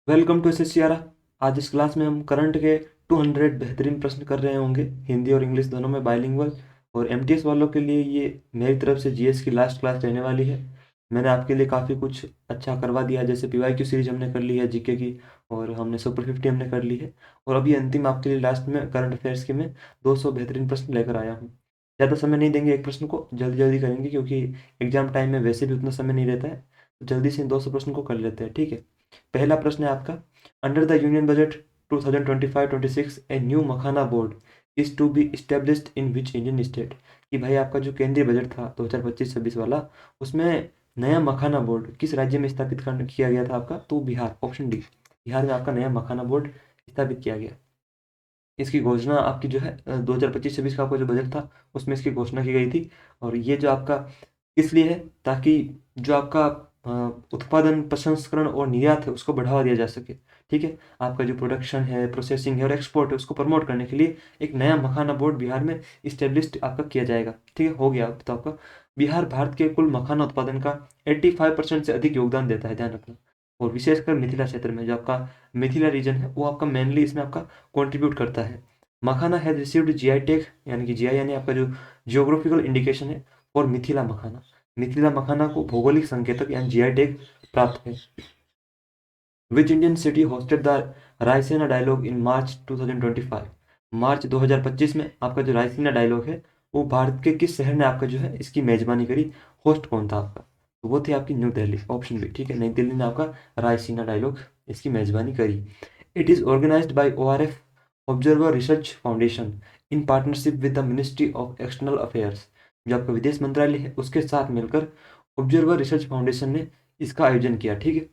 Welcome to SSC आरा। आज इस class में हम करंट के 200 बेहतरीन प्रश्न कर रहे होंगे, हिंदी और इंग्लिश दोनों में बाइलिंगुअल। और एमटीएस वालों के लिए ये मेरी तरफ से जीएस की लास्ट क्लास रहने वाली है। मैंने आपके लिए काफ़ी कुछ अच्छा करवा दिया है, जैसे पीवाईक्यू सीरीज हमने कर ली है जीके की, और हमने सुपर 50 हमने कर ली है। और अभी अंतिम आपके लिए लास्ट में करंट अफेयर्स के मैं 200 बेहतरीन प्रश्न लेकर आया हूँ। ज़्यादा समय नहीं देंगे, एक प्रश्न को जल्दी जल्दी करेंगे क्योंकि एग्जाम टाइम में वैसे भी उतना समय नहीं रहता है। तो जल्दी से इन 200 प्रश्न को कर लेते हैं, ठीक है। पहला प्रश्न है आपका, under the union budget 2025-26 a new makhana board is to be established in which Indian state. कि भाई आपका जो केंद्रीय बजट था 2025-26 वाला, उसमें नया मखाना बोर्ड किस राज्य में स्थापित किया गया था आपका? तो बिहार, ऑप्शन डी। बिहार में आपका नया मखाना बोर्ड स्थापित किया गया। इसकी घोषणा आपकी जो है 2025-26 का आपका जो बजट था उसमें इसकी घोषणा की गई थी। और ये जो आपका किस लिए है? ताकि जो आपका उत्पादन, प्रसंस्करण और निर्यात है उसको बढ़ावा दिया जा सके, ठीक है। आपका जो प्रोडक्शन है, प्रोसेसिंग है और एक्सपोर्ट है उसको प्रमोट करने के लिए एक नया मखाना बोर्ड बिहार में इस्टेब्लिश्ड आपका किया जाएगा, ठीक है। हो गया अब तो आपका। बिहार भारत के कुल मखाना उत्पादन का 85% से अधिक योगदान देता है, ध्यान रखना। और विशेषकर मिथिला क्षेत्र में जो आपका मिथिला रीजन है वो आपका मेनली इसमें आपका कंट्रीब्यूट करता है। मखाना हैज रिसीव्ड जीआई टैग, यानी कि जीआई यानी आपका जो जियोग्राफिकल इंडिकेशन है, और मिथिला मखाना, मिथिला मखाना को भौगोलिक संकेतक यानी जीआई टैग प्राप्त है। Which Indian city hosted the Raisina dialogue in March 2025। मार्च 2025 में आपका जो रायसीना डायलॉग है वो भारत के किस शहर ने आपका जो है इसकी मेजबानी करी? होस्ट कौन था आपका? तो वो थी आपकी न्यू दिल्ली, ऑप्शन बी, ठीक है। नई दिल्ली ने आपका रायसीना डायलॉग इसकी मेजबानी करी। It is organised by ORF, observer research foundation, in partnership with the ministry of external affairs. जो आपका विदेश मंत्रालय है उसके साथ मिलकर ऑब्जर्वर रिसर्च फाउंडेशन ने इसका आयोजन किया, ठीक है।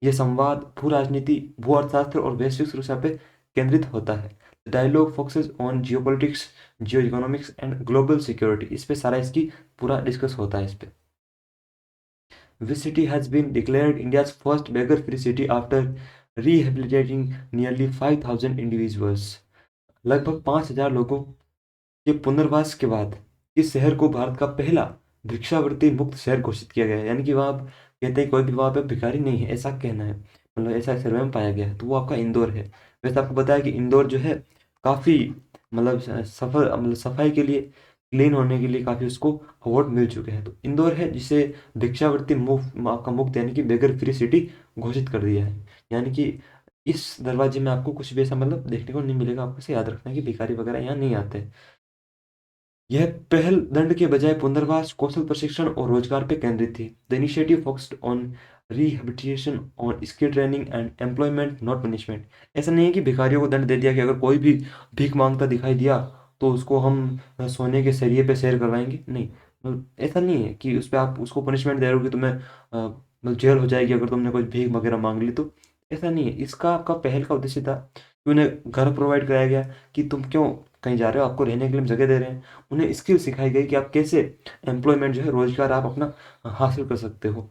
यह संवाद भू राजनीति, भू अर्थशास्त्र और वैश्विक सुरक्षा पर केंद्रित होता है। Dialogue focuses on geopolitics, geo economics and global security. इस पे सारा इसकी पूरा डिस्कस होता है इस पे। Which city has been declared India's first beggar-free city after rehabilitating nearly 5,000 individuals? लगभग 5,000 लोगों के पुनर्वास के बाद इस शहर को भारत का पहला भिक्षावृत्ति मुक्त शहर घोषित किया गया है। यानी कि वहाँ आप कहते हैं कोई भी वहाँ पे भिखारी नहीं है, ऐसा कहना है, मतलब ऐसा सर्वे में पाया गया है, तो वो आपका इंदौर है। वैसे आपको बताया कि इंदौर जो है काफ़ी, मतलब सफल, मतलब सफाई के लिए, क्लीन होने के लिए काफ़ी उसको अवार्ड मिल चुके हैं। तो इंदौर है जिसे भिक्षावृत्ति मुक्त, आपका मुक्त यानी कि बेगर फ्री सिटी घोषित कर दिया है। यानी कि इस दरवाजे में आपको कुछ भी ऐसा मतलब देखने को नहीं मिलेगा। आपको इसे याद रखना है कि भिखारी वगैरह यहाँ नहीं आते। यह पहल दंड के बजाय पुनर्वास, कौशल प्रशिक्षण और रोजगार पर केंद्रित थी। The initiative focused on rehabilitation, on skill training and employment, not punishment. ऐसा नहीं है कि भिखारियों को दंड दे दिया कि अगर कोई भी भीख मांगता दिखाई दिया तो उसको हम सोने के सरिये पे सैर करवाएंगे, नहीं। मतलब ऐसा नहीं है कि उस पर आप उसको पनिशमेंट दे रहे हो कि तुम्हें मतलब जेल हो जाएगी अगर तुमने कोई भीख वगैरह मांग ली तो। ऐसा नहीं है। इसका आपका पहल का उद्देश्य था कि उन्हें घर प्रोवाइड कराया गया कि तुम क्यों कहीं जा रहे हो, आपको रहने के लिए हम जगह दे रहे हैं। उन्हें स्किल सिखाई गई कि आप कैसे एम्प्लॉयमेंट जो है, रोजगार आप अपना हासिल कर सकते हो।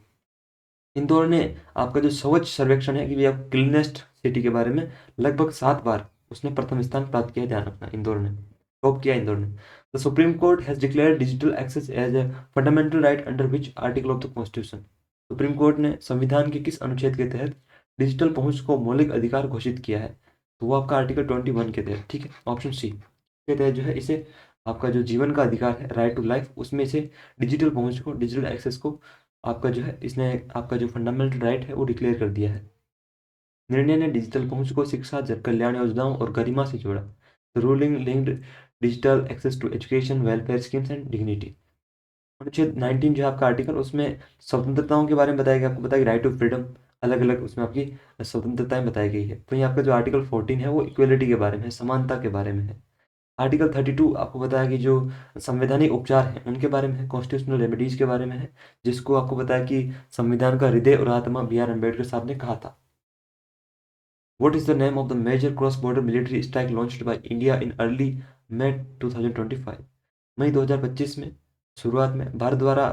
इंदौर ने आपका जो स्वच्छ सर्वेक्षण है कि भी आप क्लीनेस्ट सिटी के बारे में, लगभग 7 बार उसने प्रथम स्थान प्राप्त किया, ध्यान रखना। इंदौर ने टॉप किया, इंदौर ने। The supreme court has declared digital access as a fundamental right under which article of the constitution. Supreme court ने संविधान के किस अनुच्छेद के तहत डिजिटल पहुंच को मौलिक अधिकार घोषित किया है? तो वो आपका आर्टिकल 21 के तहत, ठीक है, ऑप्शन सी के तहत जो है इसे आपका जो जीवन का अधिकार है, राइट टू लाइफ, उसमें से डिजिटल पहुंच को, डिजिटल एक्सेस को आपका जो है इसने आपका जो फंडामेंटल राइट है वो डिक्लेयर कर दिया है। निर्णय ने डिजिटल पहुंच को शिक्षा, जन कल्याण योजनाओं और गरिमा से जोड़ा। The ruling linked digital access to education, welfare schemes and dignity. अनुच्छेद 19 जो है आपका आर्टिकल, उसमें स्वतंत्रताओं के बारे में बताया गया, आपको बताया राइट टू फ्रीडम, अलग अलग उसमें आपकी स्वतंत्रताएं बताई गई है। वहीं आपका जो आर्टिकल 14 है वो इक्वलिटी के बारे में है, समानता के बारे में है। आर्टिकल 32 आपको बताया कि जो संवैधानिक उपचार हैं उनके बारे में है, कॉन्स्टिट्यूशनल रेमेडीज के बारे में है, जिसको आपको बताया कि संविधान का हृदय और आत्मा B.R. अम्बेडकर साहब ने कहा था। What is the name of the major cross-border military strike launched by India in early May 2025? मई 2025 में शुरुआत में भारत द्वारा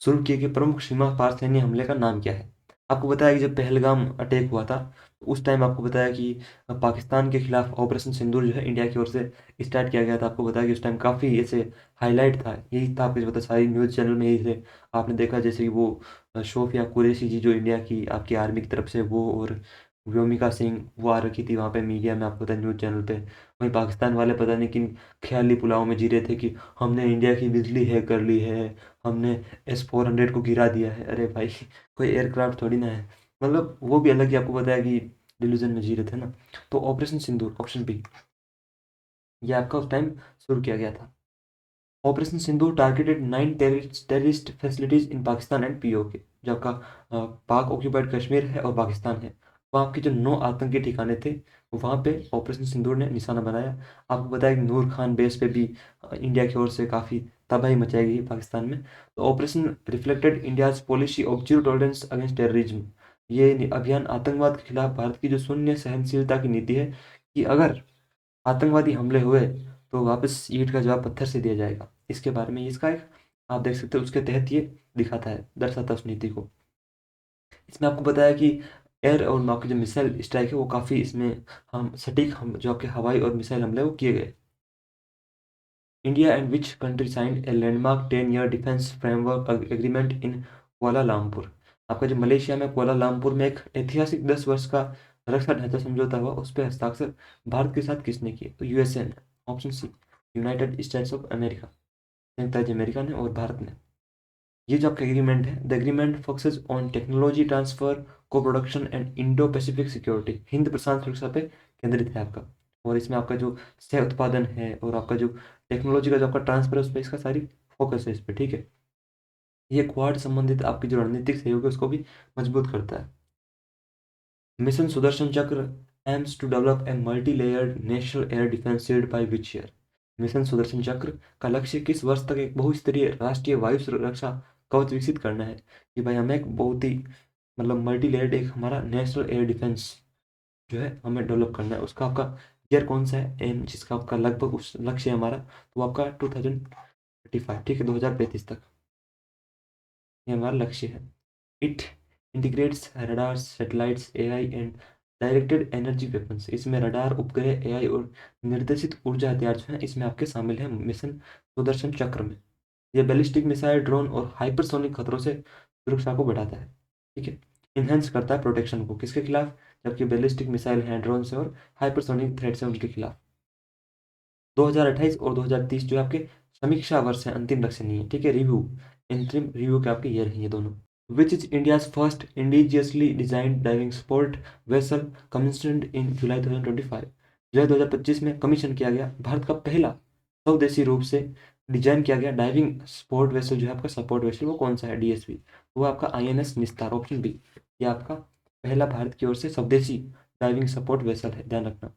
शुरू किए गए प्रमुख सीमा पार सैन्य हमले का नाम क्या है? आपको बताया कि जब पहलगाम अटैक हुआ था उस टाइम आपको बताया कि पाकिस्तान के खिलाफ ऑपरेशन सिंदूर जो है इंडिया की ओर से स्टार्ट किया गया था। आपको बताया कि उस टाइम काफ़ी ऐसे हाईलाइट था, यही था आपको जो पता, सारी न्यूज़ चैनल में यही थे। आपने देखा जैसे कि वो शोफिया कुरैशी जी जो इंडिया की आपकी आर्मी की तरफ से, वो और व्योमिका सिंह वो आ रखी थी वहाँ पे मीडिया में, आपको पता है, न्यूज़ चैनल पे। वहीं पाकिस्तान वाले पता नहीं किन ख्याली पुलाव में जी रहे थे कि हमने इंडिया की बिजली हैक कर ली है, हमने S-400 को गिरा दिया है। अरे भाई कोई एयरक्राफ्ट थोड़ी ना है। मतलब वो भी अलग ही आपको बताया कि डिल्यूजन में जी रहे थे ना। तो ऑपरेशन सिंदूर, ऑप्शन बी, ये आपका उस टाइम शुरू किया गया था। Operation Sindoor targeted 9 terrorist facilities in Pakistan and POK, जो आपका पाक ऑक्यूपाइड कश्मीर है और पाकिस्तान है, वहाँ आपके जो 9 आतंकी ठिकाने थे वहाँ पे ऑपरेशन सिंदूर ने निशाना बनाया। आपको बताया कि नूर खान बेस पे भी इंडिया की ओर से काफ़ी तबाही मचाई गई पाकिस्तान में। तो operation reflected India's policy of zero tolerance against terrorism. ये अभियान आतंकवाद के खिलाफ भारत की जो शून्य सहनशीलता की नीति है, कि अगर आतंकवादी हमले हुए तो वापस ईंट का जवाब पत्थर से दिया जाएगा, इसके बारे में इसका एक, आप देख सकते हो उसके तहत ये दिखाता है, दर्शाता है उस नीति को। इसमें आपको बताया कि एयर और नौ के जो मिसाइल स्ट्राइक है वो काफ़ी इसमें हम सटीक, हम जो आपके हवाई और मिसाइल हमले वो किए गए। India and which country signed a landmark 10 year defence framework agreement in Kuala Lumpur. आपका जो मलेशिया में कुआलालंपुर में एक ऐतिहासिक 10 वर्ष का रक्षा ढांचा समझौता हुआ, उस पर हस्ताक्षर भारत के साथ किसने किए? तो USA ने। Option C, United States of America, संयुक्त राज्य अमेरिका ने और भारत ने। ये जो आपका एग्रीमेंट है, the agreement focuses on technology transfer, co production and Indo Pacific security, Hind प्रशांत सुरक्षा पे केंद्रित है आपका। और इसमें आपका जो सह उत्पादन है और आपका जो टेक्नोलॉजी का जो आपका ट्रांसफर है उस पर इसका सारी फोकस है इस पर, ठीक है। ये क्वाड संबंधित आपकी जो रणनीतिक सहयोग है उसको भी मजबूत करता है। Mission Sudarshan Chakra aims to develop a multi layered national air defence shield by which year. Mission Sudarshan Chakra का लक्ष्य किस वर्ष तक एक बहुस्तरीय राष्ट्रीय वायु सुरक्षा कवच विकसित करना है? कि भाई हमें एक बहुत ही, मतलब मल्टी लेयर्ड एक हमारा नेशनल एयर डिफेंस जो है हमें डेवलप करना है। उसका आपका ईयर कौन सा है? एम, जिसका आपका लगभग उस लक्ष्य है हमारा, तो वो आपका 2035, ठीक है, 2035 तक ये हमारा लक्ष्य है। It integrates radar, satellites, AI and directed energy weapons. इसमें रडार, उपग्रह, AI और निर्देशित ऊर्जा हथियार जो हैं इसमें आपके शामिल हैं मिशन सुदर्शन चक्र में। ये बैलिस्टिक मिसाइल, ड्रोन और हाइपरसोनिक खतरों से सुरक्षा को बढ़ाता है, ठीक है। इन्हेंस करता है प्रोटेक्शन को, किसके खिलाफ? जबकि बैलिस्टिक मिसाइल हैं ड्रोन से और हाइपरसोनिक थ्रेट से उनके खिलाफ। 2028 और 2030 जो आपके समीक्षा वर्ष है, अंतिम लक्ष्य नहीं है, ठीक है, रिव्यू, इंटरिम रिव्यू के आपके ईयर हैं ये दोनों। Which is India's first indigenously designed diving sport vessel commissioned in July 2025। जुलाई 2025 में कमीशन किया गया भारत का पहला स्वदेशी रूप से डिजाइन किया गया डाइविंग स्पोर्ट वेसल जो है आपका सपोर्ट वेसल, वो कौन सा है? DSV, वो आपका INS निस्तार, ऑप्शन बी। ये आपका पहला भारत की ओर से स्वदेशी डाइविंग सपोर्ट वेसल है, ध्यान रखना।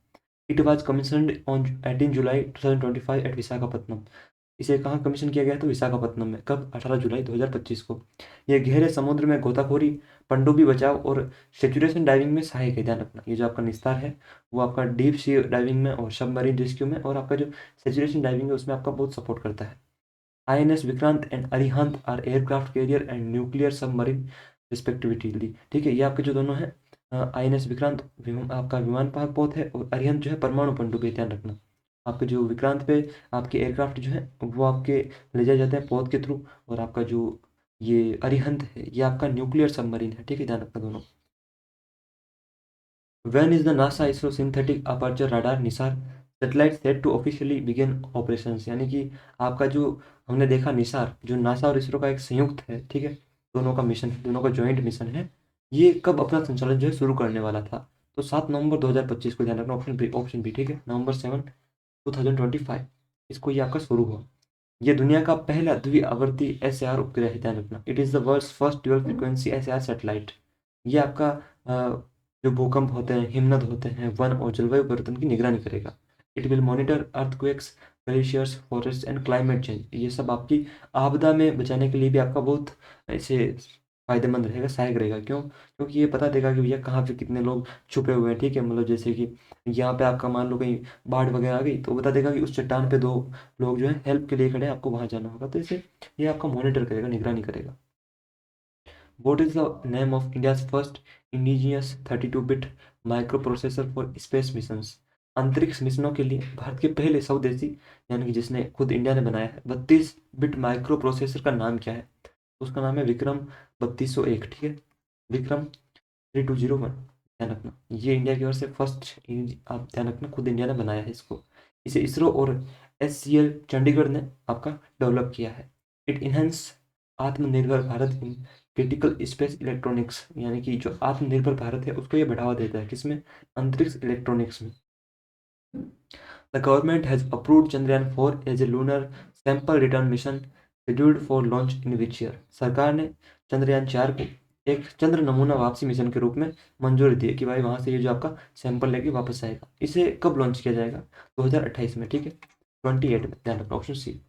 It was commissioned on 18 July 2025 at Visakhapatnam. इसे कहाँ कमीशन किया गया? तो विशाखापत्तनम में। कब? 18 जुलाई 2025 को। यह गहरे समुद्र में गोताखोरी, पनडुब्बी बचाव और सेचुरेशन डाइविंग में सहायक है, ध्यान रखना। ये जो आपका निस्तार है वो आपका डीप सी डाइविंग में और सबमरीन रेस्क्यू में, और आपका जो सेचुरेशन डाइविंग है उसमें आपका बहुत सपोर्ट करता है। INS Vikrant and Arihant are aircraft carrier and nuclear submarine respectively, ठीक है। ये आपके जो दोनों हैं, INS विक्रांत आपका विमान वाहक पोत है और अरिहंत जो है परमाणु पनडुब्बी है, ध्यान रखना। आपके जो विक्रांत पे आपके एयरक्राफ्ट जो है वो आपके ले जाए जाते हैं पोत के थ्रू, और आपका जो ये अरिहंत है ये आपका न्यूक्लियर सबमरीन है, ठीक है, ध्यान रखना दोनों। When is the NASA ISRO synthetic aperture radar NISAR satellite set to officially begin operations? यानी कि आपका जो हमने देखा निसार, जो नासा और इसरो का एक संयुक्त है, ठीक है, दोनों का मिशन है, दोनों का जॉइंट मिशन है, ये कब अपना संचालन जो है शुरू करने वाला था? तो 7 नवंबर 2025 को, ध्यान रखना, ऑप्शन बी, ऑप्शन बी, ठीक है, November 7, 2025 इसको ये आपका शुरू हुआ। ये दुनिया का पहला द्विआवर्ती SAR उपग्रह है, ध्यान रखना। It is the world's first dual frequency SAR satellite. ये आपका जो भूकंप होते हैं, हिमनद होते हैं, वन और जलवायु परिवर्तन की निगरानी करेगा। It will monitor earthquakes, glaciers, forest and climate change. ये सब आपकी आपदा में बचाने के लिए भी आपका बहुत ऐसे फायदेमंद रहेगा, सहायक रहेगा। क्यों? क्योंकि ये पता देगा कि भैया कहाँ पे कितने लोग छुपे हुए हैं, ठीक है। मतलब जैसे कि यहाँ पे आपका मान लो कहीं बाढ़ वगैरह आ गई तो बता देगा कि उस चट्टान पे दो लोग जो है हेल्प के लिए खड़े हैं, आपको वहाँ जाना होगा। तो इसे ये आपका मॉनिटर करेगा, निगरानी करेगा। What is the name of India's first indigenous 32-bit microprocessor for space missions? अंतरिक्ष मिशनों के लिए भारत के पहले स्वदेशी, यानी कि जिसने खुद इंडिया ने बनाया है, 32 बिट माइक्रो प्रोसेसर का नाम क्या है? उसका नाम है विक्रम 3201, ठीक है, विक्रम 3201। ध्यान रखना, ये इंडिया की ओर से फर्स्ट, आप ध्यान रखना, खुद इंडिया ने बनाया है इसको। इसे इसरो और SCL चंडीगढ़ ने आपका डेवलप किया है। इट इनहेंस आत्मनिर्भर Bharat in critical space electronics, यानी कि जो आत्मनिर्भर भारत है उसको ये बढ़ावा देता है, किसमें? अंतरिक्ष इलेक्ट्रॉनिक्स में। The government has approved Chandrayaan-4 as a lunar sample return mission scheduled for launch in which year? सरकार ने चंद्रयान 4 को एक चंद्र नमूना वापसी मिशन के रूप में मंजूरी दी है कि भाई वहां से ये जो आपका सैंपल लेके वापस आएगा। इसे कब लॉन्च किया जाएगा? 2028 में, ठीक है, 28 में, ध्यान रखना, ऑप्शन सी।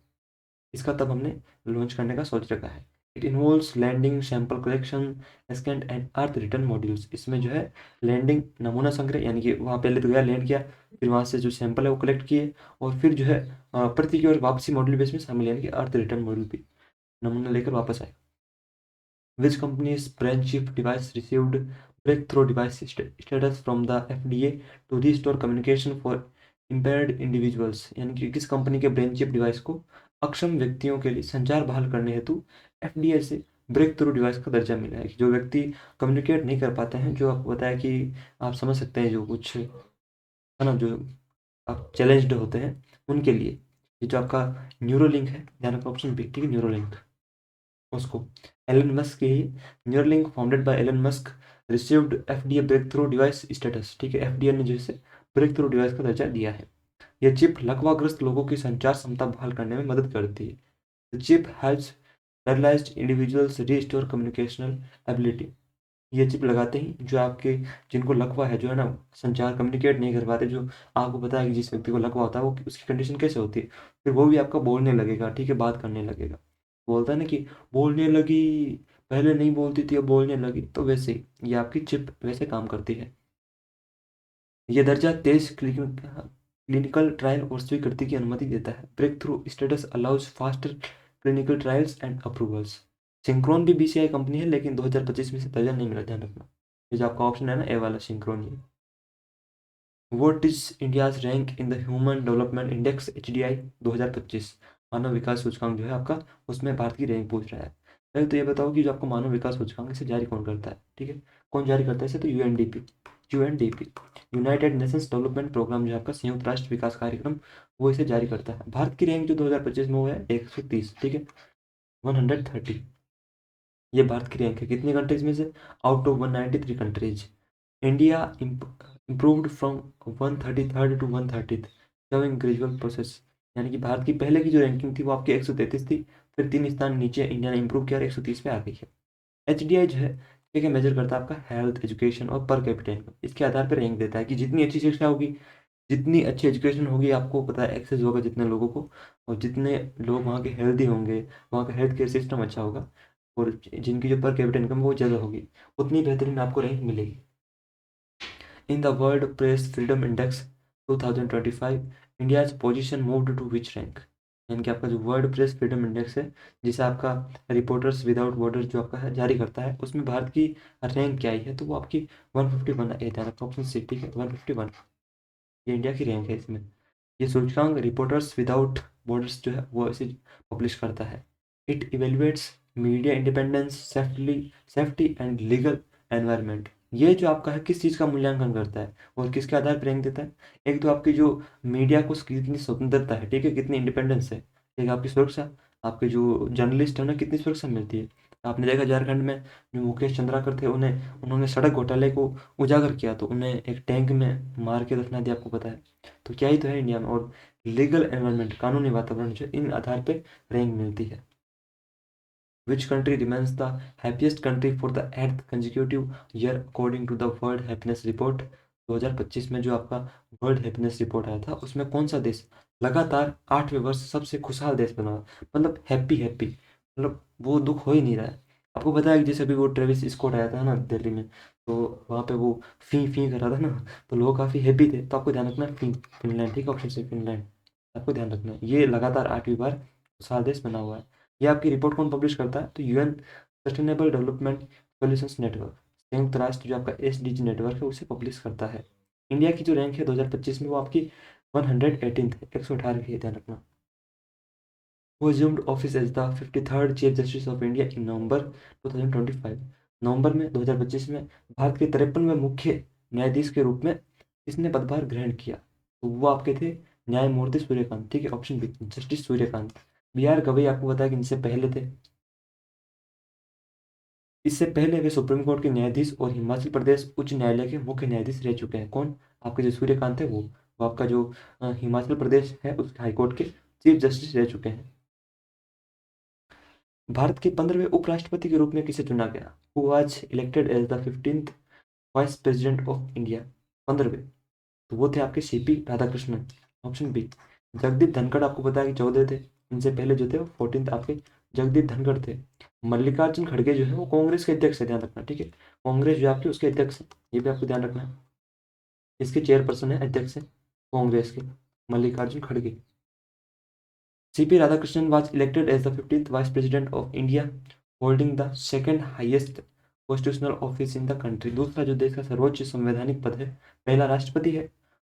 इसका तब हमने लॉन्च करने का सोच रखा है। It involves landing, sample collection, scan and earth return modules. इसमें जो है लैंडिंग, नमूना संग्रह, यानी कि वहाँ पहले तो गया, लैंड किया, फिर वहाँ से जो सैंपल है वो कलेक्ट किए, और फिर जो है पृथ्वी की ओर वापसी मॉड्यूल बेस में शामिल, यानी कि अर्थ रिटर्न मॉड्यूल भी नमूना लेकर वापस आए। Which company's brain chip device received breakthrough device status from the FDA to restore communication for impaired individuals? यानी कि किस कंपनी के ब्रेन चिप डिवाइस को अक्षम व्यक्तियों के लिए संचार बहाल करने हेतु FDA से ब्रेक थ्रू डिवाइस का दर्जा मिला है? कि जो व्यक्ति कम्युनिकेट नहीं कर पाते हैं, जो आपको बताया कि आप समझ सकते हैं, जो कुछ है ना, जो आप चैलेंज्ड होते हैं उनके लिए, ये जो आपका न्यूरोलिंक है, ध्यान रखना, ऑप्शन बी, ठीक है, न्यूरोलिंक, उसको एलन मस्क की ही Neuralink founded by Elon Musk received FDA breakthrough device status, ठीक है, FDA ने जैसे ब्रेक थ्रू डिवाइस का दर्जा दिया है। यह चिप लकवाग्रस्त लोगों की संचार क्षमता बहाल करने में मदद करती है। The chip has paralysed individuals restore communicational ability. ये चिप लगाते ही जो आपके, जिनको लकवा है, जो है ना, संचार कम्युनिकेट नहीं कर पाते, जो आपको पता है कि जिस व्यक्ति को लकवा होता है वो उसकी कंडीशन कैसे होती है, फिर वो भी आपका बोलने लगेगा, ठीक है, बात करने लगेगा। बोलता है ना कि बोलने लगी, पहले नहीं बोलती थी अब बोलने लगी, तो वैसे ही ये आपकी चिप वैसे काम करती है। ये दर्जा तेज क्लिनिकल ट्रायल और स्वीकृति की अनुमति देता है। Breakthrough status allows faster clinical trials and approvals. Synchron भी BCI कंपनी है, लेकिन 2025 में से दर्जा नहीं मिला, ध्यान रखना। ये जो आपका ऑप्शन है ना, ए वाला, सिंक्रोन ही। What is India's rank in the human development index HDI 2025? मानव विकास सूचकांक जो है आपका, उसमें भारत की रैंक पूछ रहा है। पहले तो ये बताओ कि जो आपका मानव विकास सूचकांक, इसे जारी कौन करता है? ठीक है, कौन जारी करता है इसे? तो UNDP, United Nations Development Programme, जो आपका संयुक्त राष्ट्र विकास कार्यक्रम, वो इसे जारी करता है। भारत की रैंक जो 2025 में वो है 130, ठीक है, 130। ये भारत की रैंक है कितनी कंट्रीज में से? Out of 193 countries. India improved from 133rd to 130th, showing gradual process. यानी कि भारत की पहले की जो रैंकिंग थी वो आपकी 133 थी, फिर 3 स्थान नीचे इंडिया ने इंप्रूव किया और 130 पे आ गई है। HDI जो है, ठीक है, मेजर करता है आपका हेल्थ, एजुकेशन और पर कैपिटा इनकम। इसके आधार पर रैंक देता है कि जितनी अच्छी शिक्षा होगी, जितनी अच्छी एजुकेशन होगी, आपको पता है एक्सेस होगा जितने लोगों को, और जितने लोग वहाँ के हेल्दी होंगे, वहाँ का हेल्थ केयर सिस्टम अच्छा होगा, और जिनकी जो पर कैपिटा इनकम वो ज़्यादा होगी, उतनी बेहतरीन आपको रैंक मिलेगी। In the world press freedom index 2025, India's position moved to which rank? यानी कि आपका जो वर्ल्ड प्रेस फ्रीडम इंडेक्स है, जिसे आपका रिपोर्टर्स विदाउट बॉर्डर जो आपका है जारी करता है, उसमें भारत की रैंक क्या आई है? तो वो आपकी 151 है, ध्यान रखो, ऑप्शन सी, ठीक है, 151, ये इंडिया की रैंक है इसमें। ये सूचकांक रिपोर्टर्स विदाउट बॉर्डर्स जो है वो इसे पब्लिश करता है। It evaluates media independence, safety and legal environment. ये जो आपका है किस चीज़ का मूल्यांकन करता है और किसके आधार पर रैंक देता है? एक तो आपकी जो मीडिया को कितनी स्वतंत्रता है, ठीक है, कितनी इंडिपेंडेंस है, एक आपकी सुरक्षा, आपके जो जर्नलिस्ट है उन्हें कितनी सुरक्षा मिलती है। आपने देखा झारखंड में जो मुकेश चंद्राकर थे, उन्होंने सड़क घोटाले को उजागर किया तो उन्हें एक टैंक में मार के दफना दिया, आपको पता है। तो क्या ही तो है इंडिया में। और लीगल एनवायरनमेंट, कानूनी वातावरण, जो इन आधार पे रैंक मिलती है। Which country remains the happiest country for the 8th consecutive year according to the world happiness report? 2025 में जो आपका वर्ल्ड हैप्पीनेस रिपोर्ट आया था, उसमें कौन सा देश लगातार 8वें वर्ष सबसे खुशहाल देश बना? मतलब हैप्पी हैप्पी, मतलब वो दुख हो ही नहीं रहा है। आपको पता है कि जैसे अभी वो ट्रेविस स्कॉट आया था ना दिल्ली में, तो वहाँ पे वो फी फी कर रहा था ना, तो लोग काफ़ी हैप्पी थे। तो आपको ध्यान रखना है, फिनलैंड, ठीक है, ऑप्शन से फिनलैंड, आपको ध्यान रखना है। ये लगातार 8वीं बार खुशहाल देश बना हुआ है। ये आपकी रिपोर्ट कौन पब्लिश करता है? तो UN sustainable development solutions network, संयुक्त राष्ट्र जो आपका SDG नेटवर्क है उसे पब्लिश करता है। इंडिया की जो रैंक है 2025 में वो आपकी 118th है, 118 की है, ध्यान रखना। वो assumed office as the 53rd chief justice of India in November 2025। नवंबर में 2025 में भारत के 53वें मुख्य न्यायाधीश के रूप में किसने पदभार ग्रहण किया? तो वो आपके थे न्यायमूर्ति सूर्यकांत। ठीक है, option B justice Suryakant. B.R. Gavai आपको पता है कि इनसे पहले थे। इससे पहले वे सुप्रीम कोर्ट के न्यायाधीश और हिमाचल प्रदेश उच्च न्यायालय के मुख्य न्यायाधीश रह चुके हैं। कौन? आपके जो सूर्यकांत है वो आपका जो हिमाचल प्रदेश है उस हाईकोर्ट के चीफ जस्टिस रह चुके हैं। भारत के 15वें उपराष्ट्रपति के रूप में किसे चुना गया? Who was elected as the 15th vice president of India? 15वें, तो वो थे आपके CP Radhakrishnan. Option B Jagdeep Dhankhar आपको पता है कि 14 थे। इनसे पहले जो थे वो 14th आपके जगदीप धनखड़ थे। मल्लिकार्जुन खड़गे जो है वो कांग्रेस के अध्यक्ष है, ध्यान रखना। ठीक है, कांग्रेस जो आपकी उसके अध्यक्ष है, ये भी आपको ध्यान रखना है। इसके चेयरपर्सन है, अध्यक्ष है कांग्रेस के मल्लिकार्जुन खड़गे। CP Radhakrishnan was elected as the 15th Vice President of India, holding the second highest constitutional office in the country। दूसरा जो देश का सर्वोच्च संवैधानिक पद है, पहला राष्ट्रपति है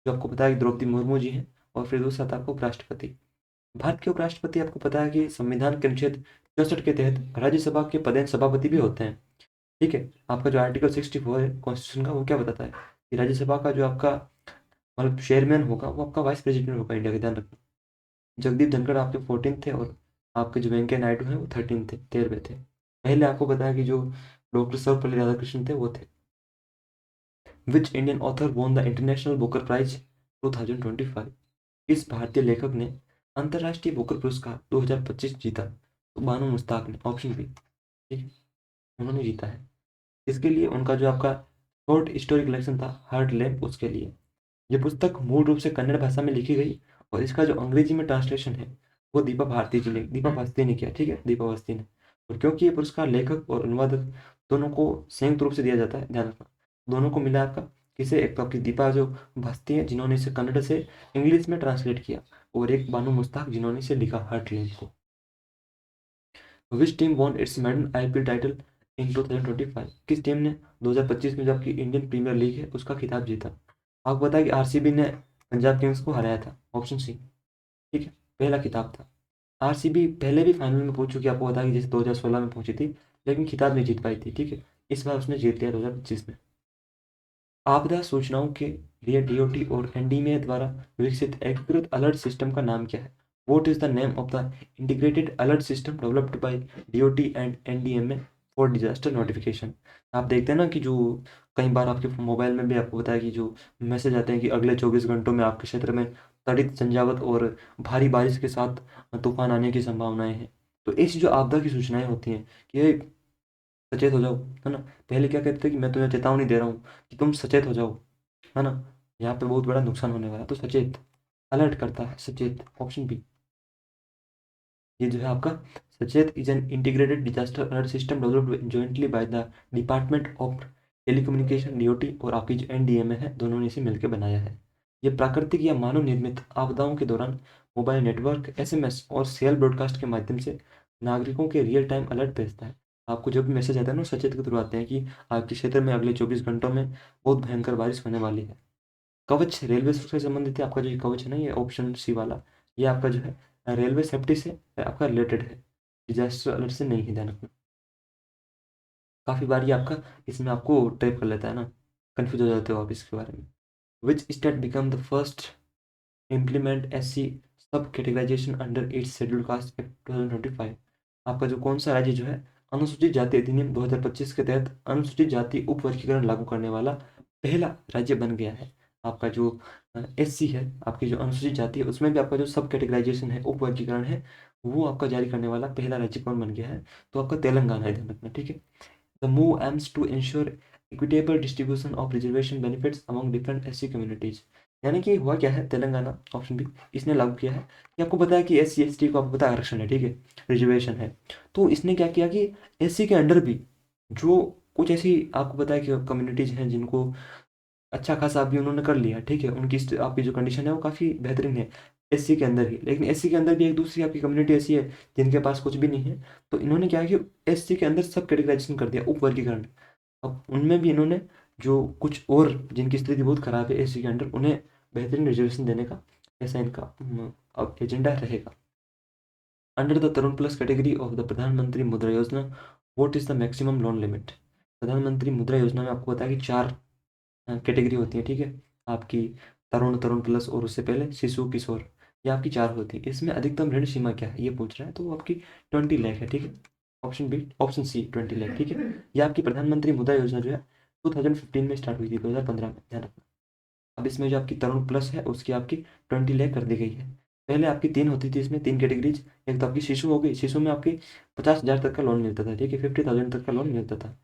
जो आपको पता है कि द्रौपदी मुर्मू जी हैं, और फिर दूसरा था आपको उपराष्ट्रपति। भारत के उपराष्ट्रपति आपको पता है कि संविधान के अनुच्छेद 64 के तहत राज्यसभा के पदेन सभापति भी होते हैं। ठीक है, आपका जो आर्टिकल 64 है कॉन्स्टिट्यूशन का, वो क्या बताता है कि राज्यसभा का जो आपका मतलब चेयरमैन होगा वो आपका वाइस प्रेसिडेंट होगा इंडिया का, ध्यान रखना। जगदीप धनखड़ आपके 14 थे और आपके जो वेंकैया नायडू हैं वो 13 थे, 13वें थे। पहले आपको बताया कि जो डॉक्टर सर्वपल्ली राधाकृष्णन थे वो थे। Which Indian author won the international booker prize 2025? इस भारतीय लेखक ने अंतर्राष्ट्रीय बुकर पुरस्कार 2025 जीता? तो बानो मुश्ताक ने। ऑप्शन बी, ठीक है, उन्होंने जीता है। इसके लिए उनका जो आपका शॉर्ट स्टोरी कलेक्शन था हार्ट लैम्प, उसके लिए। ये पुस्तक मूल रूप से कन्नड़ भाषा में लिखी गई और इसका जो अंग्रेजी में ट्रांसलेशन है वो दीपा भारती ने किया। ठीक है, दीपा भारती ने। और क्योंकि ये पुरस्कार लेखक और अनुवादक दोनों को संयुक्त रूप से दिया जाता है, ध्यान रखना, दोनों को मिला आपका। किसे? एक तो आपकी दीपा जो भारती है जिन्होंने इसे कन्नड़ से इंग्लिश में ट्रांसलेट किया, और एक बानो मुस्ताक जिन्होंने इसे लिखा हार्ट लैम्प को। Which team won its maiden IPL title in 2025? किस टीम ने 2025 में जो आपकी इंडियन प्रीमियर लीग है उसका खिताब जीता? आपको पता है कि RCB ने पंजाब किंग्स को हराया था। ऑप्शन सी, ठीक है, पहला खिताब था। RCB पहले भी फाइनल में पहुंच चुकी है, आपको पता है कि जैसे 2016 में पहुंची थी, लेकिन खिताब नहीं जीत पाई थी। ठीक है, इस बार उसने जीत लिया 2025 में। आपदा सूचनाओं के लिए DOT और NDMA द्वारा विकसित एकीकृत अलर्ट सिस्टम का नाम क्या है? What is the name of the integrated alert system developed by DOT and NDMA for disaster notification? आप देखते हैं ना कि जो कई बार आपके मोबाइल में भी आपको बताया कि जो मैसेज आते हैं कि अगले 24 घंटों में आपके क्षेत्र में त्वरित झंझावत और भारी बारिश के साथ तूफान आने की संभावनाएं हैं। तो ऐसी जो आपदा की सूचनाएं होती हैं कि ये सचेत हो जाओ, है ना। पहले क्या कहते थे कि मैं तुम्हें चेतावनी दे रहा हूँ कि तुम सचेत हो जाओ, है ना, यहाँ पे बहुत बड़ा नुकसान होने वाला है। तो सचेत, अलर्ट करता है, सचेत। ऑप्शन बी, ये जो है आपका सचेत is an integrated disaster alert system developed jointly by the department of telecommunication DOT और आपकी जो NDMA है, दोनों ने इसे मिलकर बनाया है। ये प्राकृतिक या मानव निर्मित आपदाओं के दौरान मोबाइल नेटवर्क, SMS और सेल ब्रॉडकास्ट के माध्यम से नागरिकों के रियल टाइम अलर्ट भेजता है। आपको जब भी मैसेज आता है ना, सचेत के थ्रू आते हैं कि आपके क्षेत्र में अगले 24 घंटों में बहुत भयंकर बारिश होने वाली है। कवच रेलवे से संबंधित है। आपका जो ये कवच है ना, ये ऑप्शन सी वाला, ये आपका जो है रेलवे सेफ्टी से आपका रिलेटेड है, डिजास्टर अलर्ट से नहीं है, ध्यान रखना। काफ़ी बार ये आपका इसमें आपको ट्रैप कर लेता है ना, कंफ्यूज हो जाते हो आप इसके बारे में। Which state become the first implement SC sub categorisation under 8 schedule caste act 2025? आपका जो कौन सा राज्य जो है अनुसूचित जाति अधिनियम 2025 के तहत अनुसूचित जाति उपवर्गीकरण लागू करने वाला पहला राज्य बन गया है? आपका जो SC है, आपकी जो अनुसूचित जाति है, उसमें भी आपका जो सब कैटेगराइजेशन है, उपवर्गीकरण है, वो आपका जारी करने वाला पहला राज्य कौन बन गया है? तो आपका तेलंगाना है, ध्यान रखना। ठीक है, the move aims to ensure equitable distribution of reservation benefits among different SC communities. यानी कि हुआ क्या है, तेलंगाना, ऑप्शन बी, इसने लागू किया है कि आपको पता है कि SC ST को आपको पता है आरक्षण है, ठीक है, रिजर्वेशन है। तो इसने क्या किया कि SC के अंडर भी जो कुछ ऐसी आपको पता है कि कम्युनिटीज हैं जिनको अच्छा खासा अभी उन्होंने कर लिया, ठीक है, उनकी आपकी जो कंडीशन है वो काफ़ी बेहतरीन है SC के अंदर ही। लेकिन SC के अंदर भी एक दूसरी आपकी कम्युनिटी ऐसी है जिनके पास कुछ भी नहीं है। तो इन्होंने क्या किया, SC के अंदर सब कैटेगराइजेशन कर दिया, उपवर्गीकरण। अब उनमें भी इन्होंने जो कुछ और जिनकी स्थिति बहुत खराब है SC के अंडर, उन्हें बेहतरीन रिजर्वेशन देने का ऐसा इनका अब एजेंडा रहेगा। Under the Tarun plus category of the प्रधानमंत्री मुद्रा योजना, what is the maximum loan limit? प्रधानमंत्री मुद्रा योजना में आपको पता है कि 4 कैटेगरी होती है, ठीक है। आपकी तरुण, तरुण प्लस और उससे पहले शिशु, किशोर, ये आपकी 4 होती है। इसमें अधिकतम ऋण सीमा क्या है ये पूछ रहा है, तो वो आपकी 20 लाख है, ठीक है। Option B, option C 20 lakh, ठीक है। ये आपकी प्रधानमंत्री मुद्रा योजना जो है 2015 में स्टार्ट हुई थी, 2015 में, ध्यान रखना। अब इसमें जो आपकी तरुण प्लस है उसकी आपकी 20 लाख कर दी गई है। पहले आपकी 3 होती थी, इसमें 3 कैटेगरीज। एक तो आपकी शिशु हो गई, शिशु में आपकी 50,000 तक का लोन मिलता था, ठीक है, 50,000 तक का लोन मिलता था।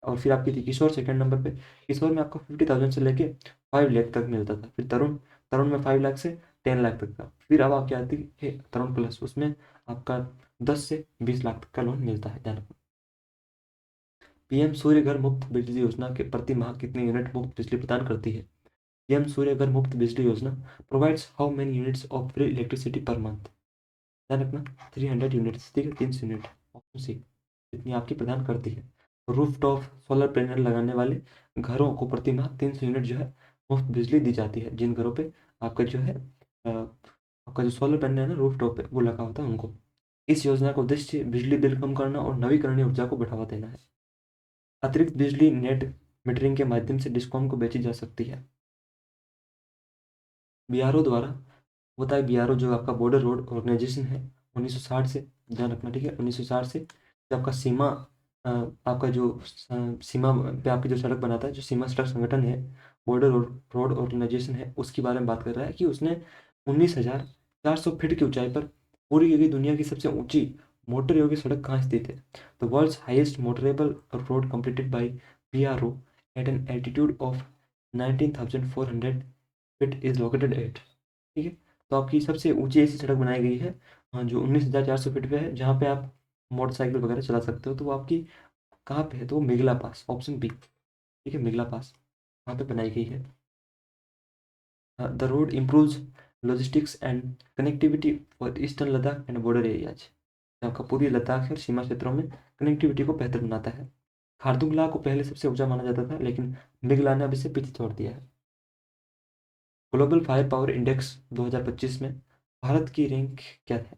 और फिर आपकी थी किशोर सेकंड नंबर पे। किशोर में आपको 50,000 से लेके 5 लाख तक मिलता था। फिर तरुण, तरुण में 5 लाख से 10 लाख तक का। फिर अब आपकी आती है तरुण प्लस, उसमें आपका 10 से 20 लाख तक का लोन मिलता है, ध्यान रखना। पीएम सूर्य घर मुफ्त बिजली योजना के प्रति माह कितने यूनिट मुफ्त बिजली प्रदान करती है? पीएम सूर्य घर मुफ्त बिजली योजना provides how many units of free electricity per month? ध्यान रखना, 300 यूनिट्स, ठीक है, 300 यूनिट, ऑप्शन सी, इतनी आपकी प्रदान करती है। रूफ टॉप सोलर पैनल लगाने वाले घरों को प्रति माह 300 यूनिट जो है मुफ्त बिजली दी जाती है। जिन घरों पे आपका जो है आपका जो सोलर पैनल है ना रूफ टॉप पे वो लगा होता है उनको। इस योजना का उद्देश्य बिजली बिल कम करना और नवीकरणीय ऊर्जा को बढ़ावा देना है। अतिरिक्त बिजली नेट मीटरिंग के माध्यम से डिस्कॉम को बेची जा सकती है। बीआरओ द्वारा होता है, बीआरओ जो आपका बॉर्डर रोड ऑर्गेनाइजेशन है 1960 से, ध्यान रखना, ठीक है, 1960 से जो आपका सीमा आपका जो सीमा पे आपकी जो सड़क बनाता है, जो सीमा सड़क संगठन है, बॉर्डर रोड ऑर्गेनाइजेशन है, उसके बारे में बात कर रहा है कि उसने 19,400 फीट की ऊंचाई पर पूरी की दुनिया की सबसे ऊंची मोटर योग्य सड़क कहाँ स्थित है? The world's highest motorable road completed by BRO at an altitude of 19,400 feet is located at, ठीक है। तो आपकी सबसे ऊंची ऐसी सड़क बनाई गई है जो 19,400 फीट पे है, जहाँ पे आप मोटरसाइकिल वगैरह चला सकते हो। तो वो आपकी कहाँ पे है? तो वो मेघला पास, ऑप्शन बी, ठीक है, मेघला पास वहाँ पे बनाई गई है। The road improves logistics and connectivity for eastern Ladakh and border areas. आपका पूरी लद्दाख और सीमा क्षेत्रों में कनेक्टिविटी को बेहतर बनाता है। खारदुंगला को पहले सबसे ऊंचा माना जाता था, लेकिन मेघला ने अब इसे पीछे छोड़ दिया है। ग्लोबल फायर पावर इंडेक्स 2025 में भारत की रैंक क्या है?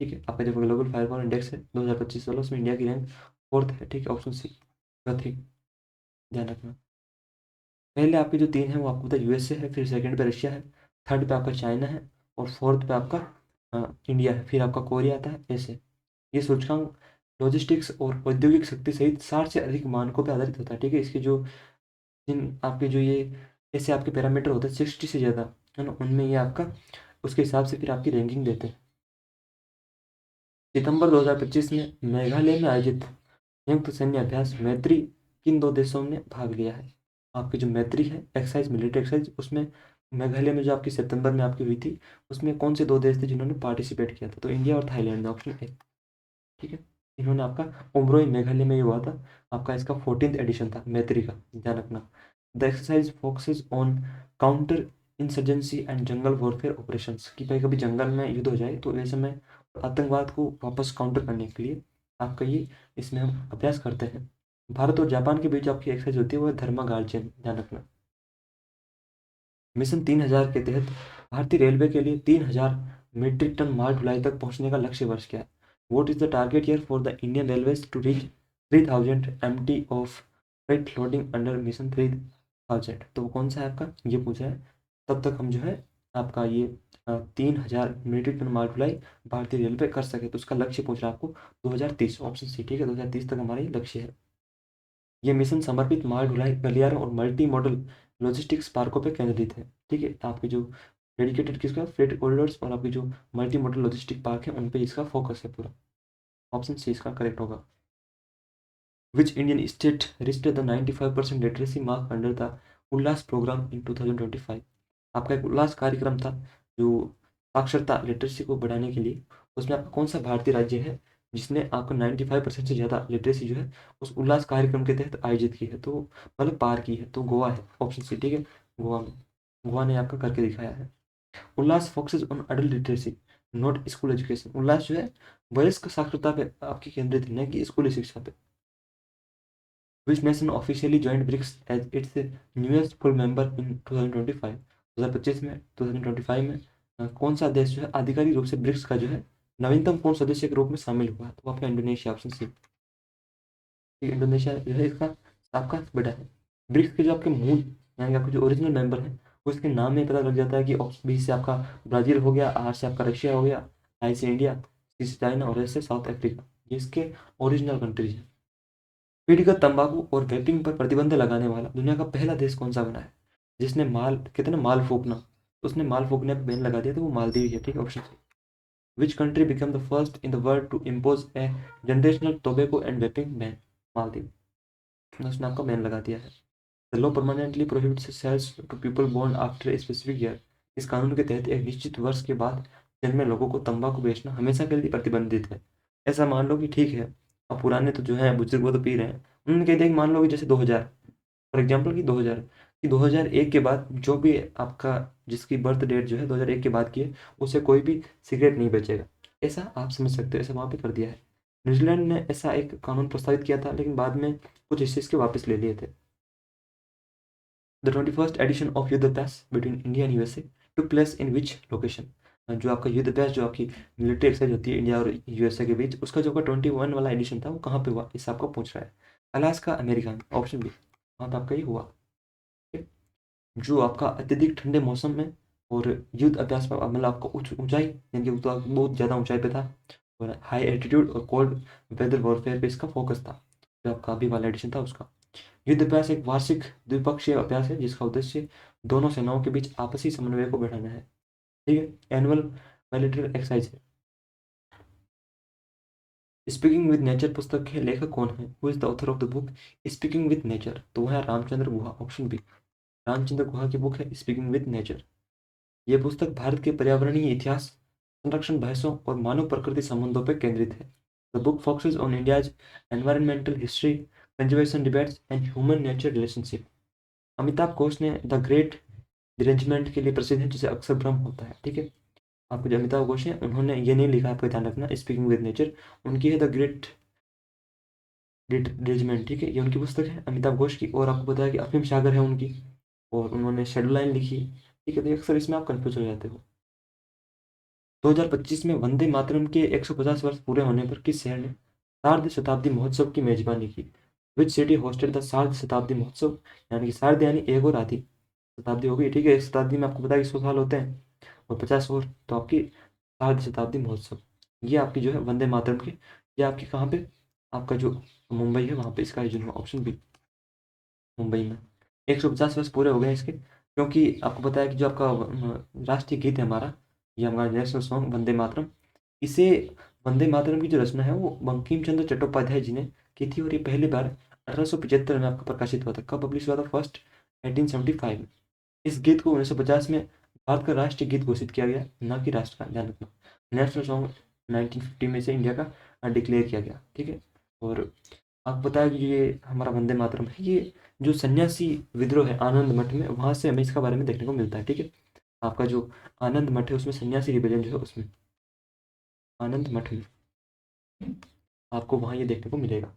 ठीक है, आपका जो ग्लोबल फायर पावर इंडेक्स है 2025 वाला, उसमें इंडिया की रैंक 4th है, ठीक है, ऑप्शन सी, चौथी, ध्यान रखना। पहले आपके जो 3 है वो आपको पता है यूएसए है, फिर सेकंड पे रशिया है, थर्ड पे आपका चाइना है, और फोर्थ पे आपका इंडिया है, फिर आपका कोरिया आता है, ऐसे। ये सूचकांक लॉजिस्टिक्स और औद्योगिक शक्ति सहित 60 से अधिक मानकों पर आधारित होता है, ठीक है। इसके जो जिन आपके जो ये ऐसे आपके पैरामीटर होते हैं 60 से ज़्यादा, है ना, उनमें ये आपका उसके हिसाब से फिर आपकी रैंकिंग देते हैं। सितंबर 2025 में मेघालय में आयोजित संयुक्त सैन्य अभ्यास मैत्री किन 2 देशों ने भाग लिया है? आपकी जो मैत्री है एक्सरसाइज, मिलिट्री एक्सरसाइज, उसमें मेघालय में जो आपकी सितंबर में आपकी हुई थी, उसमें कौन से 2 देश थे जिन्होंने पार्टिसिपेट किया था? तो इंडिया और थाईलैंड, ऑप्शन ए, ठीक है। इन्होंने आपका उमरोई मेघालय में ही हुआ था, आपका इसका 14th एडिशन था मैत्री का, ध्यान रखना। The exercise focuses on counter insurgency and jungle warfare operations, कि भाई कभी जंगल में युद्ध हो जाए तो ऐसे में आतंकवाद को वापस काउंटर करने के लिए आपका ये इसमें हम अभ्यास करते हैं। भारत और जापान के बीच आपकी एक्सरसाइज होती है वो है धर्मा गार्जियन, ध्यान रखना। मिशन 3,000 के तहत भारतीय रेलवे के लिए 3,000 मीट्रिक टन माल ढुलाई तक पहुंचने का लक्ष्य वर्ष क्या है? What is the target year for the Indian railways to reach 3,000 MT of freight loading under mission 3,000? तो वो कौन सा है आपका, ये पूछा है। तब तक हम जो है आपका ये 3,000 मीट्रिक टन माल ढुलाई भारतीय रेलवे कर सके, तो उसका लक्ष्य पूछ रहा है आपको 2030, ऑप्शन सी, ठीक है, 2030 तक हमारा ये लक्ष्य है। ये मिशन समर्पित माल ढुलाई गलियारों और मल्टी मॉडल लॉजिस्टिक्स पार्कों पर केंद्रित है, ठीक है। आपके जो डेडिकेटेड किसका फ्रेट कॉरिडोर्स और आपकी जो मल्टी मॉडल लॉजिस्टिक पार्क है उन पे इसका फोकस है पूरा, ऑप्शन सी इसका करेक्ट होगा। Which Indian state reached the 95% literacy mark under the ULLAS program in 2025? आपका एक उल्लास कार्यक्रम था जो साक्षरता लिटरेसी को बढ़ाने के लिए, उसमें आपका कौन सा भारतीय राज्य है जिसने आपको 95% से ज़्यादा लिटरेसी जो है उस उल्लास कार्यक्रम के तहत आयोजित की है? तो मतलब पार की है, तो गोवा है, ऑप्शन सी, ठीक है, गोवा में, गोवा ने आपका करके दिखाया है। ULLAS focuses on adult literacy not school education, ULLAS जो है वयस्क साक्षरता पे आपकी केंद्रित है, न कि स्कूली शिक्षा पे। Which nation officially joined BRICS as its newest full member in 2025? 2025 में, 2025 में कौन सा देश जो है आधिकारिक रूप से ब्रिक्स का जो है नवीनतम कौन सदस्य के रूप में शामिल हुआ है? तो आपका इंडोनेशिया, ऑप्शन सी, इंडोनेशिया जो है इसका आपका बड़ा है। ब्रिक्स के जो आपके मूल यानी कि आपके जो ओरिजिनल मेंबर हैं वो इसके नाम में पता लग जाता है कि बी से आपका ब्राज़ील हो गया, आर से आपका रशिया हो गया, आई से इंडिया, सी से चाइना और एस से साउथ अफ्रीका। ये इसके ओरिजिनल कंट्रीज हैं। पीढ़ीगत तंबाकू और वेपिंग पर प्रतिबंध लगाने वाला दुनिया का पहला देश कौन सा बना है? जिसने माल कहते हैं ना माल फूकना, तो उसने माल फूकने पर बैन लगा दिया, तो वो मालदीव है। ठीक है, option C. Which country become the first in the world to impose a generational tobacco and vaping ban? Maldives. उसने आपका बैन लगा दिया है। The law permanently prohibits sales to people born after a specific year. इस कानून के तहत एक निश्चित वर्ष के बाद जन्मे लोगों को तंबाकू बेचना हमेशा के लिए प्रतिबंधित है। ऐसा मान लो कि ठीक है, अब पुराने तो जो है बुजुर्ग वो तो पी रहे हैं, उन्होंने कह दिया कि मान लो कि जैसे 2000 फॉर एग्जाम्पल कि 2000 कि 2001 के बाद जो भी आपका जिसकी बर्थ डेट जो है 2001 के बाद की है, उसे कोई भी सिगरेट नहीं बेचेगा। ऐसा आप समझ सकते हो, ऐसा वहाँ पे कर दिया है। न्यूजीलैंड ने ऐसा एक कानून प्रस्तावित किया था, लेकिन बाद में कुछ हिस्से इसके वापस ले लिए थे। द 21st एडिशन ऑफ युद्धाभ्यास between India and USA took place in which location? जो आपका युद्धाभ्यास जो आपकी मिलिट्री एक्सरसाइज होती है इंडिया और यूएसए के बीच, उसका जो आपका 21 वाला एडिशन था वो कहाँ पे हुआ, इस आपको पूछ रहा है। अलास्का, अमेरिका में, ऑप्शन बी, वहाँ पे आपका ये हुआ। ठीक है? जो आपका अत्यधिक ठंडे मौसम में और युद्ध अभ्यास पर मतलब आपको ऊंचाई यानी कि तो बहुत ज़्यादा ऊंचाई पे था, और हाई एल्टीट्यूड और कोल्ड वेदर वॉरफेयर पे इसका फोकस था, जो आपका अभी वाला एडिशन था उसका। युद्ध अभ्यास एक वार्षिक द्विपक्षीय अभ्यास है जिसका उद्देश्य दोनों सेनाओं के बीच आपसी समन्वय को बढ़ाना है। ठीक है, एनुअल मिलिट्री एक्सरसाइज है। स्पीकिंग विद नेचर पुस्तक के लेखक कौन है? Who is the author of the book speaking with nature? तो वह है रामचंद्र गुहा, ऑप्शन बी। रामचंद्र गुहा की बुक है स्पीकिंग विद नेचर। यह पुस्तक भारत के पर्यावरणीय इतिहास, संरक्षण बहसों और मानव प्रकृति संबंधों पर केंद्रित है। The book focuses on India's environmental history, conservation debates and human nature relationship. Amitabh Ghosh ने द ग्रेट डिरेंजमेंट के लिए प्रसिद्ध है, जिसे अक्सर भ्रम होता है। ठीक है, आपको जो अमिताभ घोष हैं उन्होंने ये नहीं लिखा, आपको ध्यान रखना, स्पीकिंग विद नेचर, उनकी है द ग्रेट डिरेंजमेंट। ठीक है, ये उनकी पुस्तक है अमिताभ घोष की। और आपको पता है कि अफीम सागर है उनकी, और उन्होंने शेडो लाइन लिखी। ठीक है, तो अक्सर इसमें आप कन्फ्यूज हो जाते हो। 2025 में वंदे मातरम के 150 वर्ष पूरे होने पर किस शहर ने सार्ध शताब्दी महोत्सव की मेजबानी की? विच सिटी होस्टेड द सार्ध शताब्दी महोत्सव? यानी कि सार्ध यानी एक और आधी शताब्दी हो गई। ठीक है, एक शताब्दी में आपको पता है कि 100 साल होते हैं, और 50 और, तो आपकी सार्ध शताब्दी महोत्सव, ये आपकी जो है वंदे मातरम की, ये आपकी कहाँ पे, आपका जो मुंबई है वहाँ पे इसका आयोजन हुआ, ऑप्शन बी, मुंबई में। 150 वर्ष पूरे हो गए इसके, क्योंकि आपको पता है कि जो आपका राष्ट्रीय गीत है हमारा, ये हमारा नेशनल सॉन्ग वंदे मातरम, इसे वंदे मातरम की जो रचना है वो बंकिम चंद्र चट्टोपाध्याय जी ने की थी, और ये पहली बार 1875 में आपका प्रकाशित हुआ था। कब पब्लिश हुआ था? फर्स्ट 1875 में। इस गीत को 1950 में भारत का राष्ट्रीय गीत घोषित किया गया, ना कि राष्ट्र का, ध्यान रखना। नेशनल सॉन्ग 1950 में से इंडिया का डिक्लेयर किया गया। ठीक है, और आपको पता है कि ये हमारा वंदे मातरम है, ये जो सन्यासी विद्रोह है आनंद मठ में, वहाँ से हमें इसका बारे में देखने को मिलता है। ठीक है, आपका जो आनंद मठ है उसमें सन्यासी रिबेलियन जो है उसमें आनंद मठ में आपको वहाँ ये देखने को मिलेगा।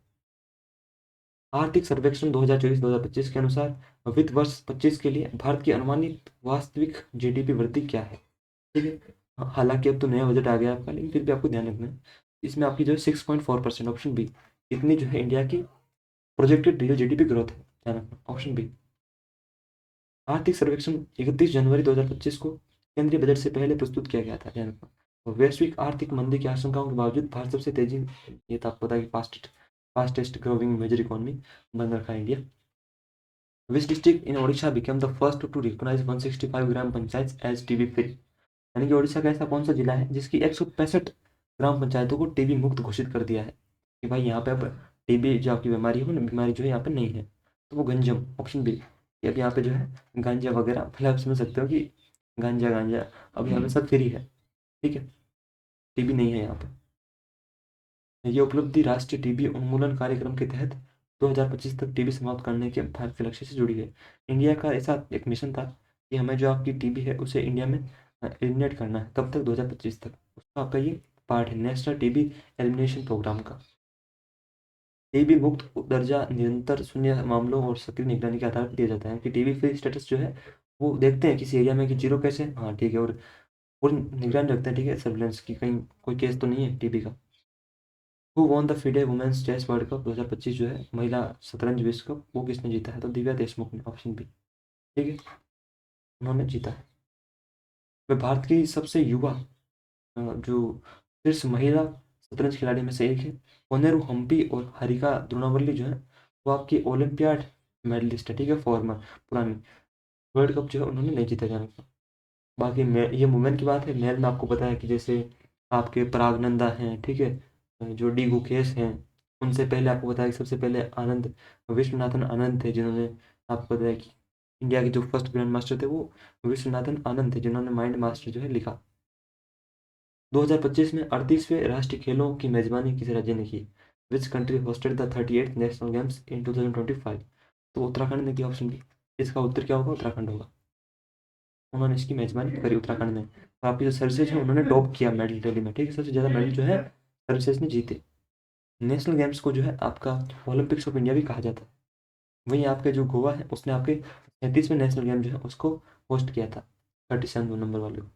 आर्थिक सर्वेक्षण 2024-2025 के अनुसार वित्त वर्ष 25 के लिए भारत की अनुमानित वास्तविक जीडीपी वृद्धि क्या है? ठीक है, हालांकि अब तो नया बजट आ गया आपका, लेकिन फिर भी आपको ध्यान रखना है, इसमें आपकी जो है 6.4%, ऑप्शन बी, इतनी जो है इंडिया की प्रोजेक्टेड रियल जीडीपी ग्रोथ है, ध्यान रखना, ऑप्शन बी। आर्थिक सर्वेक्षण 31 जनवरी 2025 को केंद्रीय बजट से पहले प्रस्तुत किया गया था, ध्यान रखना। और वैश्विक आर्थिक मंदी की आशंकाओं के बावजूद भारत सबसे तेजी, ये तो आपको पता है कि फास्टेस्ट ग्रोइंग मेजर इकोनॉमी बन रखा है India. Which district in Odisha become the first to recognise 165 gram panchayat as TB free? यानी कि ओडिशा का ऐसा कौन सा जिला है जिसकी 165 ग्राम पंचायतों को टीबी मुक्त घोषित कर दिया है, कि भाई यहाँ पे अब टीबी जो आपकी बीमारी है वो बीमारी जो है यहाँ पे नहीं है? तो वो गंजम, ऑप्शन बी। कि अब यहाँ पे जो है गांजा वगैरह, पहले आप समझ सकते हो कि गांजा गांजा अब यहाँ पे सब फ्री है। ठीक है, टीबी नहीं है यहाँ पे। ये उपलब्धि राष्ट्रीय टीबी उन्मूलन कार्यक्रम के तहत 2025 तक टीबी समाप्त करने के भारत के लक्ष्य से जुड़ी है। इंडिया का ऐसा एक मिशन था कि हमें जो आपकी टीबी है उसे इंडिया में एलिमिनेट करना है, कब तक? 2025 तक। उसका आपका ये पार्ट है नेशनल टीबी एलिमिनेशन प्रोग्राम का। टीबी मुक्त दर्जा निरंतर शून्य मामलों और सक्रिय निगरानी के आधार पर दिया जाता है, कि टीबी फ्री स्टेटस जो है वो देखते हैं किसी एरिया में कि जीरो कैसे, हाँ ठीक है, और पूरी निगरानी रखते हैं। ठीक है, सर्विलेंस की, कहीं कोई केस तो नहीं है टीबी का। Who won the FIDE women's chess world cup 2025 जो है महिला शतरंज विश्व कप, वो किसने जीता है? तो दिव्या देशमुख ने, ऑप्शन बी। ठीक है, उन्होंने जीता है। वह भारत की सबसे युवा जो शीर्ष महिला शतरंज खिलाड़ी में से एक है। कोनेरू हम्पी और हरिका द्रोणावल्ली जो है वो आपकी ओलंपियाड मेडलिस्ट है, ठीक है, फॉर्मर पुरानी। वर्ल्ड कप जो है उन्होंने नहीं जीता जाना। बाकी ये वुमेन की बात है। मेल में आपको पता है कि जैसे आपके परागनंदा हैं, ठीक है, जो डी गुकेश हैं। उनसे पहले आपको पता है कि सबसे पहले आनंद विश्वनाथन आनंद थे, जिन्होंने, आपको पता है कि इंडिया के जो फर्स्ट ग्रैंड मास्टर थे वो विश्वनाथन आनंद थे, जिन्होंने माइंड मास्टर जो है लिखा। 2025 में 38वें राष्ट्रीय खेलों की मेजबानी किस राज्य ने की? Which country hosted the 38th national games in 2025? तो उत्तराखंड ने किया, ऑप्शन बी। इसका उत्तर क्या होगा? उत्तराखंड होगा। उन्होंने इसकी मेजबानी करी उत्तराखंड में। तो आपके जो सर्विसेज है उन्होंने टॉप किया मेडल टैली में, ठीक है, सबसे ज़्यादा मेडल जो है सर्विसेज ने जीते। नेशनल गेम्स को जो है आपका ओलंपिक्स ऑफ इंडिया भी कहा जाता है। वहीं आपके जो गोवा है उसने आपके 37वें नेशनल गेम जो है उसको होस्ट किया था, 37 नंबर वाले को।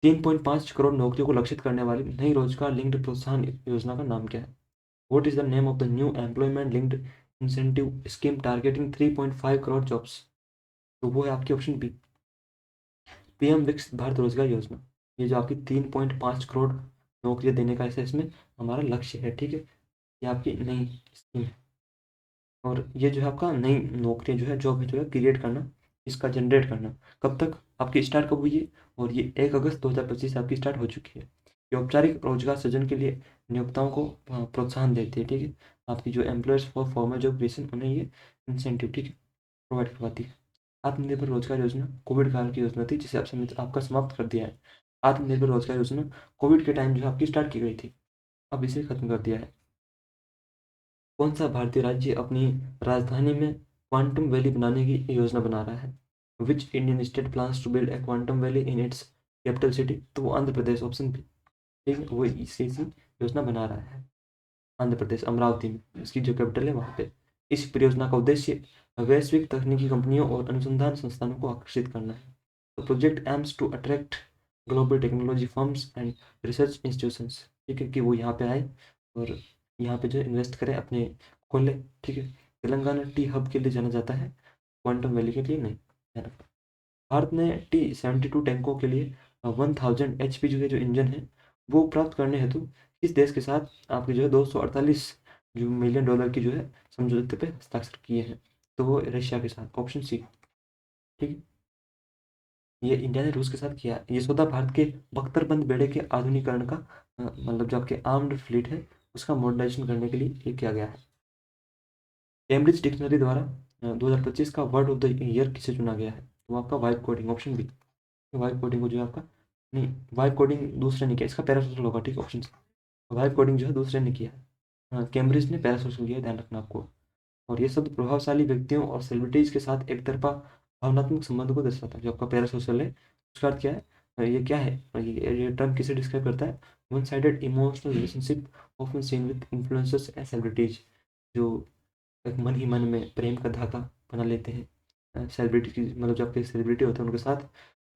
3.5 करोड़ नौकरियों को लक्षित करने वाली नई रोजगार लिंक्ड प्रोत्साहन योजना का नाम क्या है? What is the name of the new employment linked incentive scheme targeting 3.5 crore jobs? तो वो है आपकी ऑप्शन बी, पीएम विकसित भारत रोजगार योजना। ये जो आपकी 3.5 करोड़ नौकरियां देने का ऐसा इसमें हमारा लक्ष्य है, ठीक है। ये आपकी नई स्कीम है। और ये जो है आपका नई नौकरियां जो है, जॉब है जो है क्रिएट करना, इसका जनरेट करना। कब तक आपकी स्टार्ट कब हुई है? और ये 1 अगस्त 2025 से आपकी स्टार्ट हो चुकी है। ये औपचारिक रोजगार सृजन के लिए नियोक्ताओं को प्रोत्साहन देती है, ठीक है। आपकी जो employers for formal job creation उन्हें ये इंसेंटिव, ठीक है, प्रोवाइड करवाती है। आत्मनिर्भर रोजगार योजना कोविड काल की योजना थी, जिसे आपका समाप्त कर दिया है। आत्मनिर्भर रोजगार योजना कोविड के टाइम जो है आपकी स्टार्ट की गई थी, अब इसे खत्म कर दिया है। कौन सा भारतीय राज्य अपनी राजधानी में क्वांटम वैली बनाने की योजना बना रहा है? Which Indian state plans to build a quantum valley in its capital city? तो वो आंध्र प्रदेश, ऑप्शन बी, ठीक है, वो इसी योजना बना रहा है। आंध्र प्रदेश, अमरावती में इसकी जो कैपिटल है वहाँ पे। इस परियोजना का उद्देश्य वैश्विक तकनीकी कंपनियों और अनुसंधान संस्थानों को आकर्षित करना है। The project aims to attract global technology firms and research institutions, ठीक है, कि वो यहाँ पे आए और यहाँ पे जो इन्वेस्ट करें, अपने खोले, ठीक है। तेलंगाना टी हब के लिए जाना जाता है, क्वांटम वैली के लिए नहीं, ध्यान रखना। भारत ने T-72 टैंकों के लिए 1000 HP जो है जो इंजन है वो प्राप्त करने हेतु किस देश के साथ आपके जो है 248 जो मिलियन डॉलर की जो है समझौते पे हस्ताक्षर किए हैं? तो वो रशिया के साथ, ऑप्शन सी, ठीक है। ये इंडिया ने रूस के साथ किया। ये सौदा भारत के बख्तरबंद बेड़े के आधुनिकीकरण का मतलब जो आपके आर्म्ड फ्लीट है उसका मॉडर्नाइजेशन करने के लिए ये किया गया है। कैम्ब्रिज डिक्शनरी द्वारा 2025 का वर्ड ऑफ द ईयर किसे चुना गया है? तो आपका vibe coding, option B. Vibe coding को जो है आपका, नहीं, वाइब कोडिंग दूसरे ने किया, इसका पैरासोशल होगा, ठीक है, ऑप्शन सी। वाइब कोडिंग जो है दूसरे ने किया है। हाँ, कैम्ब्रिज ने पैरासोशल किया है, ध्यान रखना आपको। और ये शब्द प्रभावशाली व्यक्तियों और सेलिब्रिटीज के साथ एक तरफा भावनात्मक संबंध को दर्शाता है। जो आपका पैरासोशल है उसका अर्थ क्या है? ये क्या है? ये टर्म किसे डिस्क्राइब करता है? One sided emotional relationship often seen with influencers and celebrities, जो एक मन ही मन में प्रेम का धागा बना लेते हैं सेलिब्रिटी की, मतलब जो आपके सेलिब्रिटी होते हैं उनके साथ,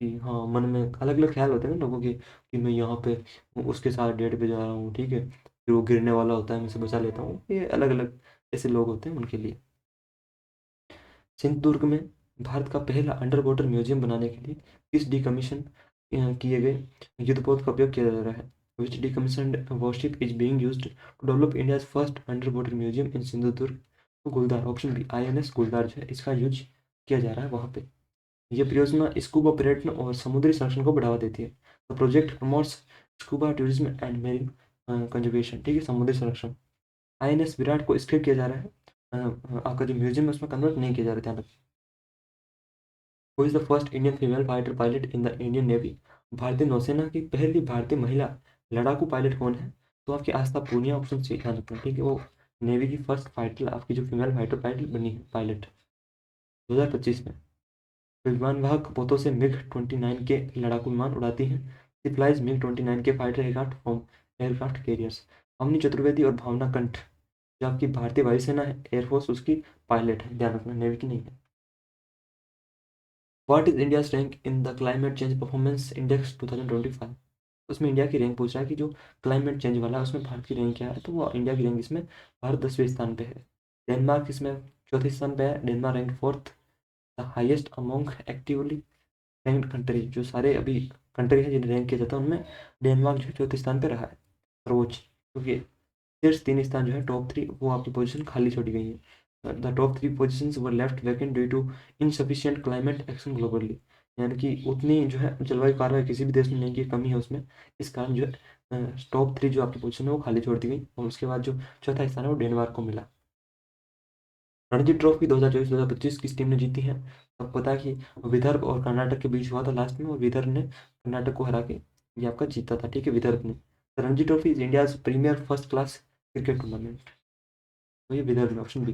कि हाँ मन में अलग अलग ख्याल होते हैं ना लोगों के, कि मैं यहाँ पे उसके साथ डेट पे जा रहा हूँ, ठीक है, फिर वो गिरने वाला होता है मैं उसे बचा लेता हूँ। ये अलग अलग ऐसे लोग होते हैं उनके लिए। सिंधुदुर्ग में भारत का पहला अंडर वाटर म्यूजियम बनाने के लिए किस डिकमीशन किए गए युद्धपोत का उपयोग किया जा रहा है? Which decommissioned warship is being used to develop India's first underwater museum in Sindhudurg? तो गुलदार, ऑप्शन बी, INS गुलदार जो है इसका यूज किया जा रहा है वहाँ पे। यह परियोजना स्कूबा पर्यटन और समुद्री संरक्षण को बढ़ावा देती है। The project promotes scuba tourism and marine conservation, ठीक है, समुद्री संरक्षण। INS विराट को स्क्रैप किया जा रहा है, आपका जो म्यूजियम है उसमें कन्वर्ट नहीं किया जा रहा है, ध्यान रखिए। Who is the first Indian female fighter pilot in the Indian navy? भारतीय नौसेना की पहली भारतीय महिला लड़ाकू पायलट कौन है? तो आपकी आस्था पूनिया, ऑप्शन सी, ध्यान रखना, ठीक है, वो नेवी की फर्स्ट फाइटर आपकी जो फीमेल फाइटर पायलट बनी है, पायलट 2025 में। विमान वाहक पोतों से MiG-29 के लड़ाकू विमान उड़ाती हैं। Supplies MiG-29 K fighter aircraft from aircraft carriers. Avani Chaturvedi और भावना कंठ जो आपकी भारतीय वायुसेना है, एयरफोर्स, उसकी पायलट है, ध्यान रखना, नेवी की नहीं है। What is India rank in the climate change performance index 2025? उसमें इंडिया की रैंक पूछ रहा है कि जो क्लाइमेट चेंज वाला है उसमें भारत की रैंक क्या है? तो वो इंडिया की रैंक इसमें भारत 10वें स्थान पे है। डेनमार्क इसमें चौथे स्थान पे है, Denmark rank 4th। The highest among actively ranked country, जो सारे अभी कंट्री है जिन्हें रैंक किया जाता है उनमें डेनमार्क जो है चौथे स्थान पर रहा है सर्वोच्च, क्योंकि शीर्ष 3 स्थान जो है टॉप 3 वो आपकी पोजीशन खाली छोड़ी गई है। The top 3 positions were left vacant due to insufficient climate action globally, यानी कि उतनी जो है जलवायु कार्रवाई किसी भी देश में नहीं की, कमी है उसमें, इस कारण जो है टॉप 3 जो आपकी पोजीशन है वो खाली छोड़ दी गई और उसके बाद जो चौथा स्थान है वो डेनमार्क को मिला। रणजी ट्रॉफी 2024-2025 किस टीम ने जीती है? आपको पता है कि विदर्भ और कर्नाटक के बीच हुआ था लास्ट में, और विदर्भ ने कर्नाटक को हरा के ये आपका जीता था, ठीक है, विदर्भ ने। Ranji trophy is India premier first class cricket tournament, तो ये विदर्भ में, ऑप्शन बी।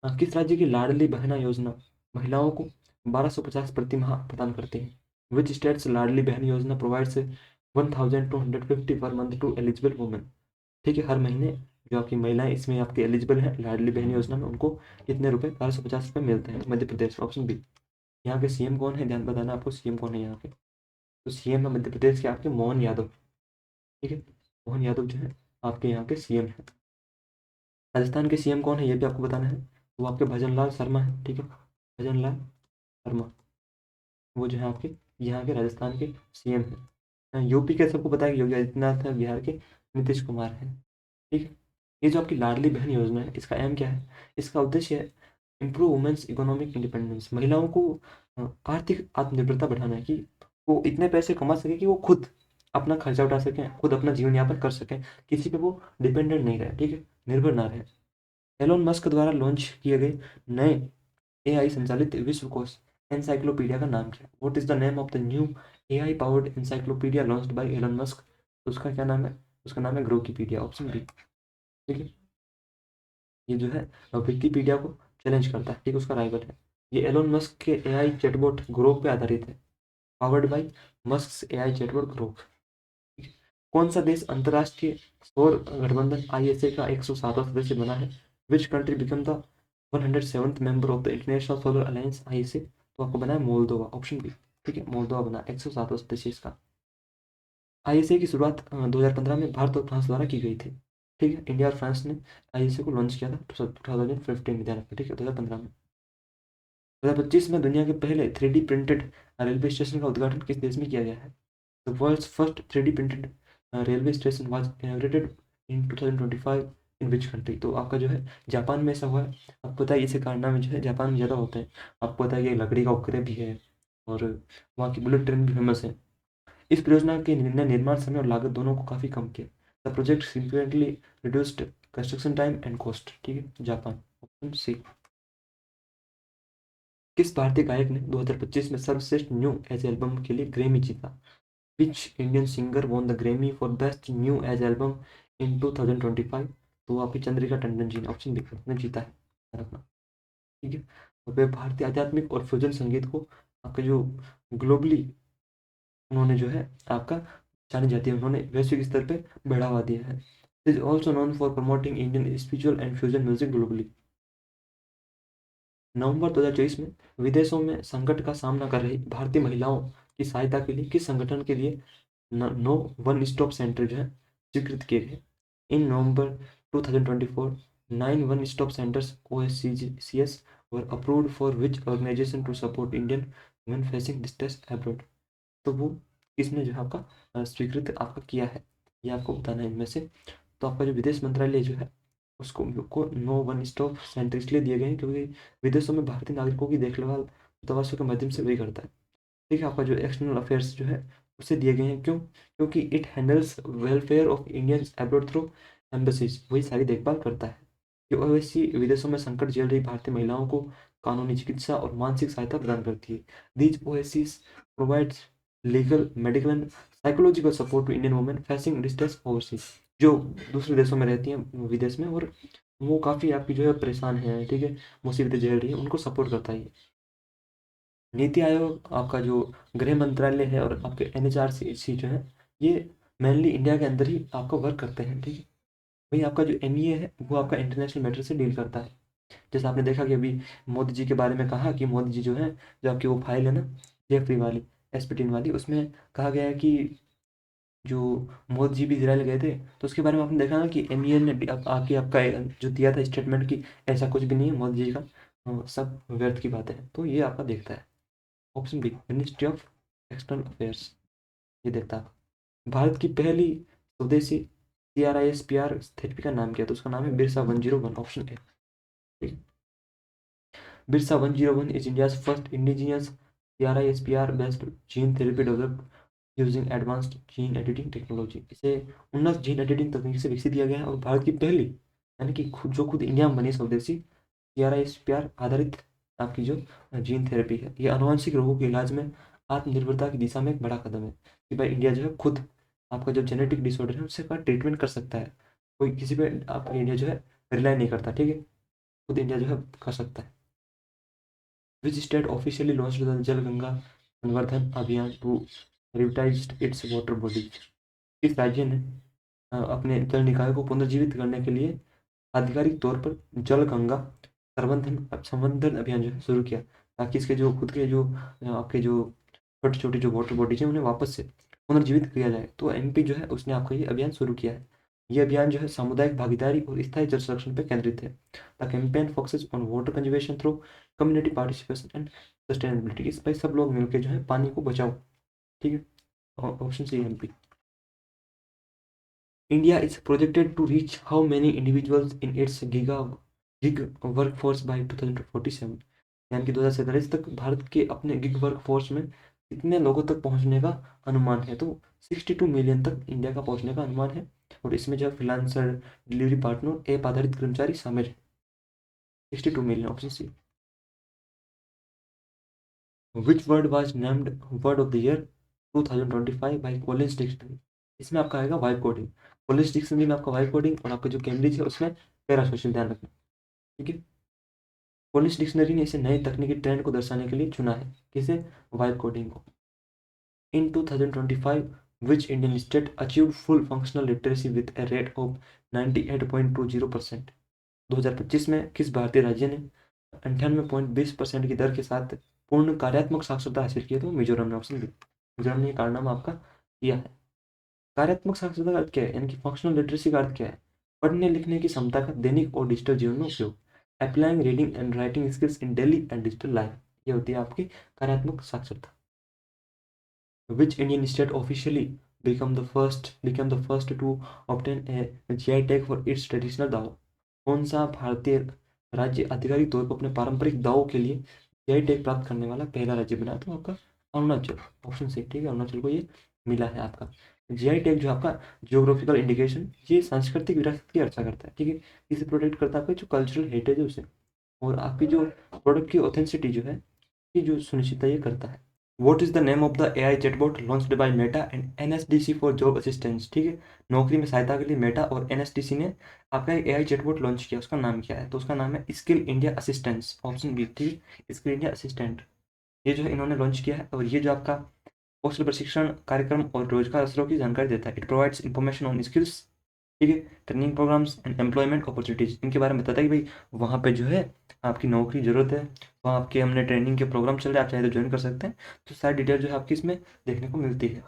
किस राज्य की लाडली बहना योजना महिलाओं को 1250 प्रति माह प्रदान करती है? विच स्टेट्स लाडली बहन योजना provides 1250 per month to eligible women, ठीक है, हर महीने जो आपकी महिलाएं इसमें आपके एलिजिबल हैं लाडली बहन योजना में, उनको कितने रुपए, 1250 रुपये मिलते हैं? Madhya Pradesh, option B. यहाँ के सीएम कौन है, ध्यान बताना आपको, सीएम कौन है यहाँ के? तो सीएम है मध्य प्रदेश के आपके मोहन यादव, ठीक है, मोहन यादव जो है आपके यहाँ के सीएम है। राजस्थान के सीएम कौन है ये भी आपको बताना है, वो आपके भजन लाल शर्मा है, ठीक है, भजन लाल शर्मा, वो जो है आपके यहाँ के राजस्थान के सीएम है। यूपी के सबको पता है कि योगी आदित्यनाथ है, बिहार के नीतीश कुमार है, ठीक है। ये जो आपकी लाडली बहन योजना है इसका एम क्या है? इसका उद्देश्य है इम्प्रूव वुमेन्स इकोनॉमिक इंडिपेंडेंस, महिलाओं को आर्थिक आत्मनिर्भरता बढ़ाना है, कि वो इतने पैसे कमा सके कि वो खुद अपना खर्चा उठा सकें, खुद अपना जीवन यापन कर सकें, किसी पे वो डिपेंडेंट नहीं रहे, ठीक है, निर्भर ना रहे। एलोन मस्क द्वारा लॉन्च किए गए नए एआई संचालित विश्व कोश एनसाइक्लोपीडिया का नाम क्या है? What is the name of the new AI powered encyclopedia launched by Elon Musk? तो उसका क्या नाम है? उसका नाम है ग्रोकीपीडिया, ऑप्शन बी, ठीक है। ये जो है विकिपीडिया को चैलेंज करता है, ठीक है, उसका राइवल है। ये एलोन मस्क के एआई चैटबॉट ग्रोक पे आधारित है, powered by Musk AI chatbot Grok. कौन सा देश अंतर्राष्ट्रीय सौर गठबंधन आईएसए का 107वां सदस्य बना है? Which country become the 107th member of the international solar alliance ISA? तो आपको बना है मोल्दोवा, ऑप्शन बी, ठीक है, मोल्दोवा बना 107वां सदस्य इसका। आईएसए की शुरुआत 2015 में भारत और फ्रांस द्वारा की गई थी, ठीक है, इंडिया और फ्रांस ने आईएसए को लॉन्च किया था 2015 में, ध्यान रखना, ठीक है, 2015 में। 2025 में दुनिया के पहले 3D प्रिंटेड रेलवे स्टेशन का उद्घाटन किस देश में किया गया है? The world's first 3D printed railway station was inaugurated in 2025 in which country? तो आपका जो है जापान में ऐसा हुआ है। आपको पता है इसे कारनामे जो है जापान में ज़्यादा होते हैं। आपको पता है कि लकड़ी का उपग्रह भी है और वहाँ की बुलेट ट्रेन भी फेमस है। इस परियोजना के निर्माण समय और लागत दोनों को काफ़ी कम किया। The project significantly reduced construction time and cost, ठीक है, जापान, ऑप्शन सी। किस भारतीय गायक ने 2025 में सर्वश्रेष्ठ न्यू एज एल्बम के लिए ग्रैमी जीता? Which Indian singer won the Grammy for best new age album in 2025? तो आपकी चंद्रिका टंडन जी ने, ऑप्शन बी, ने जीता है, ध्यान रखना, ठीक है। और वे भारतीय आध्यात्मिक और फ्यूजन संगीत को आपके जो ग्लोबली उन्होंने जो है आपका जानी जाती है, उन्होंने वैश्विक स्तर पे बढ़ावा दिया है। Is also known for promoting Indian spiritual and fusion music globally. नवंबर 2024 में विदेशों में संकट का सामना कर रही भारतीय महिलाओं की सहायता के लिए किस संगठन के लिए नो वन स्टॉप सेंटर जो है स्वीकृत किए गए? In November 2024 9 one stop centres OSCS were approved for which organisation to support Indian women facing distress abroad? तो वो किसने जो है आपका स्वीकृत आपका किया है, ये आपको बताना है इनमें से। तो आपका जो विदेश मंत्रालय जो है उसको को नो वन स्टॉप सेंटर इसलिए दिए गए हैं क्योंकि विदेशों में भारतीय नागरिकों की देखभाल दूतावासों के माध्यम से वही करता है, ठीक है। आपका जो एक्सटर्नल अफेयर्स जो है उसे दिए गए हैं, क्यों? क्योंकि it handles welfare of Indians abroad through embassies, वही सारी देखभाल करता है। ये ओवैसी विदेशों में संकट झेल रही भारतीय महिलाओं को कानूनी चिकित्सा और मानसिक सहायता प्रदान करती है। These OACs provides legal medical and psychological support to Indian women facing distress overseas, जो दूसरे देशों में रहती हैं विदेश में और वो काफ़ी आपकी जो है परेशान है, ठीक है, मुसीबतें झेल रही है, उनको सपोर्ट करता है। नीति आयोग आपका जो गृह मंत्रालय है और आपके NHRC जो है ये मेनली इंडिया के अंदर ही आपका वर्क करते हैं, ठीक है। वही आपका जो MEA है वो आपका इंटरनेशनल मैटर से डील करता है। जैसे आपने देखा कि अभी मोदी जी के बारे में कहा कि मोदी जी जो है, जो आपकी वो फाइल है ना जेफरी वाली, एस्पिटिन वाली, उसमें कहा गया है कि जो मोदी जी भी इसराइल गए थे तो उसके बारे में आपने देखा ना कि MEA ने आके आपका जो दिया था स्टेटमेंट कि ऐसा कुछ भी नहीं है मोदी जी का। सब व्यर्थ की बातें हैं। तो ये आपका देखता है। Option B ministry of external affairs, ये देखता है। भारत की पहली स्वदेशी CRISPR थेरेपी का नाम क्या है? तो उसका नाम है बिरसा 101, ऑप्शन ए। ठीक है। Birsa 101 is India's first indigenous CRISPR based gene therapy developed using advanced gene editing technology. इसे उन्नत जीन एडिटिंग तकनीक से विकसित किया गया है और भारत की पहली, यानी कि खुद इंडिया में बनी स्वदेशी CRISPR आधारित आपकी जो जीन थेरेपी है, ये आनुवंशिक रोगों के इलाज में आत्मनिर्भरता की दिशा में एक बड़ा कदम है कि भाई इंडिया जो है खुद आपका जो जेनेटिक डिसऑर्डर है उससे का ट्रीटमेंट कर सकता है। कोई किसी पे आपका इंडिया जो है रिलाई नहीं करता। ठीक है, खुद इंडिया जो है कर सकता है। Which state officially launch the जल गंगा संवर्धन अभियान टू रिविटाइज इट्स वाटर बॉडीज? किस राज्य ने अपने जल निकाय को पुनर्जीवित करने के लिए आधिकारिक तौर पर जल गंगा संवर्धन संवर्धन अभियान जो है शुरू किया, ताकि इसके जो खुद के जो आपके जो छोटी छोटी जो वाटर बॉडीज हैं उन्हें वापस से पुनर्जीवित किया जाए? तो MP जो है उसने आपका ये अभियान शुरू किया है। ये अभियान जो है सामुदायिक भागीदारी और स्थायी जल संरक्षण पर केंद्रित है। The campaign focuses on water conservation through community participation and sustainability. इस पर सब लोग मिलकर जो है पानी को बचाओ। ठीक है, option C MP। India is projected to reach how many individuals in its gig workforce by 2047? यानी कि 2047 तक भारत के अपने गिग वर्कफोर्स में कितने लोगों तक पहुंचने का अनुमान है? तो 62 मिलियन तक इंडिया का पहुंचने का अनुमान है। और इसमें जो फ्रीलांसर, डिलीवरी पार्टनर, ऐप आधारित कर्मचारी शामिल है। 62 million, option C. Which word was named word of the year 2025 by Collins dictionary? इसमें आपका आएगा वाइब कोडिंग। कॉलिंस डिक्शनरी में आपका वाइब कोडिंग और आपका जो कैम्ब्रिज है उसमें पैरा सोशल, ध्यान रखना। ठीक है, कॉलिंस डिक्शनरी ने इसे नए तकनीकी ट्रेंड को दर्शाने के लिए चुना है। किसे? वाइब कोडिंग को। इन 2025 which Indian state achieved full functional literacy with a rate of 98.20%? 2025 में किस भारतीय राज्य ने 98.20% की दर के साथ पूर्ण कार्यात्मक साक्षरता हासिल की है? तो मिजोरम ने, ऑप्शन बी। मिजोरम ने ये कारनामा आपका किया है। कार्यात्मक साक्षरता का अर्थ क्या है, यानी कि फंक्शनल लिटरेसी का अर्थ क्या है? पढ़ने लिखने की क्षमता का दैनिक और डिजिटल जीवन में उपयोग। Applying reading and writing skills in daily and digital life, ये होती है आपकी कार्यात्मक साक्षरता। विच Indian state officially became the first to obtain a GI tag for its traditional दाव? कौन सा भारतीय राज्य आधिकारिक तौर पर अपने पारंपरिक दावों के लिए GI टैग प्राप्त करने वाला पहला राज्य बना? तो आपका अरुणाचल, ऑप्शन सी। ठीक है, अरुणाचल को ये मिला है आपका GI टैग। जो आपका जियोग्राफिकल इंडिकेशन, ये सांस्कृतिक विरासत की रक्षा करता है। ठीक है, इसे प्रोटेक्ट करता है आपका जो कल्चरल हेरिटेज है उसे, और आपकी जो प्रोडक्ट की ऑथेंटिसिटी जो है ये जो सुनिश्चित ये करता है। What is the name of the AI chatbot launched by Meta and NSDC for job assistance? ठीक है, नौकरी में सहायता के लिए मेटा और NSDC ने आपका एक AI चैटबॉट लॉन्च किया। उसका नाम क्या है? तो उसका नाम है skill India assistance, option B. ठीक है, स्किल इंडिया असिस्टेंट, ये जो है इन्होंने लॉन्च किया है। और ये जो आपका कौशल प्रशिक्षण कार्यक्रम और रोजगार अवसरों की जानकारी देता है। It provides information on skills, ठीक है, training programmes and employment opportunities, इनके बारे में बताता है कि भाई वहाँ पे जो है आपकी नौकरी जरूरत है, वहाँ आपके हमने ट्रेनिंग के प्रोग्राम चल रहे हैं, आप चाहे तो ज्वाइन कर सकते हैं। तो सारी डिटेल जो है आपकी इसमें देखने को मिलती है।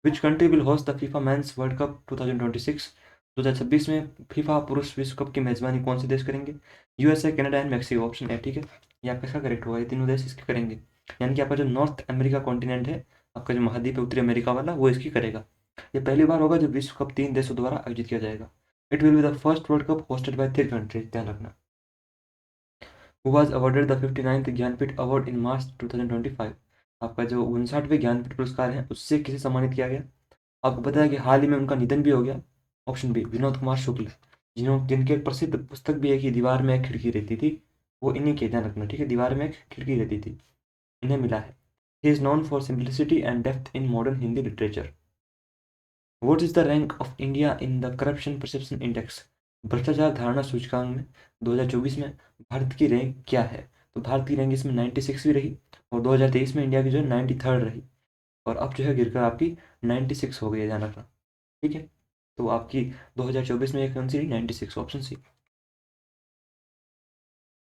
Which country will host the FIFA mains world cup 2026? 2026 में फीफा पुरुष विश्व कप की मेजबानी कौन से देश करेंगे? USA, Canada and Mexico, option A. ठीक है, ये आपका इसका करेक्ट होगा, ये तीनों देश इसके करेंगे। यानी कि आपका जो नॉर्थ अमेरिका कॉन्टिनेंट है, आपका जो महाद्वीप है उत्तरी अमेरिका वाला, वो इसकी करेगा। ये पहली बार होगा जब विश्व कप 3 देशों द्वारा आयोजित किया जाएगा। It will be the first world cup hosted by 3 countries, ध्यान रखना। Who was awarded the 59th Jnanpith award in March 2025? आपका जो 59वें ज्ञानपीठ पुरस्कार है उससे किसे सम्मानित किया गया? आपको पता है कि हाल ही में उनका निधन भी हो गया। ऑप्शन बी, विनोद कुमार शुक्ल, जिनके एक प्रसिद्ध पुस्तक भी है कि दीवार में एक खिड़की रहती थी, वो इन्हीं के, ध्यान रखना। ठीक है, दीवार में एक खिड़की रहती थी, इन्हें मिला है। He is known for simplicity and depth in modern Hindi literature. What is the rank of India in the corruption perception index? भ्रष्टाचार धारणा सूचकांक में 2024 में भारत की रैंक क्या है? तो भारत की रैंक इसमें 96 भी रही, और 2023 में इंडिया की जो है 93rd रही, और अब जो है गिरकर आपकी 96 हो गई है, ध्यान रखना। ठीक है, तो आपकी 2024 में एक कौन सी रही? 96, ऑप्शन सी।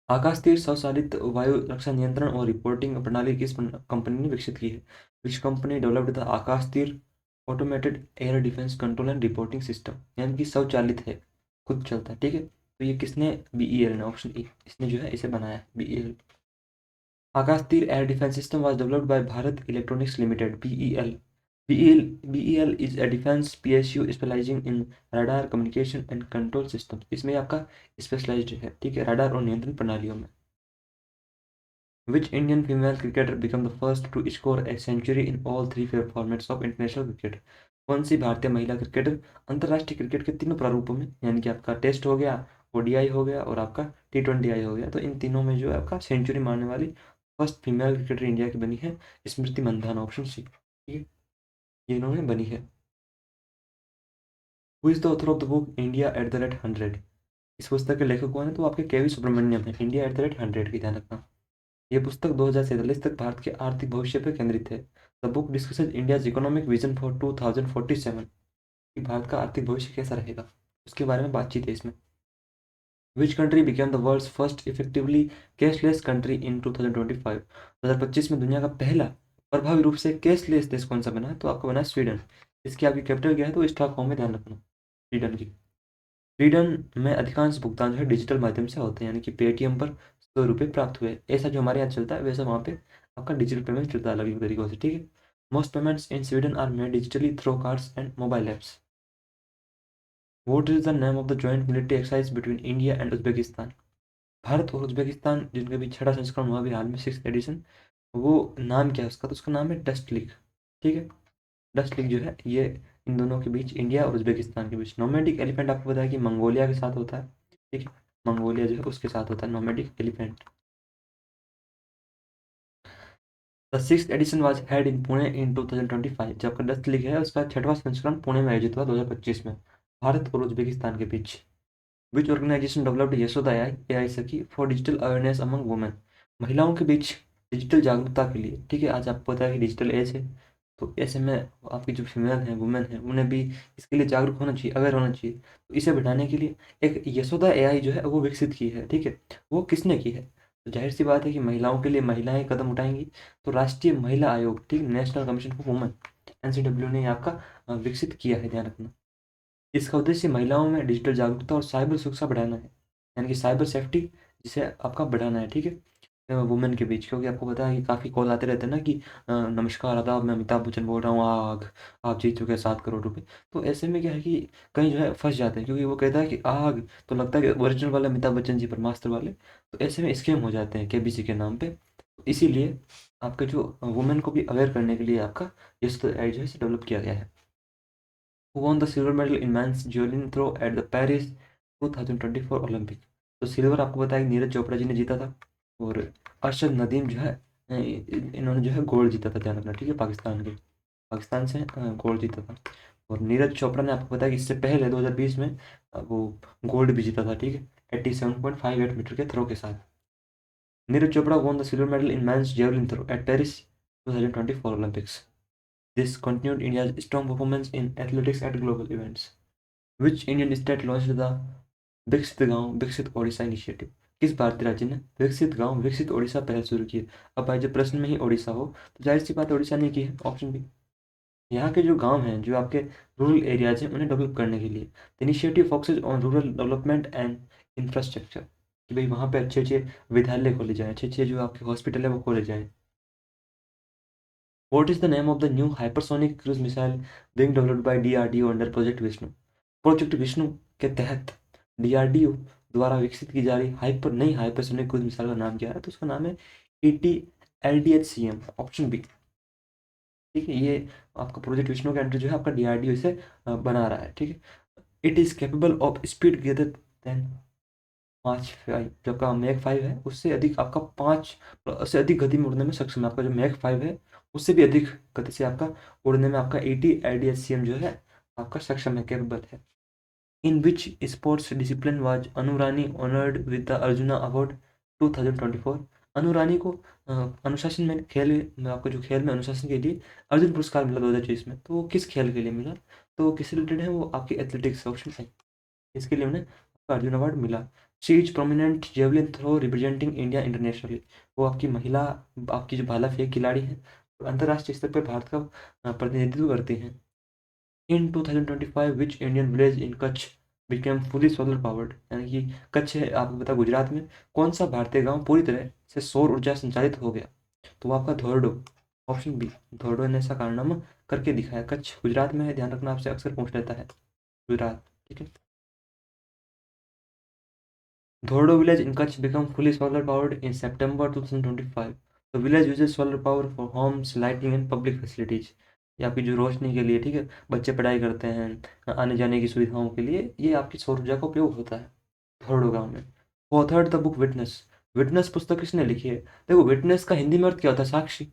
आकाश तीर स्वचालित वायु रक्षा नियंत्रण और रिपोर्टिंग प्रणाली किस कंपनी ने विकसित की है? विच कंपनी डेवलप्ड द आकाश तीर automated air defence control and reporting system? यानी कि स्वचालित है, खुद चलता है। ठीक है, तो ये किसने, BEL ने, ऑप्शन ई, इसने जो है इसे बनाया है, BEL। आकाश तीर air defence system was developed by Bharat electronics limited, BEL। BEL is a defence PSU specialising in radar communication and control system. इसमें आपका स्पेशलाइज्ड है, ठीक है, रडार और नियंत्रण प्रणालियों में। Which Indian female cricketer became the first to score a century in all three formats of international cricket? कौन सी भारतीय महिला क्रिकेटर अंतर्राष्ट्रीय क्रिकेट के तीनों प्रारूपों में, यानी कि आपका टेस्ट हो गया, ODI हो गया और आपका T20I हो गया, तो इन तीनों में जो है आपका सेंचुरी मारने वाली फर्स्ट फीमेल क्रिकेटर इंडिया की बनी है स्मृति मंधाना, ऑप्शन सी, ठीक है, ये इन्होंने बनी है। Who is the author of the book India at the rate 100? इस पुस्तक के लेखक कौन है, तो आपके KV सुब्रमण्यम है, इंडिया एट द रेट 100 की ध्यान रखना। ये पुस्तक 2047 तक भारत के आर्थिक भविष्य पर केंद्रित है। The book discusses India's economic vision for 2047, कि भारत का आर्थिक भविष्य कैसा रहेगा, उसके बारे में बातचीत है इसमें। Which country became the world's first effectively cashless country in 2025? 2025 में दुनिया का पहला प्रभावी रूप से कैशलेस देश कौन सा बना है, तो आपका बना है स्वीडन। इसकी आपकी कैपिटल क्या है, तो स्टॉकहोम में, ध्यान रखना स्वीडन की। स्वीडन में अधिकांश भुगतान जो है डिजिटल माध्यम से होते हैं, यानी कि पेटीएम पर 100 रुपये प्राप्त हुए, ऐसा जो हमारे यहाँ चलता है वैसा वहाँ पे आपका डिजिटल पेमेंट चलता है अलग अलग तरीकों से, ठीक है। Most payments in Sweden are made digitally through cards and mobile apps. What is the name of the joint military exercise between India and Uzbekistan? भारत और उज्बेकिस्तान जिनके बीच छठा संस्करण हुआ अभी हाल में, 6th एडिशन, वो नाम क्या है उसका, तो उसका नाम है डस्ट लीग, ठीक है। डस्ट लीग जो है ये इन दोनों के बीच, इंडिया और उज्बेकिस्तान के बीच। नोमैडिक एलिफेंट आपको पता है कि मंगोलिया के साथ होता है, ठीक है, मंगोलिया जो है उसके साथ होता है nomadic elephant. The 6th edition was held in Pune in 2025। जब का डस्ट लीग है उसका छठवां संस्करण पुणे में आयोजित हुआ 2025 में, भारत और उज्बेकिस्तान के बीच। विच ऑर्गेनाइजेशन डेवलप्ड यशोदा AI सखी for digital awareness among women? महिलाओं के बीच डिजिटल जागरूकता के लिए, ठीक है, आज आपको पता है कि डिजिटल एज है, तो ऐसे में आपकी जो फीमेल हैं, वुमेन हैं, उन्हें भी इसके लिए जागरूक होना चाहिए, अवेयर होना चाहिए। तो इसे बढ़ाने के लिए एक यशोदा AI जो है वो विकसित की है, ठीक है। वो किसने की है, तो जाहिर सी बात है कि महिलाओं के लिए महिलाएं कदम उठाएंगी, तो राष्ट्रीय महिला आयोग, ठीक, national commission for women, NCW ने आपका विकसित किया है, ध्यान रखना। इसका उद्देश्य महिलाओं में डिजिटल जागरूकता और साइबर सुरक्षा बढ़ाना है, यानी कि साइबर सेफ्टी जिसे आपका बढ़ाना है, ठीक है, वुमेन के बीच। क्योंकि आपको पता है कि काफ़ी कॉल आते रहते हैं ना कि नमस्कार आदाब, मैं अमिताभ बच्चन बोल रहा हूँ, आग, आप जीत चुके हैं 7 करोड़ रुपए। तो ऐसे में क्या है कि कहीं जो है फंस जाते हैं, क्योंकि वो कहता है कि आग, तो लगता है कि ओरिजिनल वाले अमिताभ बच्चन जी, ब्रह्मास्त्र वाले, तो ऐसे में स्कैम हो जाते हैं KBC के नाम पे। तो इसीलिए आपके जो वुमेन को भी अवेयर करने के लिए आपका ये जो है डेवलप किया गया है। who won the silver medal in men's javelin throw at the Paris 2024 Olympic? तो सिल्वर आपको पता है नीरज चोपड़ा जी ने जीता था, और अरशद नदीम जो है इन्होंने जो है गोल्ड जीता था, ध्यान रखना, ठीक है, पाकिस्तान से गोल्ड जीता था। और नीरज चोपड़ा ने आपको पता है कि इससे पहले 2020 में वो गोल्ड भी जीता था, ठीक है, 87.58 मीटर के थ्रो के साथ। Neeraj Chopra won the silver medal in men's javelin throw at Paris 2024 Olympics. This continued India's strong performance in athletics at global events. Which Indian state launched the विकसित गांव विकसित ओडिशा इनिशिएटिव? किस भारतीय राज्य ने विकसित गांव विकसित ओडिशा पहल शुरू की है? अब भाई जब प्रश्न में ही ओडिशा हो तो जाहिर सी बात ओडिशा ने की है, ऑप्शन बी। यहाँ के जो गांव हैं, जो आपके रूरल एरियाज हैं, उन्हें डेवलप करने के लिए initiative focuses on rural development and infrastructure, कि भाई वहाँ पे अच्छे अच्छे विद्यालय खोले जाएँ, अच्छे अच्छे जो आपके हॉस्पिटल है वो खोले जाएँ। What is the name of the new hypersonic cruise missile being developed by DRDO under Project Vishnu? Project Vishnu के तहत DRDO द्वारा विकसित की जा रही नई हाइपरसोनिक क्रूज मिसाइल का नाम क्या है, तो उसका नाम है ET-LDH-CM, ऑप्शन बी, ठीक है। ये आपका प्रोजेक्ट विष्णु के अंडर जो है आपका DRDO इसे बना रहा है, ठीक है। It is capable of speed greater than 5 5, जो आपका मैक 5 है उससे अधिक, आपका 5 से अधिक गति में उड़ने में सक्षम है। आपका जो मैक 5 है उससे भी अधिक गति से आपका उड़ने में आपका ET-LDH-CM जो है आपका सक्षम है, कैपेबल है। In which sports discipline was Anurani honoured with the Arjuna award 2024? Anurani को अनुशासन में खेल में, आपको जो खेल में अनुशासन के लिए अर्जुन पुरस्कार मिला 2024 में, तो वो किस खेल के लिए मिला, तो किस रिलेटेड है, वो आपकी एथलेटिक्स, ऑप्शन है, इसके लिए उन्हें अर्जुन अवार्ड मिला। She is prominent javelin throw representing India internationally, वो आपकी महिला, आपकी जो भाला फेंक खिलाड़ी हैं, अंतर्राष्ट्रीय स्तर पर भारत का प्रतिनिधित्व करती हैं। इन 2025 which Indian village in Kutch became fully solar powered, यानी कि कच्छ है आपको पता गुजरात में, कौन सा भारतीय गांव पूरी तरह से सौर ऊर्जा संचालित हो गया? तो वो आपका धोरडो, ऑप्शन बी, धोरडो ने ऐसा कारनामा करके दिखाया। कच्छ गुजरात में है, ध्यान रखना, आपसे अक्सर पूछ लेता है गुजरात, ठीक है। Dhordo village in Kutch became fully solar powered in September 2025. The village uses solar power for homes, lighting and public facilities. ये आपकी जो रोशनी के लिए, ठीक है, बच्चे पढ़ाई करते हैं, आने जाने की सुविधाओं के लिए ये आपकी सौर ऊर्जा का उपयोग होता है धोरडो गांव में। Authored the book witness, witness पुस्तक किसने लिखी है? देखो विटनेस का हिंदी में अर्थ क्या होता है? साक्षी,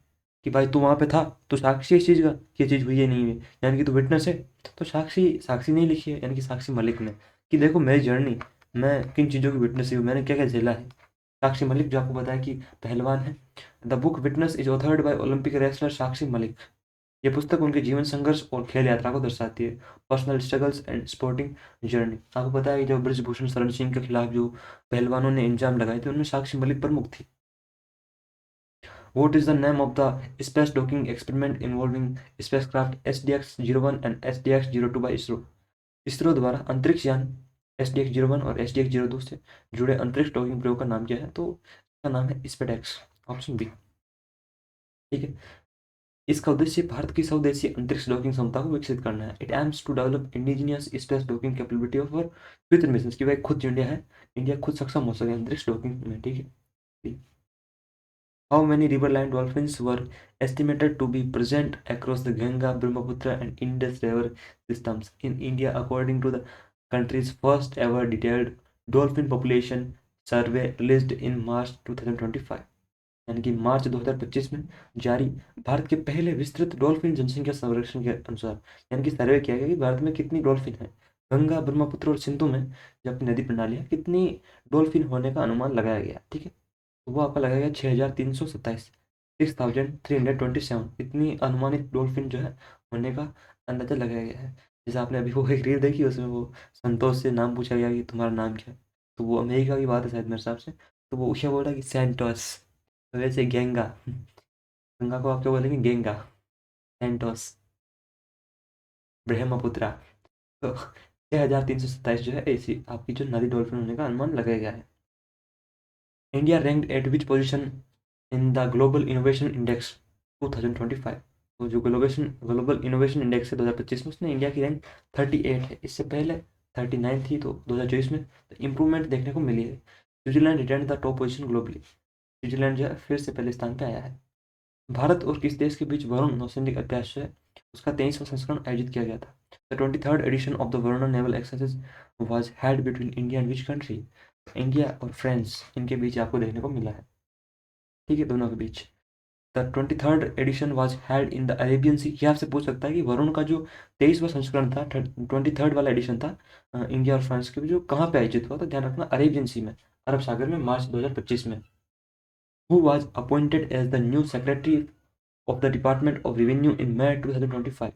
कि भाई तू वहाँ पे था, तो साक्षी इस चीज़ का कि ये चीज़ हुई है नहीं हुई, यानी कि तू विटनेस है। तो साक्षी, साक्षी नहीं लिखी है, यानी कि साक्षी मलिक ने, कि देखो मेरी जर्नी, मैं किन चीज़ों की विटनेस हूँ, मैंने क्या क्या झेला है। साक्षी मलिक जो आपको बताया कि पहलवान है। The book witness is authored by Olympic wrestler Sakshi Malik. ये पुस्तक उनके जीवन संघर्ष और खेल यात्रा को दर्शाती है, personal struggles and sporting journey. आपको पता है कि जब ब्रिजभूषण शरण सिंह के खिलाफ जो पहलवानों ने इंजाम लगाए थे उनमें साक्षी मलिक प्रमुख थी। What is the name of the space docking experiment involving spacecraft SDX-01 and SDX-02 by ISRO? ISRO द्वारा अंतरिक्ष यान SDX-01 और SDX-02 से जुड़े अंतरिक्ष डॉकिंग प्रयोग का नाम क्या है? तो इसका नाम है स्पेडेक्स, ऑप्शन बी, ठीक है। इसका उद्देश्य भारत की स्वदेशी अंतरिक्ष डॉकिंग क्षमता को विकसित करना है। It aims to develop indigenous space docking capability of future mission, की भाई खुद इंडिया है, इंडिया खुद सक्षम हो सके अंतरिक्ष डॉकिंग में, ठीक है। How many riverine dolphins were estimated to be present across the Ganga, Brahmaputra, and Indus river systems in India according to the country's first ever detailed dolphin population survey released in March 2025? यानी कि मार्च 2025 में जारी भारत के पहले विस्तृत dolphin जनसंख्या सर्वेक्षण के अनुसार, यानी कि सर्वे किया गया कि भारत में कितनी डॉल्फिन है, गंगा, ब्रह्मपुत्र और सिंधु में जो अपनी नदी प्रणाली है, कितनी डॉल्फिन होने का अनुमान लगाया गया, ठीक है। तो वो आपका लगेगा 6,327, 6,327, इतनी अनुमानित डॉल्फिन जो है होने का अंदाजा लगाया गया है। जैसे आपने अभी वो एक रील देखी, उसमें वो संतोष से नाम पूछा गया कि तुम्हारा नाम क्या है, तो वो अमेरिका की बात है शायद मेरे हिसाब से, तो वो उसे बोला कि सेंटोस। तो वैसे गेंगा, गंगा को आप क्या बोलेंगे? गेंगा, सेंटोस, ब्रह्मपुत्रा। तो 6,327 जो है ऐसी आपकी जो नदी डॉल्फिन होने का अनुमान लगाया गया है। India ranked eight which position in the global innovation index 2025? तो जो ग्लोबल इनोवेशन इंडेक्स है 2025 में, उसने इंडिया की रैंक 38 है, इससे पहले 39 थी, तो 2024 में तो इम्प्रूवमेंट देखने को मिली है। Switzerland return the top position globally, Switzerland जो है फिर से पहले स्थान पर आया है। भारत और किस देश के बीच वरुण नौसैनिक अभ्यास है, उसका 23वां संस्करण आयोजित किया गया था? The 23rd edition of the Varuna naval exercise was held between India and which country? India और फ्रांस, इनके बीच आपको देखने को मिला है, ठीक है, दोनों के बीच। The 23rd edition was held in the Arabian sea, ये आपसे पूछ सकता है कि वरुण का जो 23वां संस्करण था, 23rd वाला एडिशन था, इंडिया और फ्रांस के बीच, जो कहाँ पे आयोजित हुआ? तो ध्यान रखना अरेबियन सी में, अरब सागर में, मार्च 2025 में। Who was appointed as the new secretary of the department of revenue in May 2025?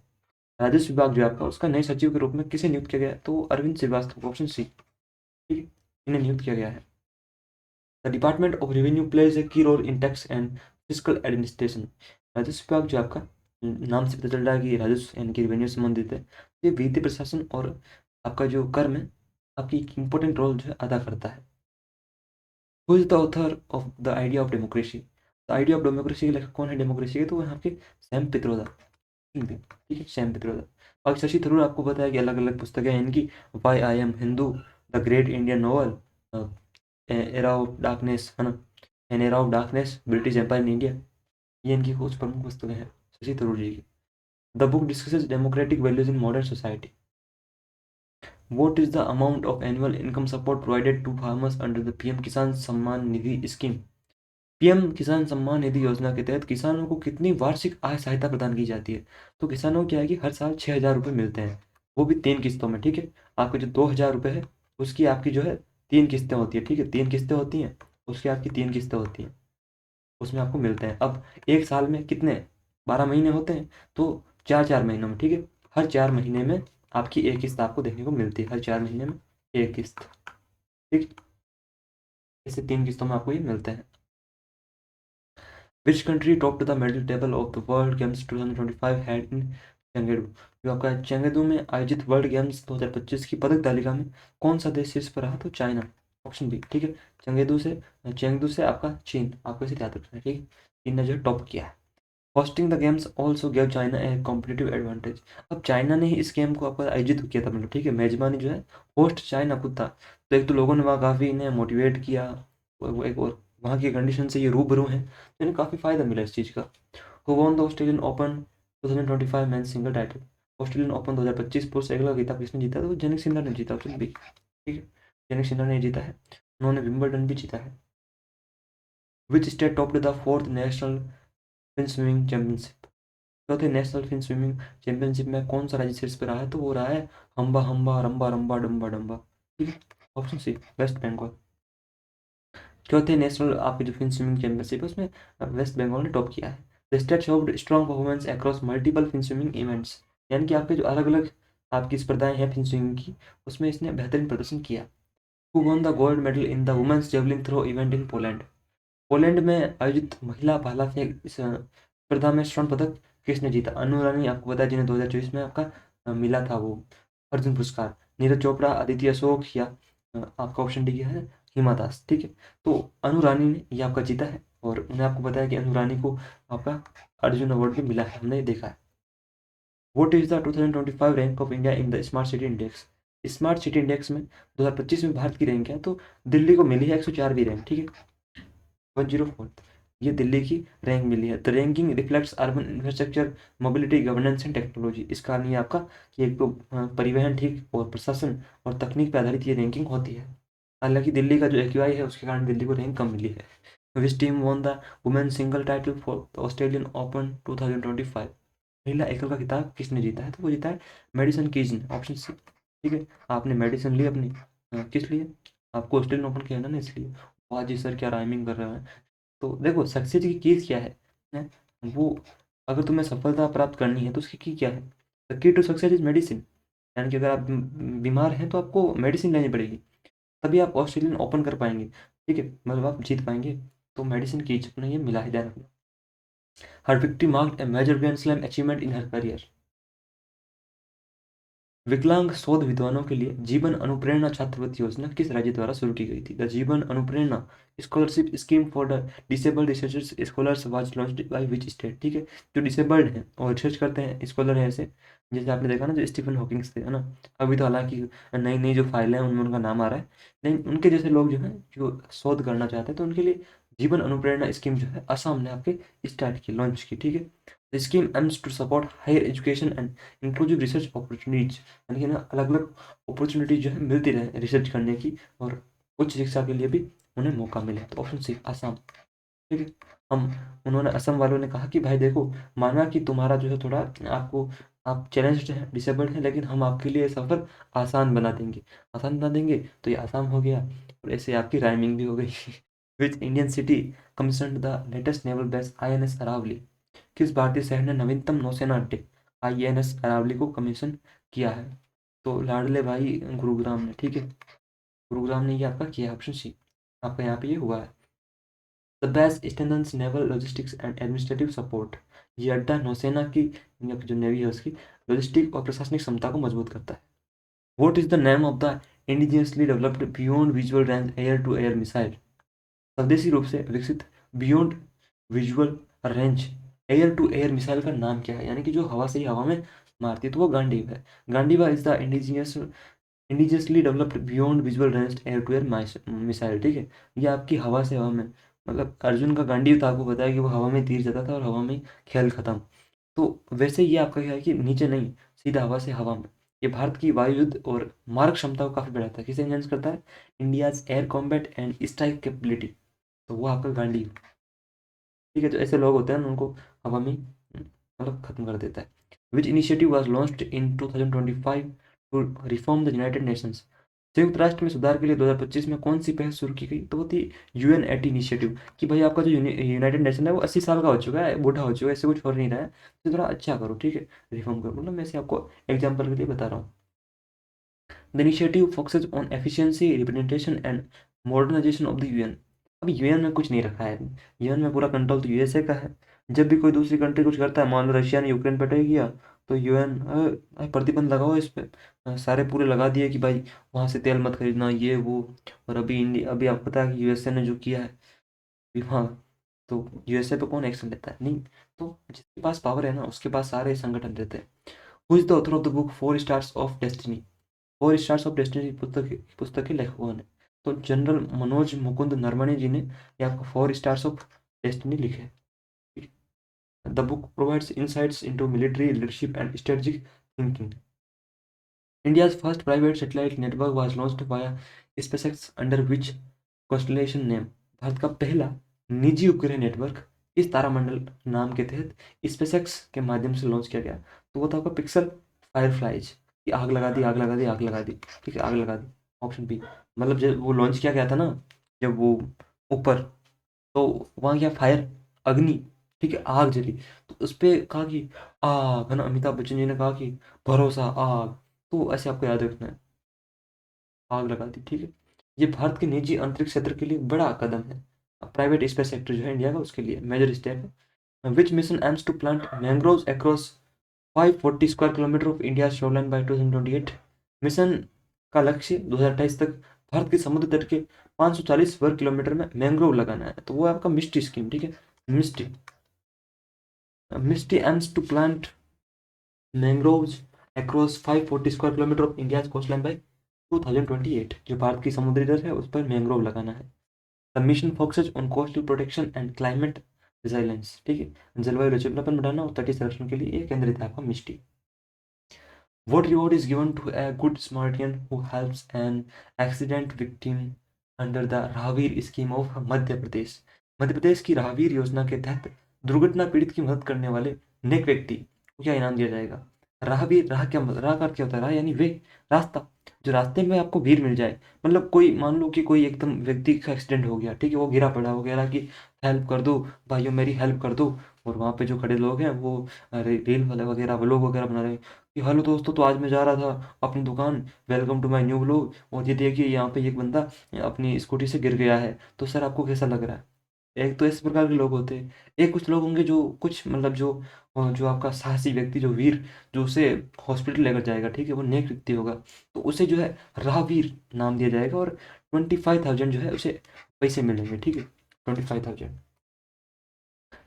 राजस्व विभाग जो है आपका, उसका नए सचिव के रूप में किसे नियुक्त किया गया? तो अरविंद श्रीवास्तव, ऑप्शन सी, ठीक है, इन्हें नियुक्त किया गया है। The department of revenue plays a key role in tax and physical administration. राजस्व विभाग जो आपका, नाम से पता चल रहा है कि राजस्व यानी कि रेवेन्यू संबंधित है, ये वित्तीय प्रशासन और आपका जो कर में आपकी एक इंपॉर्टेंट रोल जो है अदा करता है। Who is the author of the idea of democracy? The idea of democracy के लेखक कौन है डेमोक्रेसी के? तो यहाँ के सैम पित्रोदा, ठीक है, सैम पित्रोदा। और शशि थरूर आपको पता है कि अलग अलग पुस्तकें हैं इनकी, why I am Hindu, the great Indian novel, era of darkness, है ना, an era of darkness, British empire in India, ये इनकी कुछ प्रमुख पुस्तकें हैं शशि थरूर जी की। The book discusses democratic values in modern society. What is the amount of annual income support provided to farmers under the PM किसान सम्मान निधि स्कीम? पीएम किसान सम्मान निधि योजना के तहत किसानों को कितनी वार्षिक आय सहायता प्रदान की जाती है? तो किसानों को क्या है कि हर साल 6,000 रुपये मिलते हैं, वो भी 3 किस्तों में, ठीक है। आपके जो 2,000 रुपये है, उसकी आपकी जो है 3 किस्तें होती है, ठीक है, 3 किस्तें होती हैं, उसकी आपकी 3 किस्तें होती हैं, उसमें आपको मिलते हैं। अब एक साल में कितने, 12 महीने होते हैं, तो 4-4 महीनों में, ठीक है, हर 4 महीने में आपकी एक किस्त आपको देखने को मिलती है, हर 4 महीने में एक किस्त, ठीक। इससे 3 किस्तों में आपको ये मिलते हैं। Which country topped the medal table of the World Games 2025 held in Chengdu? जो आपका चेंगडू में आयोजित वर्ल्ड गेम्स 2025 की पदक तालिका में कौन सा देश शीर्ष पर रहा? तो चाइना, ऑप्शन बी। ठीक है, चेंगडू से आपका चीन, आपको इसे याद रखना है। ठीक है, चीन ने जो टॉप किया है। Hosting the games also gave China A competitive advantage. अब चाइना ने ही इस गेम को आपका आयोजित किया था, मतलब ठीक है, मेजबानी जो है होस्ट चाइना खुद था। तो एक तो लोगों ने वहाँ काफ़ी इन्हें मोटिवेट किया, एक और वहाँ की कंडीशन से ये रूबरू हैं, तो इन्हें काफ़ी फायदा मिला इस चीज़ का। Who won the Australian open 2025 men's single title? Australian open 2025 पुरुष एकल का खिताब किसने जीता? तो जेनिक सिनर ने जीता, ऑप्शन बी। ठीक है, जेनिक सिनर ने जीता है, उन्होंने विंबलडन भी जीता है। Which state topped the fourth national fin swimming championship? चौथे नेशनल फिन स्विमिंग चैंपियनशिप में कौन सा राज्य शीर्ष पर रहा है? तो वो रहा है हम्बा हम्बा रंबा रंबा डम्बा डम्बा। ठीक है, ऑप्शन सी, वेस्ट बंगाल। चौथे नेशनल आपके जो फिन स्विमिंग चैंपियनशिप है उसमें वेस्ट बंगाल ने टॉप किया है। The state showed strong performance across multiple fin swimming events, यानी कि आपके जो अलग अलग आपकी स्पर्धाएं हैं फिन स्विमिंग की, उसमें इसने बेहतरीन प्रदर्शन किया। Who won the gold medal in the women's javelin throw event in Poland? Poland में आयोजित महिला भाला फेंक इस स्पर्धा में स्वर्ण पदक किसने जीता? अनु रानी, आपको पता है, जिन्हें 2024 में आपका मिला था वो अर्जुन पुरस्कार। नीरज चोपड़ा, अदिति अशोक, या आपका ऑप्शन डी है हिमा दास। ठीक है, तो अनु रानी ने ये आपका जीता है, और उन्हें आपको बताया कि अनु रानी को आपका अर्जुन अवार्ड भी मिला है, हमने देखा है। Vote is the 2025 rank of India in the smart city index? Smart city index में 2025 में भारत की रैंक है, तो दिल्ली को मिली है 104वीं रैंक। ठीक है, 104, ये दिल्ली की रैंक मिली है। The ranking reflects urban infrastructure, mobility, governance and technology. इस कारण ये आपका कि एक तो परिवहन, ठीक, और प्रशासन और तकनीक पर आधारित ये रैंकिंग होती है। हालांकि दिल्ली का जो एक्यूआई है उसके कारण दिल्ली को रैंक कम मिली है। विच team won the women single title for the Australian open 2025? महिला एकल का खिताब किसने जीता है? तो वो जीता है मेडिसन कीज ने, ऑप्शन सी। ठीक है, आपने मेडिसन ली अपनी, किस लिए? आपको ऑस्ट्रेलियन ओपन खेलना ना, इसलिए। वाह जी सर, क्या राइमिंग कर रहे हैं। तो देखो सक्सेस की कीज क्या है? वो अगर तुम्हें सफलता प्राप्त करनी है तो उसकी की क्या है? The key to success is medicine, यानी कि अगर आप बीमार हैं तो आपको मेडिसिन लेनी पड़ेगी, तभी आप ऑस्ट्रेलियन ओपन कर पाएंगे। ठीक है, मतलब आप जीत पाएंगे। तो मेडिसिन कीज अपने ये मिला है, ध्यान रखना। Her victory marked a major grand slam achievement in her career. विकलांग शोध विद्वानों के लिए जीवन अनुप्रेरणा छात्रवृत्ति योजना किस राज्य द्वारा शुरू की गई थी? The Jeevan Anuprerana scholarship scheme for the disabled researchers scholars was launched by which state? ठीक है, जो डिसेबल्ड हैं और रिसर्च करते हैं स्कॉलर हैं ऐसे, जैसे आपने देखा ना जो स्टीफन हॉकिंग्स थे, है ना। अभी तो हालांकि नई नई जो फाइलें हैं उनमें उनका नाम आ रहा है, लेकिन उनके जैसे लोग जो हैं जो शोध करना चाहते हैं तो उनके लिए जीवन अनुप्रेरणा स्कीम जो है असम ने आपके स्टार्ट की, लॉन्च की। ठीक है, the scheme aims to support higher education and inclusive research opportunities, यानी कि ना अलग अलग अपॉर्चुनिटी जो है मिलती रहे रिसर्च करने की, और उच्च शिक्षा के लिए भी उन्हें मौका मिले। तो ऑप्शन सी, आसाम। ठीक है, हम उन्होंने असम वालों ने कहा कि भाई देखो, माना कि तुम्हारा जो है थोड़ा आपको आप चैलेंज्ड है, डिसेबल्ड है, लेकिन हम आपके लिए सफ़र आसान बना देंगे। आसान बना देंगे तो ये आसाम हो गया, और ऐसे आपकी राइमिंग भी हो गई। Which Indian city commission the latest naval base INS Aravali? किस भारतीय शहर ने नवीनतम नौसेना अड्डे INS अरावली को कमीशन किया है? तो लाडले भाई गुरुग्राम ने। ठीक है, गुरुग्राम ने ये आपका किया, ऑप्शन सी, आपका यहाँ पे ये हुआ है। The base strengthens naval logistics and administrative support, ये अड्डा नौसेना की जो नेवी है उसकी लॉजिस्टिक और प्रशासनिक क्षमता को मजबूत करता है। What is the name of the indigenously developed beyond visual range air to air missile? स्वदेशी रूप से विकसित beyond visual range air to air missile का नाम क्या है? यानी कि जो हवा से ही हवा में मारती है, तो वो गांडीव है। Gandiva is the indigenously developed beyond visual range air to air missile. ठीक है, ये आपकी हवा से हवा में, मतलब अर्जुन का गांडीव था, आपको बताया कि वो हवा में तीर जाता था और हवा में ही खेल खत्म। तो वैसे ये आपका क्या है कि नीचे नहीं, सीधा हवा से हवा में। ये भारत की वायु युद्ध और मारक क्षमता को काफी बढ़ाता है। किसे एनहांस करता है? India's air combat and strike capability. तो वो आपका गांडीव। ठीक है, जो ऐसे लोग होते हैं ना उनको हवा में मतलब खत्म कर देता है। Which initiative was launched in 2025 to reform the United Nations? संयुक्त राष्ट्र में सुधार के लिए 2025 में कौन सी पहल शुरू की गई? तो वो थी UN80 इनिशिएटिव, कि भाई आपका जो यूनाइटेड नेशन है वो 80 साल का हो चुका है, बूढ़ा हो चुका है, ऐसे कुछ हो नहीं रहा है, तो थोड़ा अच्छा करो। ठीक है, रिफॉर्म करो, मतलब मैं ऐसे आपको एग्जाम्पल के लिए बता रहा हूँ। The initiative focuses on efficiency, representation and modernisation of the UN। अब यूएन में कुछ नहीं रखा है, यूएन में पूरा कंट्रोल तो यूएसए का है। जब भी कोई दूसरी कंट्री कुछ करता है, मान लो रशिया ने यूक्रेन पे अटैक किया, तो यूएन प्रतिबंध लगाओ इस पे, सारे पूरे लगा दिए कि भाई वहाँ से तेल मत खरीदना, ये वो। और अभी इंडिया, अभी आपको पता है कि यूएसए ने जो किया है अभी वहाँ, तो यूएसए पे कौन एक्शन लेता है? नहीं। तो जिसके पास पावर है ना, उसके पास सारे संगठन रहते हैं। Who is the author of the book four stars of destiny? Four stars of destiny पुस्तक के लेखक कौन है? तो जनरल मनोज मुकुंद नरवणे जी ने ये आपको फोर स्टार्स ऑफ डेस्टिनी लिखे। The book provides insights into military leadership and strategic thinking. India's first private satellite network was launched via SpaceX under which constellation name? Bharat का पहला निजी उपग्रह नेटवर्क इस तारामंडल नाम के तहत स्पेसएक्स के माध्यम से लॉन्च किया गया। तो वो था आपका पिक्सल फायरफ्लाइज की आग लगा दी, आग लगा दी, आग लगा दी, ठीक है, आग लगा दी। Option B. मतलब जब वो लॉन्च किया गया था ना, जब वो ऊपर, तो वहाँ क्या फायर, अग्नि, ठीक है, आग जली। तो उस पे कहा कि आग, है ना, अमिताभ बच्चन जी ने कहा कि भरोसा आग। तो ऐसे आपको याद रखना है, आग लगा दी, ठीक है। ये भारत के निजी अंतरिक्ष क्षेत्र के लिए बड़ा कदम है। प्राइवेट स्पेस सेक्टर जो है इंडिया का, उसके लिए मेजर स्टेप है। Which mission aims to plant mangroves across 540 square kilometre of India shoreline by 2028? मिशन का लक्ष्य 2028 तक भारत के समुद्र तट के 540 वर्ग किलोमीटर में मैंग्रोव लगाना है। तो वो आपका मिस्टी स्कीम, ठीक है, MISHTI. MISHTI aims to plant mangroves across 540 square kilometre of India's coastline by 2028। जो भारत की समुद्री तट है उस पर मैंग्रोव लगाना है। The mission focuses on coastal protection and climate resilience, ठीक है, जलवायु लचीलापन बढ़ाना और तटीय संरक्षण के लिए ये केंद्रित है आपका मिस्टी। What reward is given to a good Samaritan who helps an accident victim under the Rahveer scheme of Madhya Pradesh? Madhya Pradesh की राहवीर योजना के तहत दुर्घटना पीड़ित की मदद करने वाले नेक व्यक्ति को क्या इनाम दिया जाएगा? राहवीर, राह क्या, राह का अर्थ क्या होता है? राह यानी वे, रास्ता। जो रास्ते में आपको भीड़ मिल जाए, मतलब कोई, मान लो कि कोई एकदम व्यक्ति का एक्सीडेंट हो गया, ठीक है, वो गिरा पड़ा वगैरह, कि हेल्प कर दो भाइयों, मेरी हेल्प कर दो। और वहाँ पे जो खड़े लोग हैं वो रील वाले वगैरह व्लॉग वगैरह बना रहे हैं कि हेलो दोस्तों, तो आज मैं जा रहा था अपनी दुकान, welcome to my new vlog, और ये देखिए यहाँ पे एक बंदा अपनी स्कूटी से गिर गया है, तो सर आपको कैसा लग रहा है? एक तो इस प्रकार के लोग होते हैं। एक कुछ लोग होंगे जो कुछ, मतलब जो आपका साहसी व्यक्ति, जो वीर, जो उसे हॉस्पिटल लेकर जाएगा, ठीक है, वो नेक व्यक्ति होगा, तो उसे जो है राहवीर नाम दिया जाएगा, और 25,000 जो है उसे पैसे मिलेंगे, ठीक है, 25,000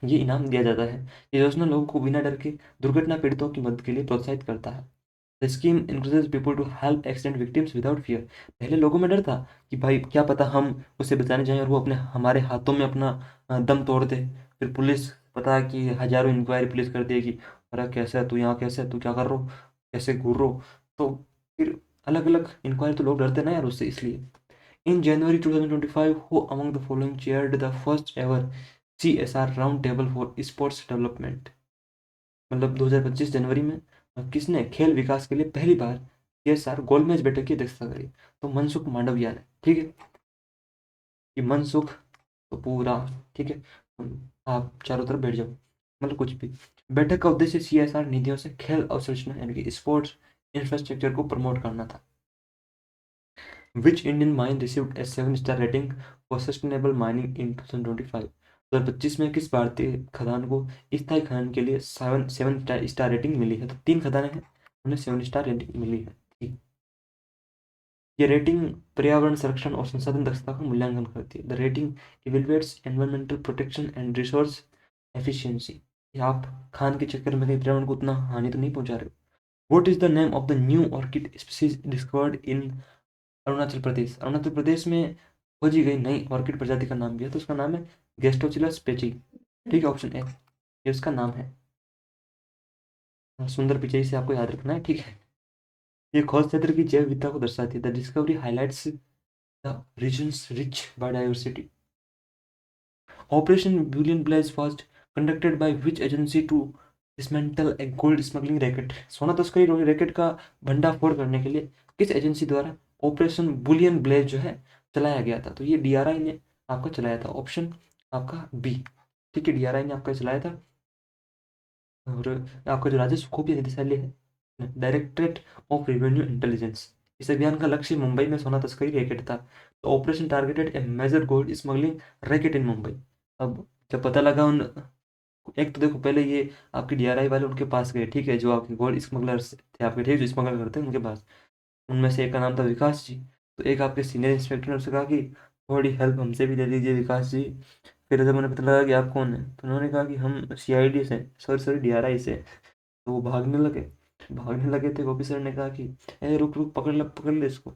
ये इनाम दिया जाता है। ये योजना लोगों को बिना डर के दुर्घटना पीड़ितों की मदद के लिए प्रोत्साहित करता है। The scheme encourages people to help accident victims without fear. पहले लोगों में डर था कि भाई क्या पता हम उसे बचाने जाएं और वो अपने हमारे हाथों में अपना दम तोड़ दे। फिर पुलिस, पता है कि हजारों इंक्वायरी पुलिस कर देगी, अरे कैसे है तू, यहाँ कैसे है तू, क्या कर रहा हो, कैसे घूर रहा हो। तो फिर अलग अलग इंक्वायरी, तो लोग डरते ना यार उससे, इसलिए। In January 2025, who among the following chaired the first ever CSR round table for sports development? मतलब 2025 जनवरी में किसने खेल विकास के लिए पहली बार सीएसआर गोलमेज बैठक की अध्यक्षता करी? तो मनसुख मांडविया ने, ठीक है, कि मनसुख, तो पूरा, ठीक है, आप चारों तरफ बैठ जाओ, मतलब कुछ भी। बैठक का उद्देश्य सीएसआर निधियों से खेल अवसंरचना यानी कि स्पोर्ट्स इंफ्रास्ट्रक्चर को प्रमोट करना था। Which Indian mine received a 7-star rating for sustainable mining in 2025? 2025 में किस भारतीय खदान को स्थायी खनन के लिए 7 स्टार रेटिंग मिली है? तो 3 खदानें हैं, उन्हें 7 स्टार रेटिंग मिली है, ठीक। ये रेटिंग पर्यावरण संरक्षण और संसाधन दक्षता का मूल्यांकन करती है। The rating evaluates environmental protection and resource efficiency. आप खान के चक्कर में कहीं पर्यावरण को उतना हानि तो नहीं पहुंचा रहे हो। What is the name of the new orchid species discovered in Arunachal Pradesh? Arunachal Pradesh में खोजी गई नई ऑर्किड प्रजाति का नाम भी है, तो उसका नाम है गेस्टोचिलस पेची, ठीक है, ऑप्शन ए, ये उसका नाम है। सुंदर पिचाई से आपको याद रखना है, ठीक है। ये खोज क्षेत्र की जैव विविधता को दर्शाती है। The discovery highlights the region's rich biodiversity. Operation bullion blaze was conducted by which agency to dismantle a gold smuggling racket? सोना तस्करी रैकेट का भंडाफोड़ करने के लिए किस एजेंसी द्वारा ऑपरेशन बुलियन ब्लेज जो है चलाया गया था? तो ये डीआरआई ने आपका चलाया था, ऑप्शन आपका बी, ठीक है, डीआरआई ने आपका चलाया था। और आपका जो राजस्व खुफिया निदेशालय है, डायरेक्टरेट ऑफ रेवेन्यू इंटेलिजेंस, इस अभियान का लक्ष्य मुंबई में सोना तस्करी रैकेट था। तो ऑपरेशन टारगेटेड ए मेजर गोल्ड स्मगलिंग रैकेट इन मुंबई। अब जब पता लगा उन, एक तो देखो पहले ये आपके डीआरआई वाले उनके पास गए, ठीक है, जो आपके गोल्ड स्मगलर्स थे आपके, ठीक है, जो स्मगल करते हैं उनके पास। उनमें से एक का नाम था विकास जी। तो एक आपके सीनियर इंस्पेक्टर ने उससे कहा कि थोड़ी हेल्प हमसे भी दे दीजिए विकास जी। फिर जब उन्हें पता लगा कि आप कौन है, तो उन्होंने कहा कि हम सीआईडी से, सॉरी सॉरी डीआरआई से। तो वो भागने लगे थे। ऑफिसर ने कहा कि ए रुक रुक, पकड़ ले इसको।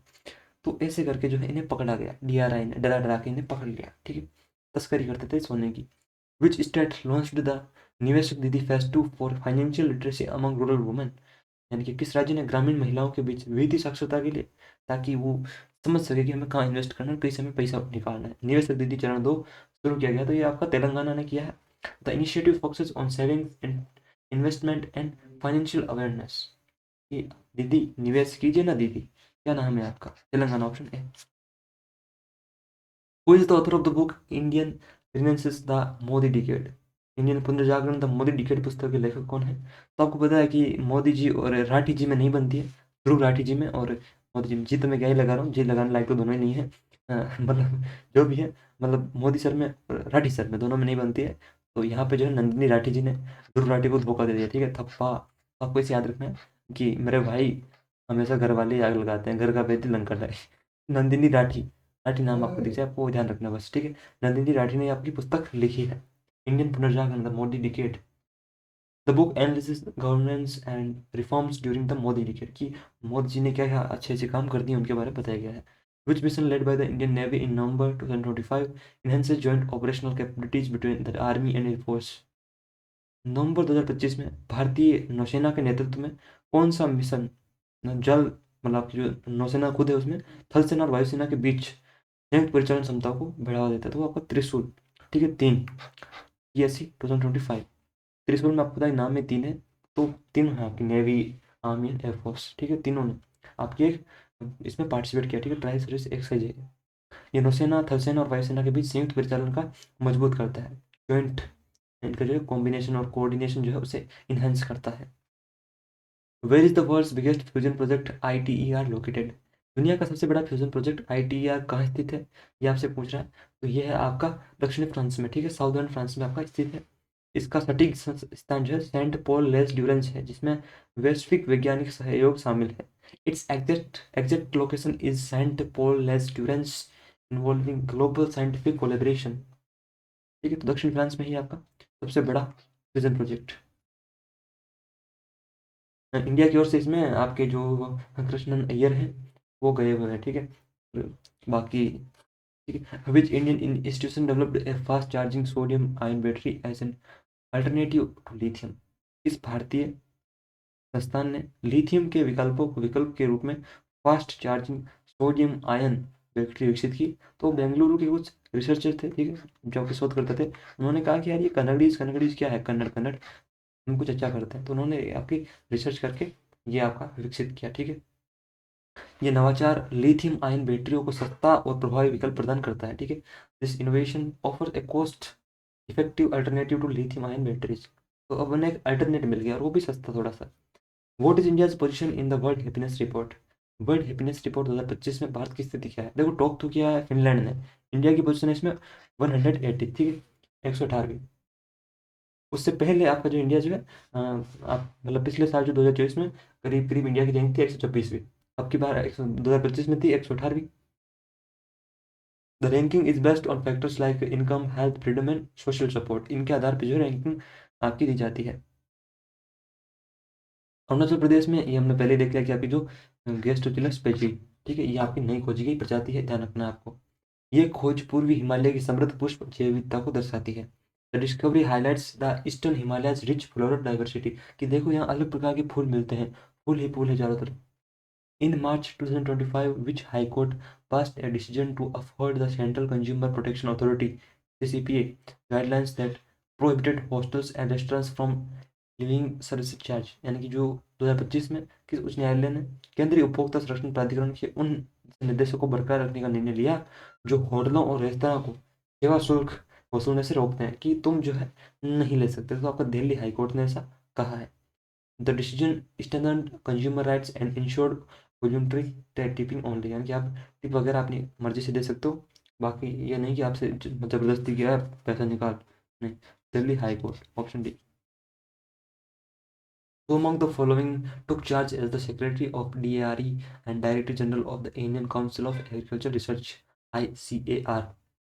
तो ऐसे करके जो है इन्हें पकड़ा गया, डीआरआई ने डरा डरा के इन्हें पकड़ लिया, ठीक है। तस्करी करते थे सोने की। विच स्टेट लॉन्च्ड द निवेशक दीदी phase 2 for financial literacy among rural women. यानी कि किस राज्य ने ग्रामीण महिलाओं के बीच वित्तीय साक्षरता के लिए, ताकि वो समझ सके कि हमें कहाँ इन्वेस्ट करना है, कैसे हमें पैसा निकालना है, निवेशक दीदी चरण 2 शुरू किया गया। तो ये आपका तेलंगाना ने किया है। The initiative focuses on savings and investment and financial awareness. ये दीदी निवेश कीजिए ना दीदी, क्या नाम है आपका, Telangana option A. Who is the author of the book Indian renaissance the Modi decade. Indian पुनर्जागरण द मोदी डिकेड पुस्तक के लेखक कौन है। तो आपको पता है कि मोदी जी और राठी जी में नहीं बनती है, ध्रुव राठी जी में और मोदी जी में। जी तो मैं क्या ही लगा रहा हूँ, जी लगाने लायक तो दोनों ही नहीं है। मतलब जो भी है, मतलब मोदी सर में और राठी सर में, दोनों में नहीं बनती है। तो यहाँ पे जो है नंदिनी राठी जी ने ध्रुव राठी को धोखा दे दिया, ठीक है, थप्पा। आपको इसे याद रखना है कि मेरे भाई हमेशा घर वाले ही आग लगाते हैं, घर का बेदी लंका है। नंदिनी राठी, राठी नाम आपको दिख जाए, आपको ध्यान रखना बस, ठीक है। नंदिनी राठी ने आपकी पुस्तक लिखी है, इंडियन पुनर्जागरण the Modi decade. The book analysis governance and reforms during the Modi decade, कि मोदी जी ने क्या क्या अच्छे अच्छे काम कर दिए उनके बारे में बताया गया है। Which mission led by the Indian navy in November 2025 enhances joint operational capabilities between the army and air force। नवंबर 2025 में भारतीय नौसेना के नेतृत्व में कौन सा मिशन जल, मतलब आपकी जो नौसेना खुद है उसमें थल सेना और वायुसेना के बीच संयुक्त परिचालन क्षमता को बढ़ावा देता है। तो वो आपका त्रिशूल, ठीक है, 3 ESC 2025। त्रिशूल में आपको पता है नाम में 3 है। तो तीनों है आपकी नेवी, आर्मी एंड एयरफोर्स, ठीक है, तीनों ने आपकी एक इसमें पार्टिसिपेट किया, ठीक है, ट्राई सर्विस एक्सरसाइज है। ये नौसेना थल सेना और वायुसेना के बीच संयुक्त परिचालन का मजबूत करता है। ज्वाइंट इनका जो है कॉम्बिनेशन और कोऑर्डिनेशन जो है उसे इन्हेंस करता है। Where is the world's biggest fusion project ITER located. दुनिया का सबसे बड़ा फ्यूजन प्रोजेक्ट ITER कहाँ स्थित है, ये आपसे पूछ रहा है। तो ये है आपका दक्षिणी फ्रांस में, ठीक है, साउदर्न फ्रांस में आपका स्थित है। इसका सटीक स्थान जो है सेंट पॉल लेस ड्यूरेंस है, जिसमें वैश्विक वैज्ञानिक सहयोग शामिल है। Its exact location is Saint Paul les Durance involving global scientific collaboration, ठीक है। तो दक्षिण फ्रांस में ही आपका सबसे बड़ा फ्यूजन प्रोजेक्ट। इंडिया की ओर से इसमें आपके जो कृष्णन अय्यर हैं वो गए हुए हैं, ठीक है। बाकी ठीक है, which Indian institution developed a fast charging sodium ion battery as an alternative to lithium. इस भारतीय संस्थान ने लिथियम के विकल्प के रूप में fast charging sodium ion battery विकसित की। तो बेंगलुरु के कुछ रिसर्चर थे, ठीक है, जो कि शोध करते थे। उन्होंने कहा कि यार ये कन्नड़ीज क्या है, कन्नड़ कन्नड़ हम कुछ अच्छा करते हैं। तो उन्होंने आपकी रिसर्च करके ये आपका विकसित किया, ठीक है। ये नवाचार लिथियम आयन बैटरियों को सस्ता और प्रभावी विकल्प प्रदान करता है, ठीक है। This innovation offer a cost effective alternative to lithium ion batteries. तो अब उन्हें एक अल्टरनेट मिल गया और वो भी सस्ता थोड़ा सा। What is India's position in the world happiness report. World happiness report 2025 में भारत की स्थिति क्या है। देखो टॉप तो किया है फिनलैंड ने, इंडिया की पोजीशन है इसमें 180, ठीक है, 118। उससे पहले आपका जो इंडिया जो है आप मतलब पिछले साल जो 2024 में करीब करीब इंडिया की रैंक थी 126वीं। अब की बार 2025 में थी 118वीं। The ranking is based on factors like income, health, freedom and social support. इनके आधार पर जो रैंकिंग आपकी दी जाती है। अरुणाचल प्रदेश में ये हमने पहले देख लिया कि आपकी जो गेस्टोचिलस स्पेची, ठीक है, ये आपकी नई खोजी गई प्रजाति है, ध्यान रखना है आपको। ये खोज पूर्वी हिमालय की समृद्ध पुष्प जैव विविधता को दर्शाती है। The discovery highlights the eastern Himalayas rich floral diversity, कि देखो यहाँ अलग प्रकार के फूल मिलते हैं, फूल ही फूल है चारों तरफ। In March 2025, which High Court passed a decision to uphold the Central Consumer Protection Authority (CCPA) guidelines that prohibited hostels and restaurants from levying service charge। यानी कि जो 2025 में किस उच्च न्यायालय ने केंद्रीय उपभोक्ता संरक्षण प्राधिकरण के उन निर्देशों को बरकरार रखने का निर्णय लिया जो होटलों और रेस्तरां को सेवा शुल्क वसूलने से रोकते हैं, कि तुम जो है नहीं ले सकते। तो आपका दिल्ली हाई कोर्ट ने ऐसा कहा है। The decision strengthened consumer rights and ensured voluntary tipping only, यानी कि आप टिप वगैरह अपनी मर्जी से दे सकते हो, बाकी ये नहीं कि आपसे ज़बरदस्ती किया है पैसा निकाल, नहीं। Delhi high court, option D. Who among the following took charge as the Secretary of DARE and Director General of the Indian Council of Agriculture Research ICAR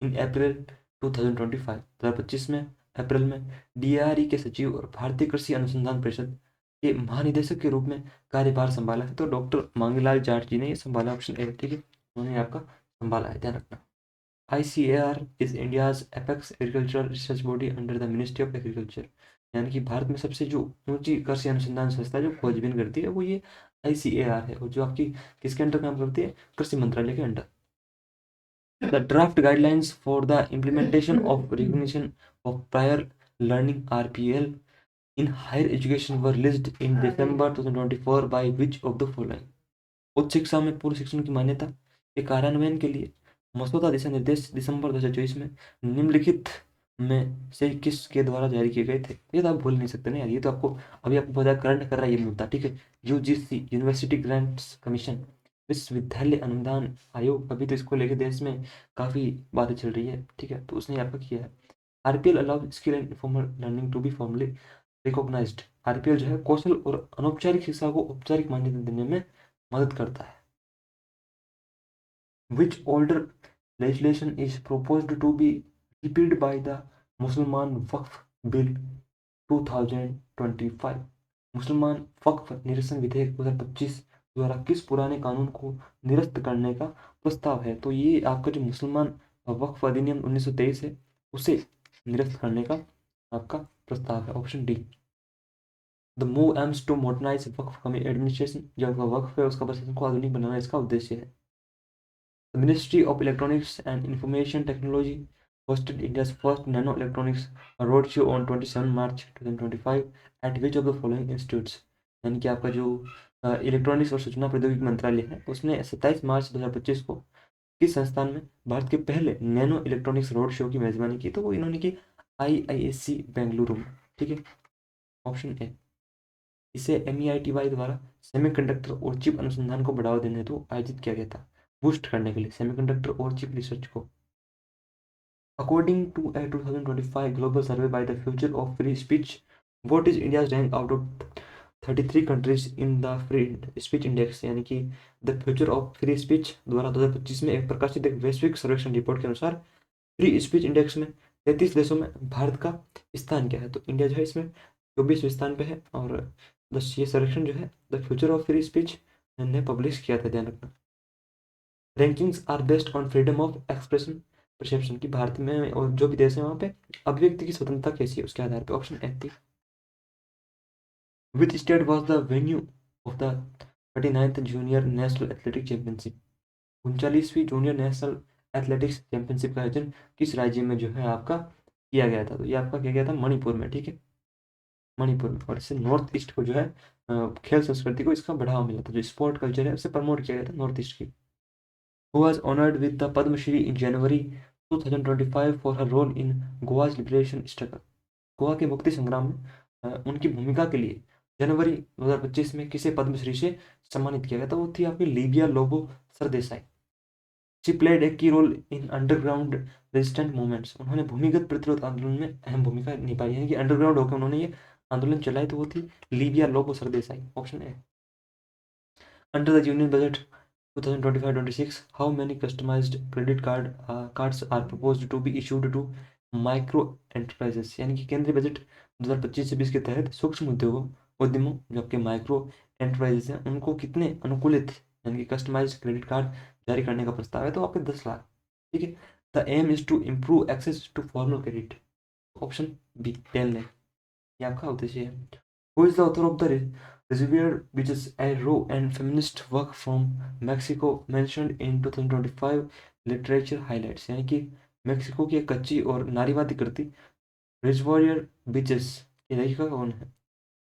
in April 2025? 2025 में अप्रैल में DARE के सचिव और भारतीय कृषि अनुसंधान परिषद के महानिदेशक के रूप में कार्यभार संभाला है। तो डॉक्टर मांगीलाल जाट जी ने ये संभाला, ऑप्शन ए, ठीक है, उन्होंने आपका संभाला है, ध्यान रखना। ICAR is India's apex agricultural research body under the Ministry of Agriculture, यानी कि भारत में सबसे जो ऊंची कृषि अनुसंधान संस्था जो खोजबीन करती है वो ये ICAR है, और जो आपकी किसके अंडर काम करती है, कृषि मंत्रालय के under. The draft guidelines for the implementation of recognition of prior learning RPL in higher education were released in December 2024 by which of the following? उच्च शिक्षा में पूर्व शिक्षण की मान्यता के कार्यान्वयन के लिए मसौदा दिशा निर्देश दिसंबर 2024 में निम्नलिखित में से किसके द्वारा जारी किए गए थे? ये तो आप भूल नहीं सकते ना यार, ये तो आपको अभी आपको पता करंट कर रहा है ये मुद्दा, ठीक है। यूजीसी, यूनिवर्सिटी ग्रांट्स कमीशन, विश्वविद्यालय अनुदान आयोग, अभी तो इसको लेके देश में काफ़ी बातें चल रही है, ठीक है, तो उसने आपका किया है। RPL allow skill and informal learning to be formally recognised, RPL जो है कौशल और अनौपचारिक शिक्षा को औपचारिक मान्यता देने में मदद करता है। Which older legislation is proposed to be repealed by the मुसलमान वक्फ बिल 2025? मुसलमान वक्फ निरसन विधेयक 2025 द्वारा किस पुराने कानून को निरस्त करने का प्रस्ताव है? तो ये आपका जो मुसलमान वक्फ अधिनियम 1923 है उसे निरस्त करने का आपका प्रस्ताव है, option D. The move aims to modernise waqf administration, जो आपका वक्फ है उसका प्रशासन को आधुनिक बनाना इसका उद्देश्य है। The Ministry of Electronics and Information Technology hosted India's first Nano Electronics Roadshow on 27 March 2025 at which of the following institutes? यानी कि आपका जो इलेक्ट्रॉनिक्स और सूचना प्रौद्योगिकी मंत्रालय है उसने 27 मार्च 2025 को किस संस्थान में भारत के पहले नैनो इलेक्ट्रॉनिक्स रोड शो की मेजबानी की? तो वो इन्होंने की IISc बेंगलुरु में, ठीक है, ऑप्शन ए। इसे MEITY द्वारा सेमीकंडक्टर और चिप अनुसंधान को बढ़ावा देने हेतु आयोजित किया गया था, बूस्ट करने के लिए सेमीकंडक्टर और चिप रिसर्च को। According to a 2025 global survey by the future of free speech, what is India's rank out of 33 countries in the free speech index, यानी कि the future of free speech द्वारा 2025 में एक प्रकाशित एक वैश्विक सर्वेक्षण रिपोर्ट के अनुसार फ्री स्पीच इंडेक्स में 33 देशों में भारत का स्थान क्या है? तो इंडिया जो है इसमें 24वें स्थान पे है, और बस ये सर्वेक्षण जो है the future of free speech ने पब्लिश किया था, ध्यान रखना। Rankings are based on freedom of expression perception, की भारत में और जो भी देश है वहाँ पे अभिव्यक्ति की स्वतंत्रता कैसी है उसके आधार पर, ऑप्शन ए थी। Which state was the venue of the 39th junior national athletic championship, 39वीं जूनियर नेशनल एथलेटिक्स चैंपियनशिप का आयोजन किस राज्य में जो है आपका किया गया था? तो ये आपका किया गया था मणिपुर में, ठीक है, मणिपुर में। और इससे नॉर्थ ईस्ट को जो है खेल संस्कृति को इसका बढ़ावा मिला था, जो स्पोर्ट कल्चर है उसे प्रमोट किया गया था नॉर्थ ईस्ट की। Who was honored with the Padma Shri in January 2025 for her role in Goa's liberation struggle? Goa के मुक्ति संग्राम में उनकी भूमिका के लिए जनवरी 2025 में किसे पद्मश्री से सम्मानित किया गया था? वो थी आपकी Libia Lobo Sardesai. She played a key role in underground resistant movements, उन्होंने भूमिगत प्रतिरोध आंदोलन में अहम भूमिका निभाई, यानी कि अंडरग्राउंड होकर उन्होंने ये आंदोलन चलाए, तो वो थी Libya Lobo Sardesai, option A. Under the union budget 2025-26, how many customized credit cards are proposed to be issued to micro enterprises, यानी कि केंद्रीय बजट 2025-26 के तहत सूक्ष्म उद्यमों जो आपके माइक्रो एंटरप्राइजेस हैं उनको कितने अनुकूलित यानी कि कस्टमाइज्ड क्रेडिट कार्ड जारी करने का प्रस्ताव है? तो आपके 10 लाख, ठीक है। The aim is to improve access to formal credit, option B 10 lakh, ये आपका उद्देश्य है। Who is the author of the Reservoir Beaches, a raw and feminist work from Mexico mentioned in 2025 literature highlights, यानी कि मेक्सिको की एक कच्ची और नारीवादी कृति रिजर्वायर बीचेस की लेखिका कौन है?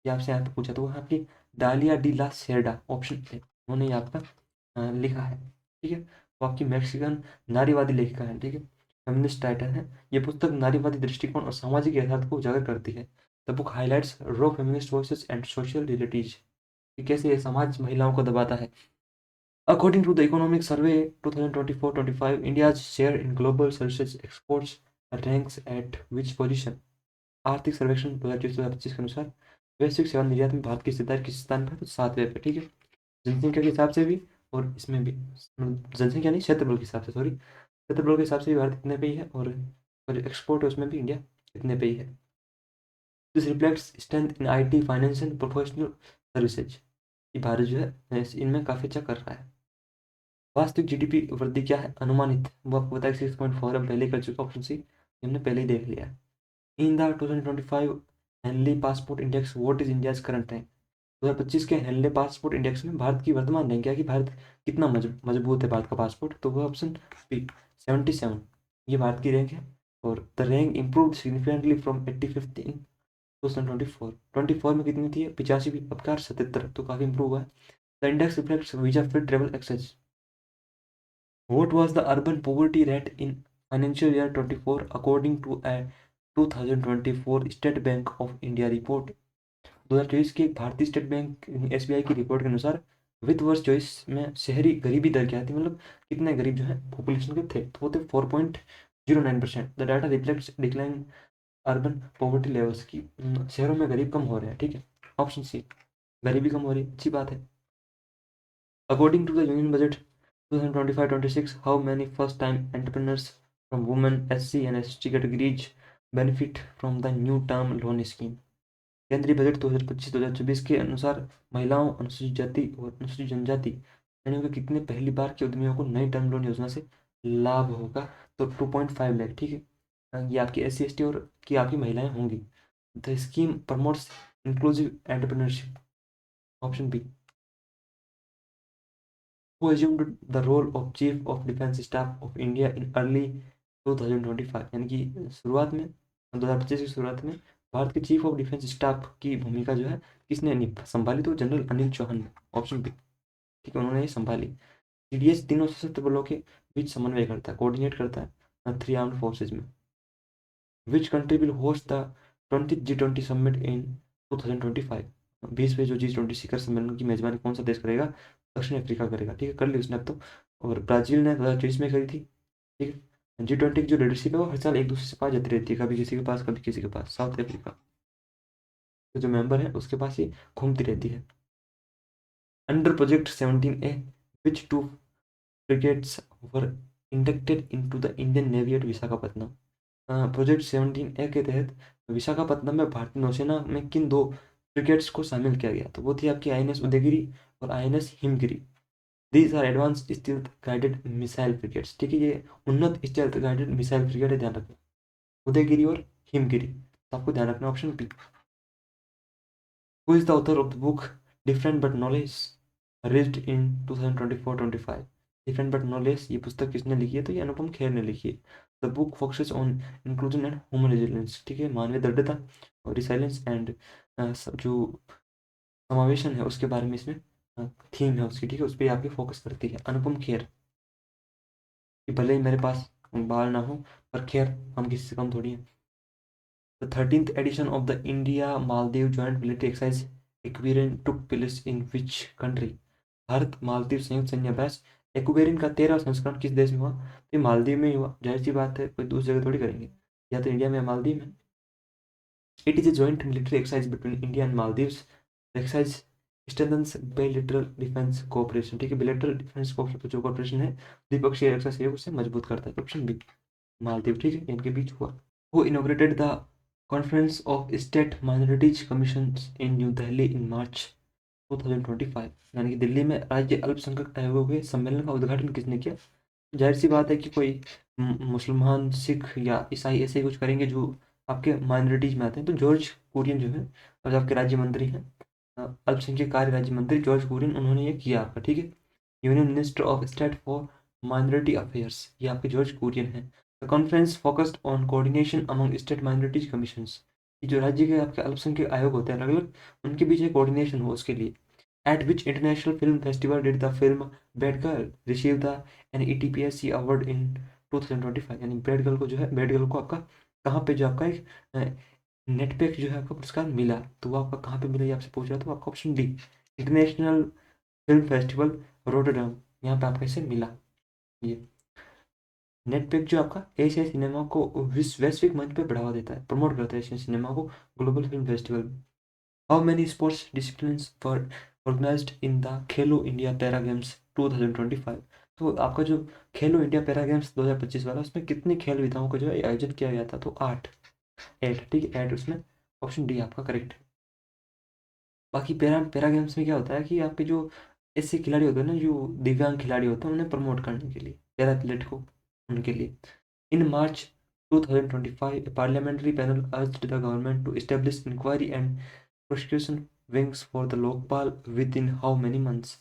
ये आपसे यहाँ पे पूछा, तो वो है आपकी डालिया डी ला सेर्डा, ऑप्शन ए, उन्होंने ये आपका लिखा है, ठीक है। वो आपकी मैक्सिकन नारीवादी लेखिका है, ठीक है, फेमिनिस्ट राइटर है। ये पुस्तक नारीवादी दृष्टिकोण और सामाजिक यथार्थ को उजागर करती है। The book highlights raw feminist voices and social realities, कि कैसे ये समाज महिलाओं को दबाता है According to the Economic Survey 2024-25, India's share in global services exports ranks at which position? आर्थिक सर्वेक्षण 2024-2025 के अनुसार वैश्विक सेवा निर्यात में भारत की हिस्सेदारी किस स्थान पर? तो 7वें पे, ठीक है। जनसंख्या के हिसाब से भी और इसमें भी, जनसंख्या नहीं, क्षेत्रफल के हिसाब से, सॉरी, क्षेत्रफल के हिसाब से भी भारत कितने पे ही है, और जो एक्सपोर्ट है उसमें भी इंडिया कितने पे ही है। This reflects strength in IT, finance and professional services कि भारत जो है इनमें काफ़ी अच्छा कर रहा है। वास्तविक GDP वृद्धि क्या है अनुमानित? वो आपको बताया 6.4, हम पहले कर चुके, ऑप्शन सी हमने पहले ही देख लिया है। In the 2025 Henley passport index what is India's current rank? 2025 के हेनली पासपोर्ट इंडेक्स में भारत की वर्तमान रैंक क्या है कि भारत कितना मजबूत है भारत का पासपोर्ट? तो वो ऑप्शन बी 77, ये भारत की रैंक है। और the rank improve significantly from 85 इन 2024 में कितनी थी? 85 भी, अब 77, तो काफ़ी इंप्रूव हुआ है। The index reflects visa free travel access. What was the urban poverty rate in financial year 24 according to a 2024 State Bank of India report? 2024 की भारतीय स्टेट बैंक SBI की रिपोर्ट के अनुसार वित्त वर्ष 24 में शहरी गरीबी दर क्या थी, मतलब कितने गरीब जो है पॉपुलेशन के थे? तो वो थे 4.09%। The data reflects decline urban poverty levels की, शहरों में गरीब कम हो रहे हैं, ठीक है। ऑप्शन सी, गरीबी कम हो रही है, अच्छी बात है। According to the Union Budget 2025-26, how many first-time entrepreneurs from women, SC and ST categories benefit from the new term loan scheme? केंद्रीय बजट 2025-2024 के अनुसार महिलाओं, अनुसूचित जाति और अनुसूचित जनजाति श्रेणियों के कितने पहली बार के उद्यमियों को नई टर्म लोन योजना से लाभ होगा? तो 2.5 लाख, ठीक है। ये आपकी SC ST और की आपकी महिलाएं होंगी। The scheme promotes inclusive entrepreneurship, option B. Who assumed the role of Chief of Defence Staff of India in early 2025, यानी कि शुरुआत में 2025 की शुरुआत में भारत के चीफ ऑफ डिफेंस स्टाफ की भूमिका जो है किसने संभाली? तो General Anil Chauhan, option B, ठीक है, उन्होंने ये संभाली। CDS तीनों सशस्त्र बलों के बीच समन्वय करता है, कोऑर्डिनेट करता है 3 आर्म्ड फोर्सेज में। Which country will host the 20th G20 summit in 2025? 20वें जो G20 शिखर सम्मेलन की मेजबानी कौन सा देश करेगा? दक्षिण अफ्रीका करेगा, ठीक है, कर ली उसने अब तो। और ब्राजील ने 2023 में करी थी, ठीक है। G20 की जो लीडरशिप है वो हर साल एक दूसरे से पास जाती रहती है, कभी किसी के पास कभी किसी के पास। साउथ अफ्रीका के जो मेंबर है उसके पास ये घूमती रहती है। Under project 17A which 2 frigates were inducted into the Indian navy at Visakhapatnam? Project 17A के तहत विशाखापट्टनम में भारतीय नौसेना में किन 2 फ्रिगेट्स को शामिल किया गया? तो वो थी आपकी INS उदयगिरी और INS Himgiri. These are advance stealth guided missile frigates, ठीक है, ये उन्नत स्टील्थ गाइडेड मिसाइल फ्रिगेट है, ध्यान रखना, उदयगिरी और हिमगिरी, तो आपको ध्यान रखना option B. Who is the author of the book different but knowledge released in 2024-25? Different but knowledge, ये पुस्तक किसने लिखी है? तो ये अनुपम खेर ने लिखी है। The book focuses on inclusion and human resilience, ठीक है, मानवीय दृढ़ता और रिसाइलेंस एंड जो समावेशन है उसके बारे में इसमें थीम है उसकी, ठीक है, उस पर आपकी फोकस करती है अनुपम खेर। कि भले ही मेरे पास बाल ना हो, पर खैर हम किसी से कम थोड़ी हैं। The 13th edition of the India Maldives Joint Military Exercise Equirine took place in which country? Bharat Maldives संयुक्त सैन्य अभ्यास एक्वेरिन का 13वां संस्करण किस देश में हुआ? तो ये मालदीव में ही हुआ, जाहिर सी बात है, कोई दूसरी जगह थोड़ी करेंगे, या तो इंडिया में या मालदीव में। It is a joint military exercise between India and Maldives. Exercise strengthens bilateral defence cooperation, ठीक है, बायलैटरल डिफेंस जो कोऑपरेशन है द्विपक्षीय रक्षा सहयोग से मजबूत करता है। ऑप्शन बी, मालदीव, ठीक है, इनके बीच हुआ। Who inaugurated the Conference of State Minorities Commissions in New Delhi in March 2025? यानी कि दिल्ली में राज्य अल्पसंख्यक आयोगों के सम्मेलन का उद्घाटन किसने किया? जाहिर सी बात है कि कोई मुसलमान, सिख या ईसाई ऐसे कुछ करेंगे जो आपके माइनॉरिटीज में आते हैं। तो जॉर्ज कुरियन जो है, और जो आपके राज्य मंत्री हैं, अल्पसंख्यक कार्य राज्य मंत्री जॉर्ज कुरियन, उन्होंने ये किया आपका, ठीक है। Union minister of state for minority affairs, ये आपके जॉर्ज कुरियन है। The conference focused on coordination among state minorities commissions, ये जो राज्य के आपके अल्पसंख्यक आयोग होते हैं अलग अलग, उनके बीच एक कोऑर्डिनेशन हो उसके लिए। At which international film festival did the film bad girl receive the an ETPSC award in 2025? यानी बैड गर्ल को जो है, बैड गर्ल को आपका कहाँ पे जो आपका एक नेट पे जो है आपका पुरस्कार मिला, तो वो आपका कहाँ पे मिला ये आपसे पूछ रहा था, तो आपका option D, international film festival Rotterdam यहाँ पे आपको इसे मिला। ये नेटपेक जो आपका एशियाई सिनेमा को वैश्विक मंच पे बढ़ावा देता है, प्रमोट करता है एशियन सिनेमा को ग्लोबल फिल्म फेस्टिवल में। How many sports disciplines for organised in the Khelo India para games 2025? तो आपका जो खेलो इंडिया पैरा गेम्स 2025 वाला, उसमें कितने खेल विधाओं का जो है आयोजन किया गया था? तो 8, 8, ठीक है, 8 उसमें ऑप्शन डी आपका करेक्ट है। बाकी पैरा पैरा गेम्स में क्या होता है कि आपके जो ऐसे खिलाड़ी होते हैं ना, जो दिव्यांग खिलाड़ी होते हैं, उन्हें प्रमोट करने के लिए, पैरा एथलीट को, उनके लिए। In March 2025, a parliamentary panel urged the government to establish inquiry and prosecution wings for the Lokpal within how many months?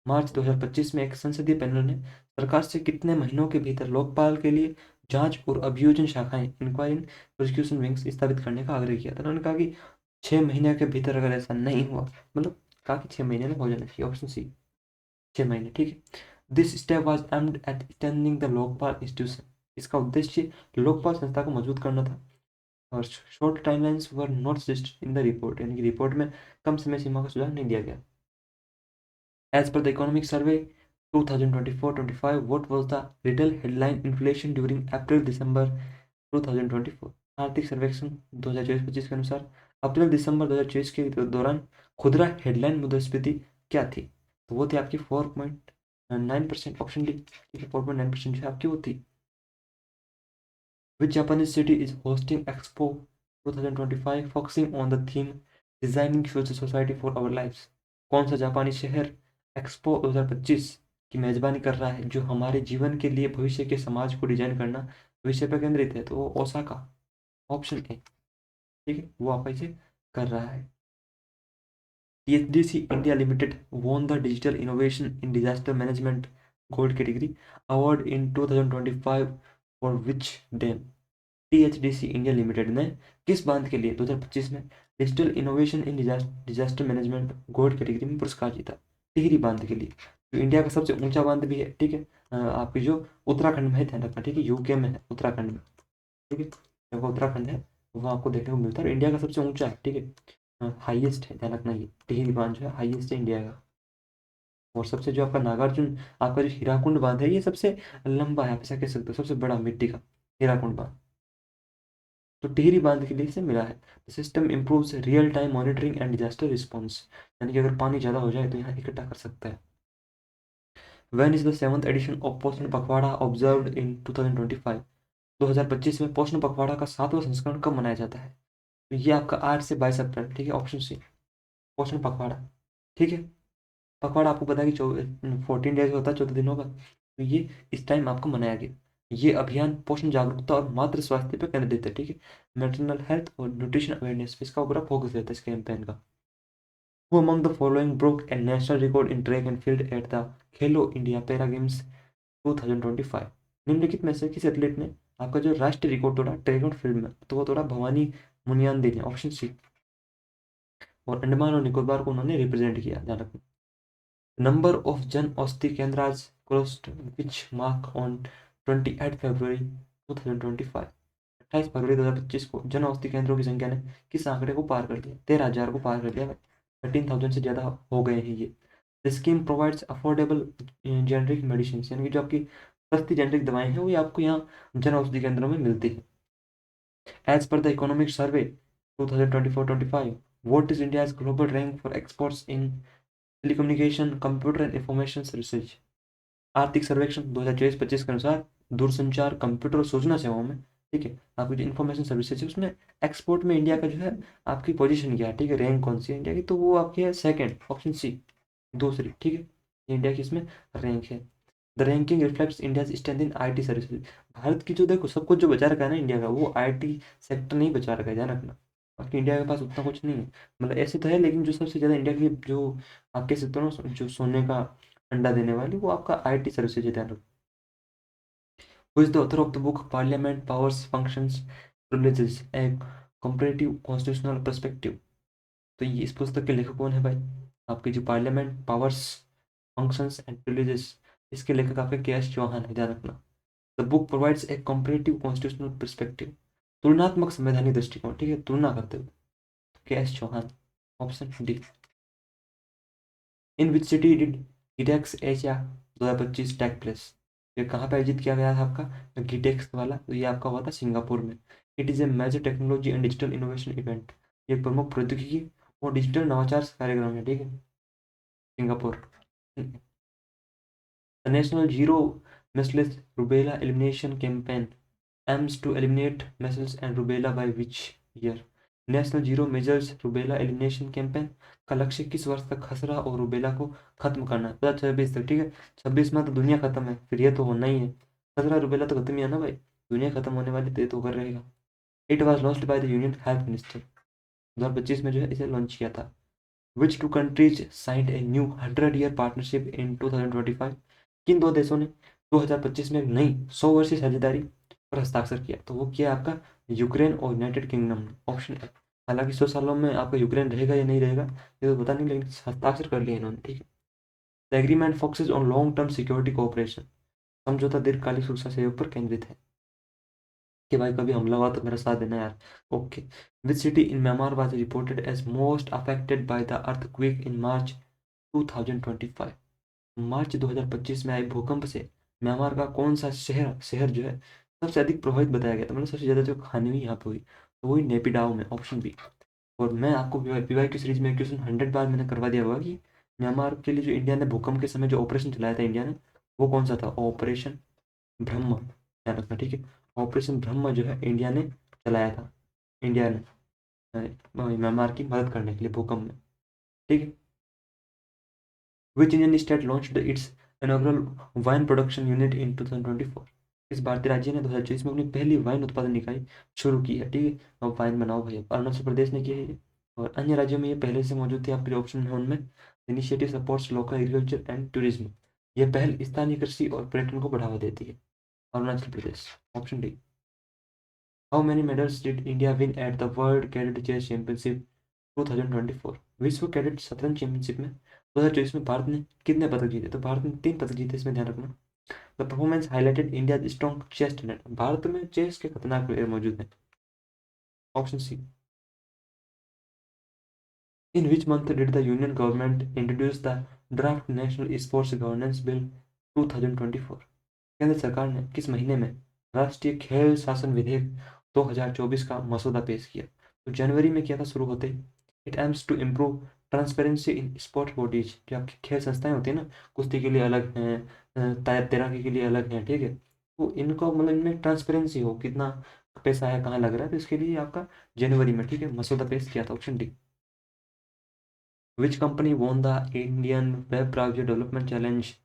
मार्च 2025 में एक संसदीय पैनल ने सरकार से कितने महीनों के भीतर लोकपाल के लिए जांच और अभियोजन शाखाएं, इंक्वायरी एंड प्रोसिक्यूशन विंग्स स्थापित करने का आग्रह किया था। उन्होंने कहा कि 6 महीने के भीतर अगर ऐसा नहीं हुआ, मतलब कहा कि 6 महीने में हो जाना चाहिए, ऑप्शन सी, 6 महीने, ठीक है। This step was aimed at strengthening the Lokpal institution. इसका उद्देश्य लोकपाल संस्था को मजबूत करना था। और short timelines were not suggested in the report, यानी कि रिपोर्ट में कम समय सीमा का सुझाव नहीं दिया गया। As per the economic survey 2024-25, what was the retail headline inflation during April December 2024? आर्थिक सर्वेक्षण 2024-25 के अनुसार अप्रैल दिसंबर 2024 के दौरान खुदरा हेडलाइन मुद्रास्फीति क्या थी? तो वो थी आपकी 4.9%, ऑप्शन डी, ठीक है, 4.9% जो है आपकी वो थी। Which Japanese city is hosting Expo 2025 focusing on the theme Designing Future Society for Our Lives? कौन सा जापानी शहर एक्सपो 2025 की मेजबानी कर रहा है, जो हमारे जीवन के लिए भविष्य के समाज को डिजाइन करना विषय पर केंद्रित है? तो वो ओसाका, ऑप्शन ए, ठीक है, वो आपका इसे कर रहा है। THDC India Limited won the Digital Innovation in Disaster Management Gold Category Award in 2025 for which dam? THDC India limited ने किस बांध के लिए 2025 में digital innovation in disaster management gold category में पुरस्कार जीता? टिहरी बांध के लिए, जो इंडिया का सबसे ऊंचा बांध भी है, ठीक है, आपकी जो उत्तराखंड में है, ध्यान रखना, ठीक है, यूके में है, उत्तराखंड में, ठीक है, जगह उत्तराखंड है, वहाँ आपको देखने को मिलता है, और इंडिया का सबसे ऊंचा है, ठीक है, हाईएस्ट है, ध्यान रखना, ये टिहरी बांध जो है हाईएस्ट है इंडिया का। और सबसे जो आपका नागार्जुन, आपका जो हीराकुंड बांध है, ये सबसे लंबा है, आप ऐसा कह सकते हो, सबसे बड़ा मिट्टी का हीराकुंड बांध। तो टिहरी बांध के लिए से मिला है। System improves real time monitoring and disaster response, यानी कि अगर पानी ज़्यादा हो जाए तो यहाँ इकट्ठा कर सकता है। When is the 7th edition of Poshan Pakhwada observed in 2025? 2025 में पोषण पखवाड़ा का 7वां संस्करण कब मनाया जाता है? तो ये आपका 8 से 22 अप्रैल, ठीक है, ऑप्शन सी, पोषण पखवाड़ा, ठीक है। पखवाड़ा आपको पता है कि 14 डेज होता है, 14 दिनों का, तो ये इस टाइम आपको मनाया गया। ये अभियान पोषण जागरूकता और मातृ स्वास्थ्य पर केंद्रित है, ठीक है, मैटरनल हेल्थ और न्यूट्रिशन अवेयरनेस पे इसका पूरा फोकस रहता है इस कैंपेन का। Who among the following broke a national record in track and field at the Khelo India para games 2025? निम्नलिखित में से किस एथलीट ने आपका जो राष्ट्रीय रिकॉर्ड तोड़ा ट्रैक एंड फील्ड में? तो वो तोड़ा भवानी मुनियान ने, ऑप्शन सी, और अंडमान और निकोबार को उन्होंने रिप्रेजेंट किया, ध्यान रखना। नंबर ऑफ जन औषधि केंद्र क्रॉस्ड विच मार्क ऑन 28 फरवरी 2025? 28 फरवरी 2025 को जन औषधि केंद्रों की संख्या ने किस आंकड़े को पार कर दिया? 13,000 को पार कर दिया, 13,000 से ज़्यादा हो गए हैं ये। The scheme provides affordable generic medicine, यानी कि जो आपकी सस्ती जेनरिक दवाएं हैं, वो आपको यहाँ जन औषधि केंद्रों में मिलती है। As per the economic survey 2024-25, what is India's global rank for exports in telecommunication, computer and information services? आर्थिक सर्वेक्षण 2024-25 के अनुसार दूरसंचार, कंप्यूटर और सूचना सेवाओं में, ठीक है, आपकी जो इंफॉर्मेशन सर्विसेज है, उसमें एक्सपोर्ट में इंडिया का जो है आपकी पोजीशन क्या है, ठीक है, रैंक कौन सी है इंडिया की? तो वो आपकी है सेकंड, ऑप्शन सी, दूसरी, ठीक है, इंडिया की इसमें रैंक है। The ranking reflects India's strength in IT services. Bharat की जो, देखो, सब कुछ जो बचा रखा है ना इंडिया का, वो आईटी सेक्टर नहीं बचा रखा है, ध्यान रखना। बाकी इंडिया के पास उतना कुछ नहीं है, मतलब ऐसे तो है, लेकिन जो सबसे ज़्यादा इंडिया की जो आप कह सकते हो ना, जो सोने का अंडा देने वाली, वो आपका आईटी सर्विसेज है, ध्यान रखो। Who is the author of the book parliament powers functions privileges A comparative constitutional perspective? तो ये इस पुस्तक के लेखक कौन है भाई? आपके जो parliament powers functions and privileges, इसके लेखक आपके के एस चौहान है, ध्यान रखना। The book provides a comparative constitutional perspective, तुलनात्मक संवैधानिक दृष्टिकोण, ठीक है, तुलना करते हुए, K S Chauhan, option D. In which city did IDEX Asia 2025 take place. ये कहाँ पे आयोजित किया गया था आपका, गिटेक्स वाला, तो ये आपका हुआ था सिंगापुर में। It is a major technology and digital innovation event. ये प्रमुख प्रौद्योगिकी और डिजिटल नवाचार कार्यक्रम है, ठीक है, Singapore. The National Zero Measles Rubella Elimination Campaign aims to eliminate measles and rubella by which year? National zero measures rubella elimination campaign का लक्ष्य किस वर्ष तक खसरा और रूबेला को खत्म करना है? 2026 तक, ठीक है। 26 में तो दुनिया खत्म है, फिर ये तो होना ही है। खसरा रूबेला तो खत्म ही है ना भाई, दुनिया खत्म होने वाली, तो ये तो कर रहेगा। It was launched by the union health minister. 2025 में जो है इसे लॉन्च किया था। Which two countries signed a new 100-year partnership in 2025? किन दो देशों ने 2025 में एक नई 100 वर्षीय साझेदारी पर हस्ताक्षर किया? तो वो किया आपका यूक्रेन और यूनाइटेड किंगडम ने, ऑप्शन है। हालांकि 100 सालों में आपका यूक्रेन रहेगा या नहीं रहेगा ये तो पता नहीं, लेकिन हस्ताक्षर कर लिए इन्होंने, ठीक है। The agreement focuses on long term security cooperation. समझौता दीर्घकालिक सुरक्षा सहयोग पर केंद्रित है कि भाई कभी हमला हुआ तो मेरा साथ देना यार। Okay. Which city in Myanmar was reported as most affected by the earthquake in March 2025? मार्च 2025 में आए भूकंप से म्यांमार का कौन सा शहर शहर जो है सबसे अधिक प्रभावित बताया गया था, मतलब सबसे ज़्यादा जो हानि हुई यहाँ पे हुई, तो वही नेपिडाओ में, ऑप्शन बी। और मैं आपको पीवाई की सीरीज में क्वेश्चन 100 बार मैंने करवा दिया होगा कि म्यांमार के लिए जो इंडिया ने भूकंप के समय जो ऑपरेशन चलाया था इंडिया ने, वो कौन सा था? ऑपरेशन ब्रह्म, ध्यान रखना, ठीक है। ऑपरेशन ब्रह्म जो है इंडिया ने चलाया था, इंडिया ने म्यांमार की मदद करने के लिए भूकंप में, ठीक है। Which Indian state launched it's inaugural wine production unit in 2024? इस भारतीय राज्य ने 2024 में अपनी पहली वाइन उत्पादन इकाई शुरू की है, ठीक है। अब वाइन बनाओ भैया, अरुणाचल प्रदेश ने किया है ये। और अन्य राज्यों में ये पहले से मौजूद थी, आपके ऑप्शन में उनमें initiative supports local agriculture and tourism. ये पहल स्थानीय कृषि और पर्यटन को बढ़ावा देती है, Arunachal Pradesh, option D. How many medals did India win at the world cadet chess championship 2024? विश्व कैडेट शतरंज चैंपियनशिप में 2024 में भारत ने कितने पदक जीते? तो भारत ने 3 पदक जीते, इसमें ध्यान रखना। The performance highlighted India strong chess talent. Bharat में चेस के खतरनाक प्लेयर मौजूद हैं, option C. In which month did the union government introduce the draft national sports governance bill 2024? केंद्र सरकार ने किस महीने में राष्ट्रीय खेल शासन विधेयक 2024 का मसौदा पेश किया? तो जनवरी में किया था शुरू होते ही। It aims to improve transparency in sport bodies. जो आपकी खेल संस्थाएं होती है ना, कुश्ती के लिए अलग हैं, तैराकी के लिए अलग हैं, ठीक है। तो इनको मतलब इनमें ट्रांसपेरेंसी हो, कितना पैसा है, कहाँ लग रहा है, तो इसके लिए आपका जनवरी में, ठीक है, मसौदा पेश किया था, option D. Which company won the Indian web browser development challenge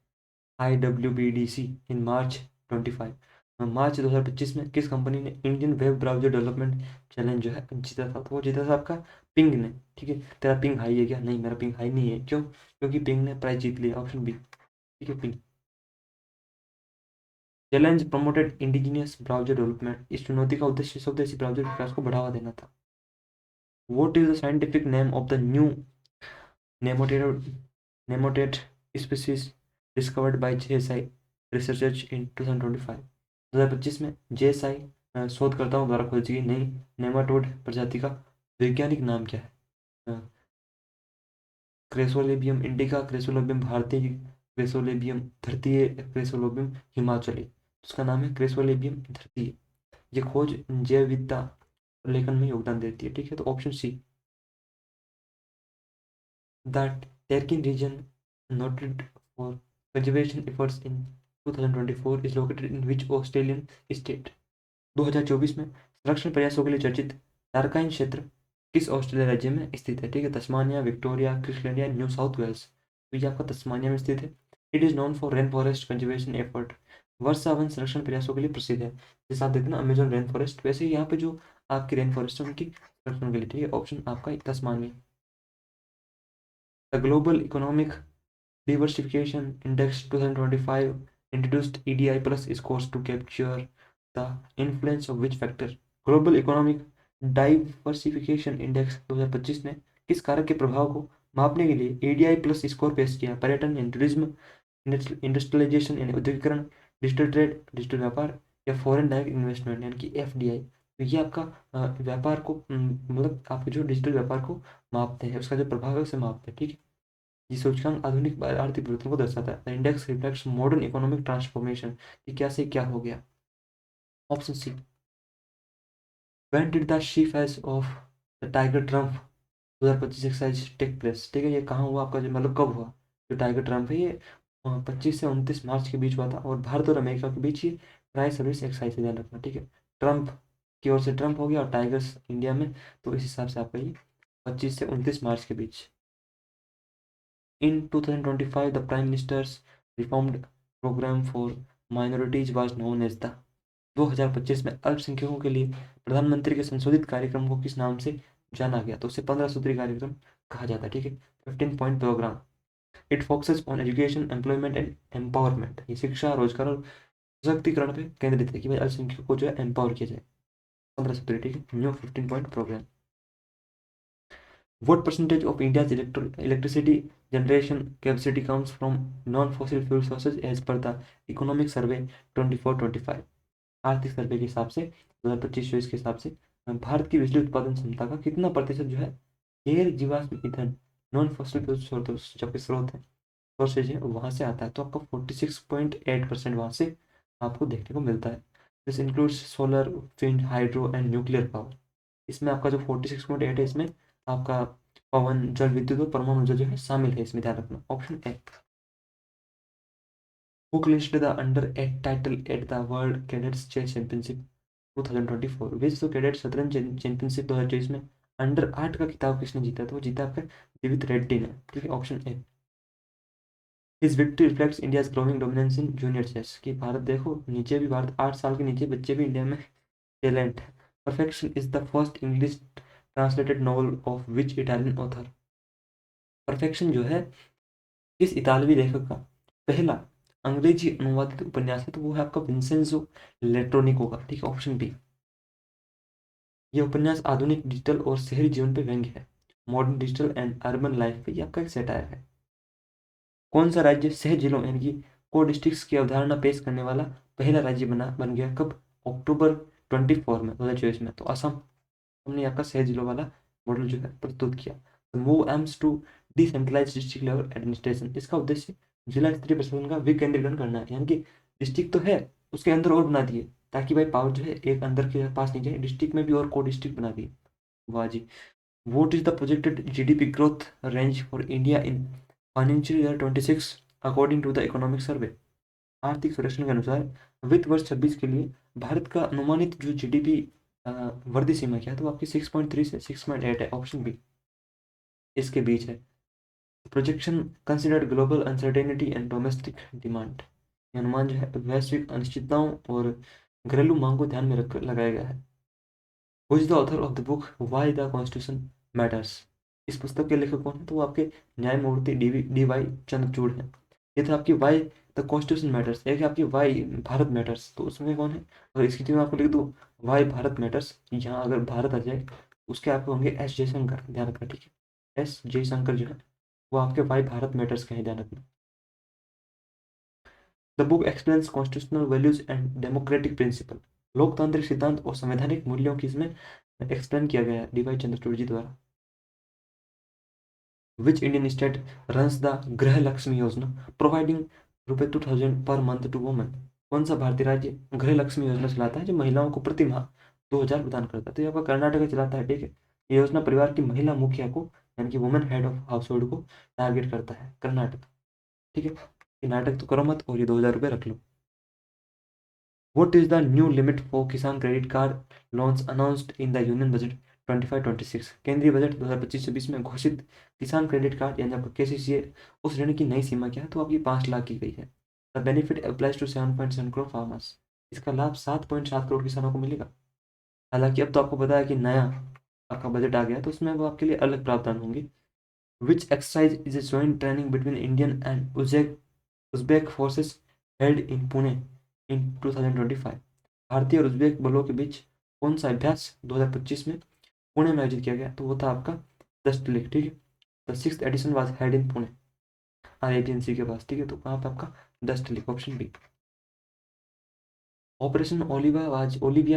IWBDC इन मार्च 25? मार्च 2025 में किस कंपनी ने Indian web browser development challenge जो है जीता था? तो वो जीता था आपका पिंग ने, ठीक है। तेरा पिंग हाई है क्या? नहीं, मेरा पिंग हाई नहीं है। क्यों? क्योंकि पिंग ने प्राइज जीत लिया, ऑप्शन बी, ठीक है, ping. Challenge promoted indigenous browser development. इस चुनौती का उद्देश्य स्वदेशी ब्राउजर विकास को बढ़ावा देना था। What is the scientific name of the new nematode nematode species discovered by JSI researchers in 2025? 2025 में JSI शोधकर्ताओं द्वारा खोजी गई नई नेमाटोड प्रजाति का वैज्ञानिक नाम क्या है? क्रेसोलेबियम इंडिका, क्रेसोलेबियम भारतीय, क्रेसोलेबियम धरतीय, क्रेसोलेबियम हिमाचली। उसका नाम है क्रेसोलेबियम धरतीय। ये खोज जैव विविधता लेखन में योगदान देती है, ठीक है, तो option C. The Terkin region, noted for conservation efforts in 2024, is located in which Australian state? 2024 में संरक्षण प्रयासों के लिए चर्चित टारकाइन क्षेत्र किस ऑस्ट्रेलिया राज्य में स्थित है? ठीक है, तस्मानिया, विक्टोरिया, क्वींसलैंड या न्यू साउथ वेल्स। तो ये आपका तस्मानिया में स्थित है। It is known for rain forest conservation effort. Varsha one संरक्षण प्रयासों के लिए प्रसिद्ध है। जैसे आप देखते हैं ना अमेजोन रेन फॉरेस्ट, वैसे ही यहाँ पे जो आपकी रेन फॉरेस्ट है उनकी संरक्षण के लिए, ठीक है, ऑप्शन आपका Tasmania. The global economic Diversification Index 2025 introduced EDI plus scores to capture the influence of which factor? Global economic diversification index 2025 ने किस कारक के प्रभाव को मापने के लिए EDI प्लस स्कोर पेश किया? पर्यटन यानी टूरिज्म, इंडस्ट्रियलाइजेशन यानी औद्योगिकरण, डिजिटल ट्रेड डिजिटल व्यापार, या फॉरेन डायरेक्ट इन्वेस्टमेंट यानी कि FDI? तो ये आपका व्यापार को मतलब आपके जो डिजिटल व्यापार को मापते हैं, उसका जो प्रभाव है उसे मापते हैं, ठीक है। ये सूचकांक आधुनिक आर्थिक परिवर्तन को दर्शाता है। The index reflects modern economic transformation, कि क्या से क्या हो गया। Option C, when did the she phase of the tiger triumph 2025 exercise take place, ठीक है, ये कहाँ हुआ आपका, जो मतलब कब हुआ। जो टाइगर ट्रम्प है ये 25 से 29 मार्च के बीच हुआ था, और भारत और अमेरिका के बीच ये ट्राई सर्विस एक्सरसाइज है, ध्यान रखना, ठीक है। ट्रम्प की ओर से ट्रम्प हो गया और टाइगर्स इंडिया में, तो इस हिसाब से आपका ये 25 से 29 मार्च के बीच। In 2025 the prime minister's reformed programme for minorities was known as the, 2025 में अल्पसंख्यकों के लिए प्रधानमंत्री के संशोधित कार्यक्रम को किस नाम से जाना गया, तो उसे 15 सूत्री कार्यक्रम कहा जाता है, ठीक है। 15 point programme. It focuses on education, employment and empowerment, ये शिक्षा, रोजगार और सशक्तिकरण पे केंद्रित है, कि भाई अल्पसंख्यकों को जो है एम्पावर किया जाए। 15 सूत्री, ठीक है, new 15 point programme. What percentage of India's electricity generation capacity comes from non-fossil fuel sources as per the Economic Survey 24-25? आर्थिक सर्वे के हिसाब से 2025-24 के हिसाब से भारत की बिजली उत्पादन क्षमता का कितना प्रतिशत जो है गैर जीवाश्म ईंधन, नॉन फॉसिल फ्यूल जो के स्रोत है, सोर्सेज है, वहां से आता है। तो आपका 46.8% वहां से आपको देखने को मिलता है। This includes solar, wind, hydro and nuclear power. इसमें आपका जो 46.8 है, इसमें आपका पवन, जल विद्युत और परमाणु ऊर्जा जो है शामिल है, इसमें ध्यान रखना। Option A. Who clinched the under 8 title at the world cadets chess championship 2024? विश्व कैडेट शतरंज चैंपियनशिप 2024 में अंडर 8 का खिताब किसने जीता? तो वो जीता आपका दिवित रेड्डी ने, ठीक है। Option A. His victory reflects India's growing dominance in junior chess, कि भारत देखो नीचे भी, भारत 8 साल के नीचे बच्चे भी इंडिया में टैलेंट है। Perfection is the first English translated novel of which Italian author? Perfection जो है किस इतालवी लेखक का पहला अंग्रेजी अनुवादित उपन्यास है? तो वो है आपका विंसेंजो लेट्रोनिको का, ठीक है। Option B. यह उपन्यास आधुनिक डिजिटल और शहरी जीवन पे व्यंग्य है, modern digital and urban life पे, ये आपका एक सेटायर है। कौन सा राज्य सह जिलों यानी कि को डिस्ट्रिक्ट्स की अवधारणा पेश करने वाला पहला राज्य बन गया कब? अक्टूबर 24 में, 2024 में। तो असम, हमने आपका सह जिलों वाला मॉडल जो है प्रस्तुत किया। Move aims to decentralise district level administration, इसका उद्देश्य जिला स्तरीय प्रशासन का विकेंद्रीकरण करना है, यानी कि डिस्ट्रिक्ट तो है, उसके अंदर और बना दिए, ताकि भाई पावर जो है एक अंदर के पास नहीं जाए, डिस्ट्रिक्ट में भी और को डिस्ट्रिक्ट बना दिए। वाह जी। What is the projected GDP growth range for India in financial year 26 according to the economic survey? आर्थिक सर्वेक्षण के अनुसार वित्त वर्ष 26 के लिए भारत का अनुमानित जो जीडीपी वृद्धि सीमा क्या है? तो आपकी 6.3 से 6.8 है। ऑप्शन बी इसके बीच है। Projection considered global uncertainty and domestic demand, अनुमान जो है वैश्विक अनिश्चितताओं और घरेलू मांग को ध्यान में रखकर लगाया गया है। Who is the author of the book why the constitution matters? इस पुस्तक के लेखक कौन है? तो वो आपके न्यायमूर्ति डी वाई चंद्रचूड़ हैं। ये था आपकी वाई द कॉन्स्टिट्यूशन मैटर्स, एक है आपकी वाई भारत मैटर्स, तो उसमें कौन है? अगर इसकी जगह आपको लिख दो वाई भारत मैटर्स, यहाँ अगर भारत आ जाए उसके आपके होंगे एस जयशंकर, ध्यान रखना, ठीक है। एस जयशंकर जो है वो आपके वाई भारत मैटर्स के हैं, ध्यान रखना। The book explains constitutional values and democratic principle, लोकतांत्रिक सिद्धांत और संवैधानिक मूल्यों की इसमें एक्सप्लेन किया गया है डी वाई चंद्रचूड़ जी द्वारा। विच इंडियन स्टेट रन्स द गृह लक्ष्मी योजना providing ₹2000 per month to women? कौन सा भारतीय राज्य गृह लक्ष्मी योजना चलाता है जो महिलाओं को प्रति माह 2000 प्रदान करता है? तो ये आपका कर्नाटक चलाता है, ठीक है। ये योजना परिवार की महिला मुखिया को, यानी कि women head of house hold को टारगेट करता है, कर्नाटक, ठीक है। ये नाटक तो करो मत, और ये 2000 रुपये रख लो। What is the new limit for Kisan credit card loans announced in the Union Budget 25-26? केंद्रीय बजट 2025-26 में घोषित किसान क्रेडिट कार्ड यानी आपका केसीसीए उस ऋण की नई सीमा क्या है? तो आपकी 5 लाख की गई है। The benefit applies to 7.7 crore farmers, इसका लाभ 7.7 करोड़ किसानों को मिलेगा। हालांकि अब तो आपको पता है कि नया आपका बजट आ गया है, तो उसमें अब आपके लिए अलग प्रावधान होंगे। Which exercise is a joint training between Indian and Uzbek forces held in Pune in 2025? भारतीय और उज्बेक बलों के बीच कौन सा अभ्यास 2025 में पुणे में आयोजित किया गया? तो वो था आपका दस्त लेक, ठीक है। The 6th edition was held in Pune, आईआईटीएनसी के पास, ठीक है। तो वहाँ पे आपका Dustlik, option B. Operation Olivia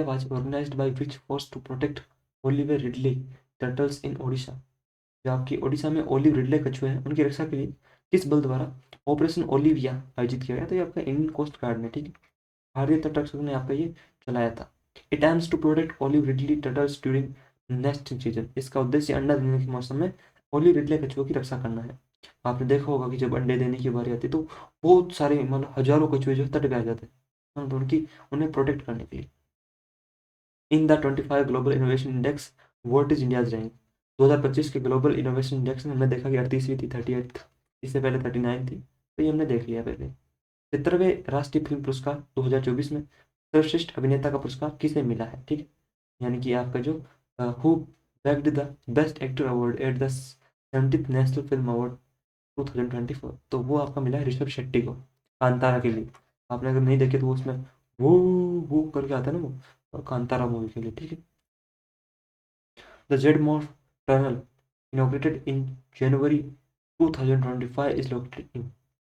was organised by which force to protect oliver ridley turtles in Odisha? जो आपकी ओडिशा में ओलिव रिडले कछुए हैं उनकी रक्षा के लिए किस बल द्वारा ऑपरेशन ओलिविया आयोजित किया गया? तो ये आपका इंडियन कोस्ट गार्ड ने, ठीक है, भारतीय तटरक्षक ने आपका ये चलाया था। It aims to protect olive ridley turtles during nesting season. इसका उद्देश्य अंडा देने के मौसम में ओलिव रिडले कछुओं की रक्षा करना है। आपने देखा होगा कि जब अंडे देने की बारी आती है तो बहुत सारे मतलब हजारों कछुए जो तट पे आ जाते हैं, तो उनकी उन्हें प्रोटेक्ट करने के लिए। In the 25 global innovation index what is India's rank? 2025 के ग्लोबल इनोवेशन इंडेक्स में हमने देखा कि 38वीं थी, 38th, इससे पहले 39 थी, तो ये हमने देख लिया पहले। 70वें राष्ट्रीय फिल्म पुरस्कार 2024 में सर्वश्रेष्ठ अभिनेता का पुरस्कार किसे मिला है? ठीक है, यानी कि आपका जो who bagged the best actor award at the 70th national film award 2024, तो वो आपका मिला है ऋषभ शेट्टी को, कांतारा के लिए। आपने अगर नहीं देखे तो वो उसमें वो करके आता है ना, वो कांतारा मूवी के लिए, ठीक है। The Z more tunnel inaugurated in January 2025 is located in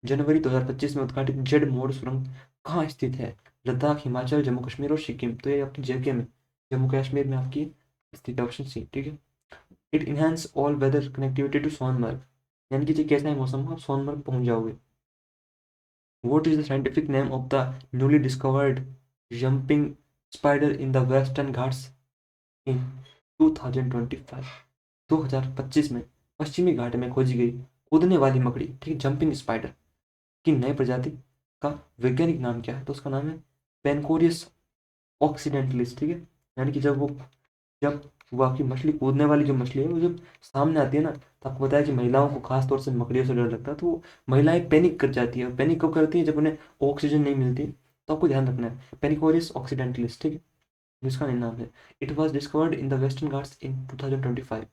जनवरी 2025 में उद्घाटित जेड मोड़ सुरंग कहाँ स्थित है? लद्दाख, हिमाचल, जम्मू कश्मीर और सिक्किम। तो ये आपकी जेके में, जम्मू कश्मीर में आपकी स्थित है, ऑप्शन सी, ठीक है। It enhance all weather connectivity to Sonamarg, यानी कि कैसा है मौसम, आप सोनमर्ग पहुंच जाओगे। What is the scientific name of the newly discovered jumping spider in the Western Ghats in 2025? 2025 में पश्चिमी घाट में खोजी गई कूदने वाली मकड़ी, ठीक है, जंपिंग स्पाइडर की नई प्रजाति का वैज्ञानिक नाम क्या है? तो उसका नाम है पेनकोरियस ऑक्सीडेंटलिस, ठीक है। यानी कि जब वो आपकी मछली, कूदने वाली जो मछली है, वो जब सामने आती है ना, तो आपको पता है कि महिलाओं को खास तौर से मकड़ियों से डर लगता है, तो वो महिलाएं पैनिक कर जाती है। पैनिक कब करती है? जब उन्हें ऑक्सीजन नहीं मिलती। तो आपको ध्यान रखना है पेनिकोरियस ऑक्सीडेंटलिस, ठीक है, जिसका नाम है। It was discovered in the western Ghats in 2025।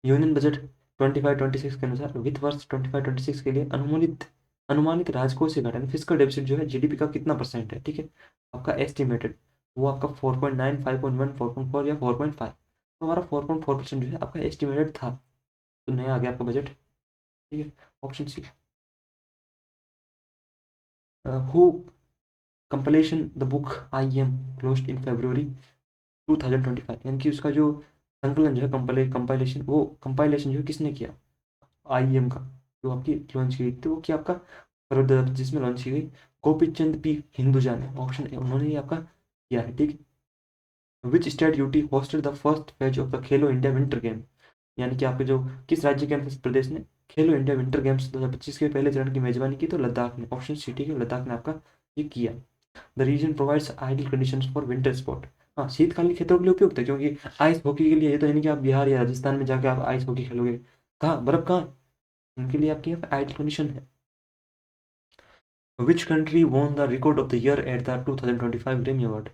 Union budget 25-26 के अनुसार वित्त वर्ष 25-26 के लिए अनुमानित राजकोषीय घाटा फिजिकल डेफिसिट जो है जीडीपी का कितना परसेंट है? ठीक है, आपका एस्टिमेटेड वो आपका 4.9, 5.1, 4.4 या 4.5। तो हमारा 4.4% जो है आपका एस्टिमेटेड था, तो नया आ गया आपका बजट, ठीक है। Option C. Who compilation the book I am closed in February 2025, यानी कि उसका जो संकलन जो है, कंपाइलेशन, वो कंपाइलेशन जो है किसने किया? आईएम का, जो आपकी लॉन्च की गई थी, वो क्या आपका फरवरी जिसमें लॉन्च की गई गोपी चंद पी हिंदुजा ने, ऑप्शन ए, उन्होंने ये आपका किया है, ठीक है। Which state UT hosted the first phase of the Khelo India winter game, यानी कि आपके जो किस राज्य के प्रदेश ने खेलो इंडिया विंटर गेम्स 2025 के पहले चरण की मेजबानी की? तो लद्दाख ने, ऑप्शन सी, ठीक है, लद्दाख ने आपका ये किया। The region provides ideal conditions for winter sport, हाँ, शीतकालीन क्षेत्रों के लिए उपयुक्त है, क्योंकि आइस हॉकी के लिए ये तो यानी कि आप बिहार या राजस्थान में जाके आप आइस हॉकी खेलोगे, कहाँ बर्फ कहाँ है? उनके लिए आपकी आइडियल कंडीशन है। Which country won the record of the year at the 2025 Grammy award?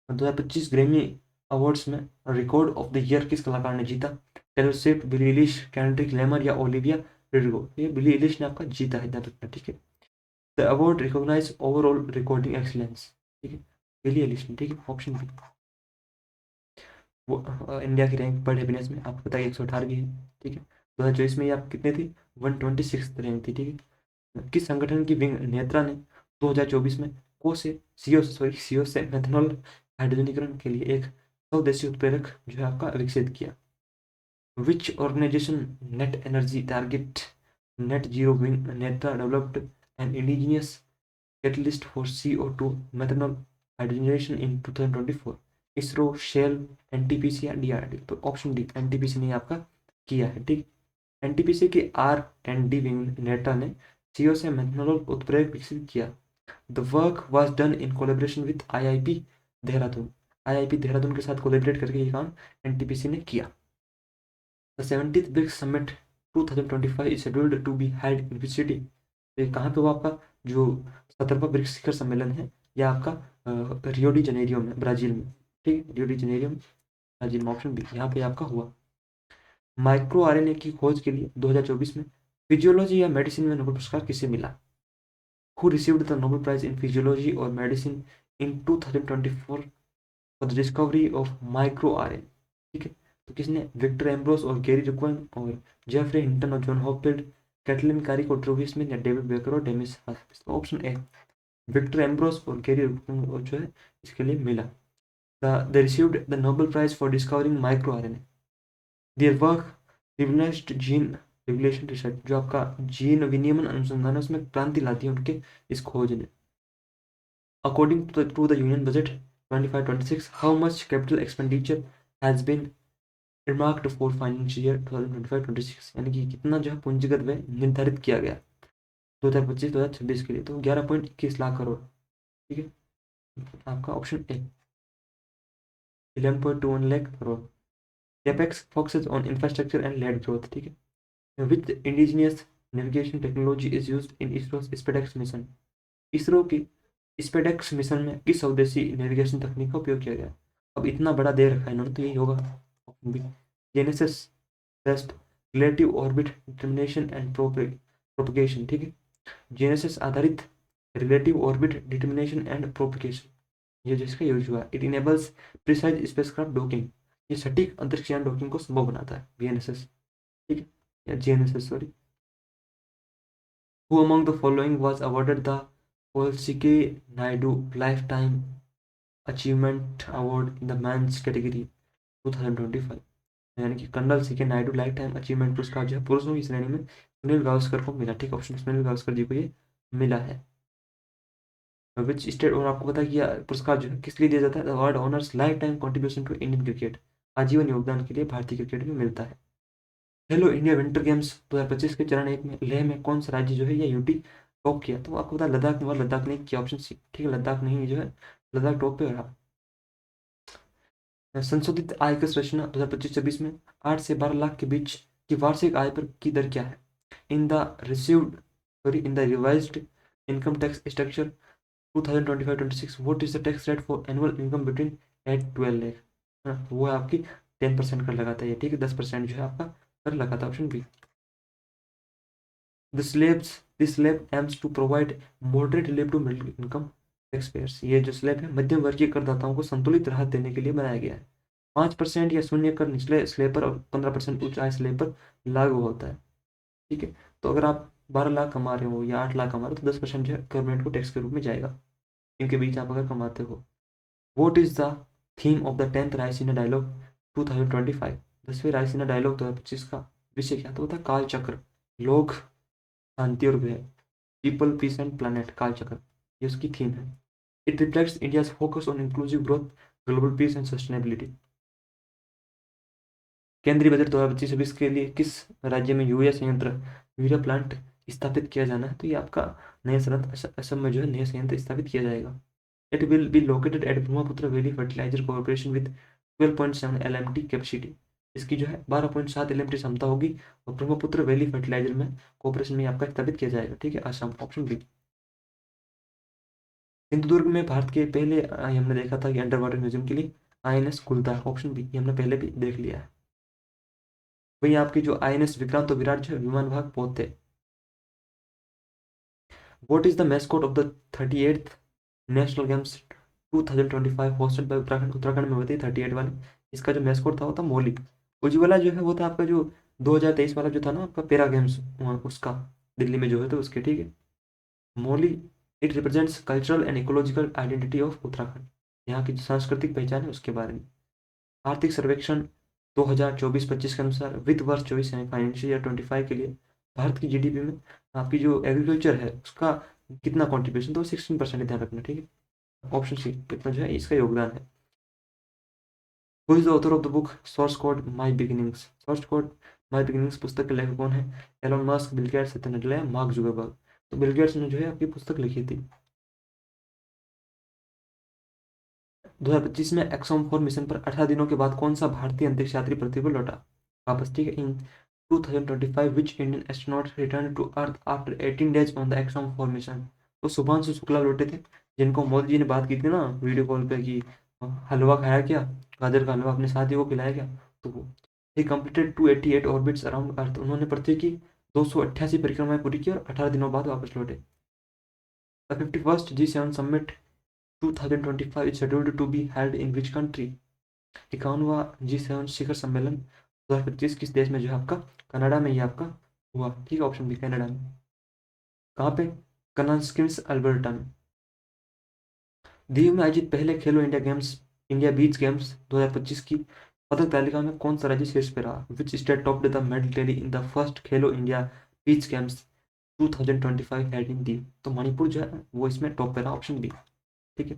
2025 Grammy awards में रिकॉर्ड ऑफ द ईयर किस कलाकार ने जीता? Taylor Swift, Billie Eilish, Kendrick Lamar या ओलिविया रोड्रिगो? ये बिली एलिश ने आपका जीता है, ध्यान रखना, ठीक है। The award recognise overall recording excellence, ठीक है, बिली एलिश ने, ठीक है, ऑप्शन बी। वो इंडिया की रैंक वर्ल्ड हैप्पीनेस में आपको पता है 118वीं है, ठीक है। 2024 में ये आप कितने थी? 126 रैंक थी, ठीक है। किस संगठन की विंग नेत्रा ने 2024 में सीओ से मेथनॉल हाइड्रोजनीकरण के लिए एक स्वदेशी उत्प्रेरक जो है आपका विकसित किया? Which organisation net energy target net zero wing NETRA developed an indigenous catalyst for CO2 methanol hydrogenation in 2024? ISRO, Shell, NTPC या डीआरडी? तो ऑप्शन डी, एनटीपीसी ने आपका किया है, ठीक। एनटीपीसी के R&D विंग नेटा ने सीओ से मेथनॉल उत्प्रेरक विकसित किया। The work was done in collaboration with IIP Dehradun, IIP Dehradun के साथ कोलेबरेट करके ये काम एनटीपीसी ने किया। The 70th BRICS summit 2025 is scheduled to be held in which city? तो कहाँ पे वो आपका जो 17वां ब्रिक्स शिखर सम्मेलन है, या आपका रियो डी जनेरियो में, ब्राजील में, ठीक, रियो डी जनेरियो में, ब्राजील में, ऑप्शन बी, यहाँ पे आपका हुआ। माइक्रो आरएनए की खोज के लिए 2024 में फिजियोलॉजी या मेडिसिन में नोबेल पुरस्कार किसे मिला? Who received the Nobel prize in physiology और medicine in 2024 for the discovery of micro RNA? ठीक है, तो किसने? विक्टर एम्ब्रोस और गैरी रुक्वन और जेफरे हिंटन और जॉन हॉपफील्ड, कैटलिन कारिक और ट्रूवी स्मिथ या डेविड बेकर और डेमिस हास्पिस? तो ऑप्शन ए, विक्टर एम्ब्रोस और गैरी रुक्वन और जो है इसके लिए मिला। They received the Nobel Prize for discovering microRNA. Their work revolutionised gene regulation research, जो आपका जीन विनियमन अनुसंधान है उसमें क्रांति लाती है उनके इस खोज ने। According to the union budget 25-26, how much capital expenditure has been remarked for financial year 2025-26, यानी कि कितना जो है पूंजीगत व्यय निर्धारित किया गया 2025-2026 के लिए, तो 11.21 लाख करोड़। ठीक है, आपका option A 11.21 lakh crore. Capex focuses on infrastructure and led growth. ठीक है, which indigenous navigation technology is used in ISRO SpaDeX mission, ISRO की स्पेडेक्स मिशन में किस स्वदेशी नेविगेशन तकनीक का उपयोग किया गया। अब इतना बड़ा दे रखा है इन्होंने, तो यही होगा option B genesis based relative orbit determination and propagation. ठीक है, जेनेसिस आधारित relative orbit determination and propagation, ये जिसका यूज हुआ। It enables precise spacecraft docking, ये सटीक अंतरिक्षयान डॉकिंग को संभव बनाता है, वीएनएसएस। ठीक है, या GNSS sorry. Who among the following was awarded the पोल्सिके Naidu lifetime achievement award in the men's category 2025, यानी कि colonel CK Naidu lifetime achievement पुरस्कार जो है पुरुषों की श्रेणी में सुनील गावस्कर को मिला। ठीक, ऑप्शन सुनील गावस्कर जी को ये मिला है। विच स्टेट, और आपको पता है कि यह पुरस्कार जो है किस लिए दिया जाता है, award honours lifetime contribution to Indian cricket, आजीवन योगदान के लिए भारतीय क्रिकेट में मिलता है। खेलो इंडिया विंटर गेम्स 2025 के चरण 1 में लेह में कौन सा राज्य जो है या यूटी टॉप किया, तो आपको पता है लद्दाख में, और लद्दाख नहीं किया, ऑप्शन सी। ठीक है, लद्दाख नहीं जो है, लद्दाख टॉप पे रहा। संशोधित आयकर संरचना 2025-26 में 8 से 12 लाख के बीच की वार्षिक आय पर की दर क्या है। In the received sorry in the revised income tax structure 2025-26, what is the tax rate for annual income between 8-12 lakh, वो है आपकी 10% कर लगाता है ये। ठीक है, 10% जो है आपका कर लगाता है, option B. This slab aims to provide moderate relief to middle income taxpayers, ये जो स्लैब है मध्यम वर्गीय करदाताओं को संतुलित राहत देने के लिए बनाया गया है। 5% या शून्य कर निचले स्लैब पर और 15% उच्च आय स्लैब पर लागू होता है। ठीक है, तो अगर आप 12 लाख कमा रहे हो या 8 लाख कमा रहे हो तो 10% जो है गवर्नमेंट को टैक्स के रूप में जाएगा, इनके बीच आप अगर कमाते हो। What is the theme of the 10th Raisina dialogue 2025, 10वें रायसीना डायलॉग 2025 का विषय क्या था, वो था काल चक्र, लोग, शांति और व्यय, पीपल पीस एंड प्लानट, काल चक्र, ये उसकी थीम है। It reflects India's focus on inclusive growth, global piece and sustainability. केंद्रीय बजट 2025-26 के लिए किस राज्य में यूरिया संयंत्र, यूरिया प्लांट स्थापित किया जाना है, तो ये आपका नया संयंत्र असम में जो है नया संयंत्र स्थापित किया जाएगा। It will be located at Brahmaputra valley fertiliser corporation with 12.7 LMT capacity, इसकी जो है 12.7 एलएमटी क्षमता होगी, और ब्रह्मपुत्र वैली फर्टिलाइजर में कॉर्पोरेशन में आपका स्थापित किया जाएगा। ठीक है, असम, ऑप्शन बी। सिंधुदुर्ग में भारत के पहले हमने देखा था कि अंडर वाटर म्यूजियम के लिए आईएनएस खुलता है, ऑप्शन बी, ये हमने पहले भी देख लिया है। वही आपकी जो आईएनएस विक्रांत और विराट जो है विमान विभाग पहुंचते। What is the mascot of the 38th national games 2025 hosted by Uttarakhand, Uttarakhand में होती है 38 वाले, इसका जो मैस्कॉट था वो था मौलिक। उज्ज्वला जो है वो था आपका जो 2023 वाला जो था ना आपका पैरा गेम्स, उसका दिल्ली में जो है तो उसके। ठीक है, Mauli, it represents cultural and ecological identity of Uttarakhand, यहाँ की जो सांस्कृतिक पहचान है उसके बारे में। आर्थिक सर्वेक्षण 2024-25 के अनुसार वित्त वर्ष 24 यानी फाइनेंशियल ईयर 25 के लिए भारत की जीडीपी में आपकी जो एग्रीकल्चर है उसका कितना कंट्रीब्यूशन, तो 16% ध्यान रखना। ठीक है, ऑप्शन सी, कितना जो है इसका योगदान है। Who is the author of the book source code my beginnings, source code my beginnings पुस्तक के लेखक कौन है, एलोन मस्क, बिल गेट्स, सत्य नडेला, मार्क जुगरबर्ग, तो बिल गेट्स ने जो है आपकी पुस्तक लिखी थी। 2025 में एक्सॉम 4 मिशन पर 18 दिनों के बाद कौन सा भारतीय अंतरिक्ष यात्री पृथ्वी पर लौटा वापस। ठीक है, in 2025 which Indian astronaut return to earth after 18 days on the Axiom 4 mission, तो शुभांशु शुक्ला लौटे थे, जिनको मोदी जी ने बात की थी ना वीडियो कॉल पे कि हलवा खाया क्या, गाजर का हलवा अपने साथी को खिलाया क्या, तो वो ही कंप्लीटेड 288 ऑर्बिट्स अराउंड अर्थ, उन्होंने पृथ्वी की 288 परिक्रमाएं पूरी की और 18 दिनों बाद वापस लौटे। The 51st G7 summit 2025 is scheduled to be held in which country, 51वां G7 शिखर सम्मेलन 2025 किस देश में जो है आपका, कनाडा में ये आपका हुआ। ठीक है, ऑप्शन बी, कनाडा में। कहाँ पे, कनास्किंस अल्बर्टा में। दीव में आयोजित पहले खेलो India games, India beach games 2025 की पदक तालिका में कौन सा राज्य शीर्ष पे रहा? Which state topped the medal tally in the first Khelo India beach games 2025 held in Diu? तो मणिपुर जो है वो इसमें टॉप पे रहा, ऑप्शन बी। ठीक है।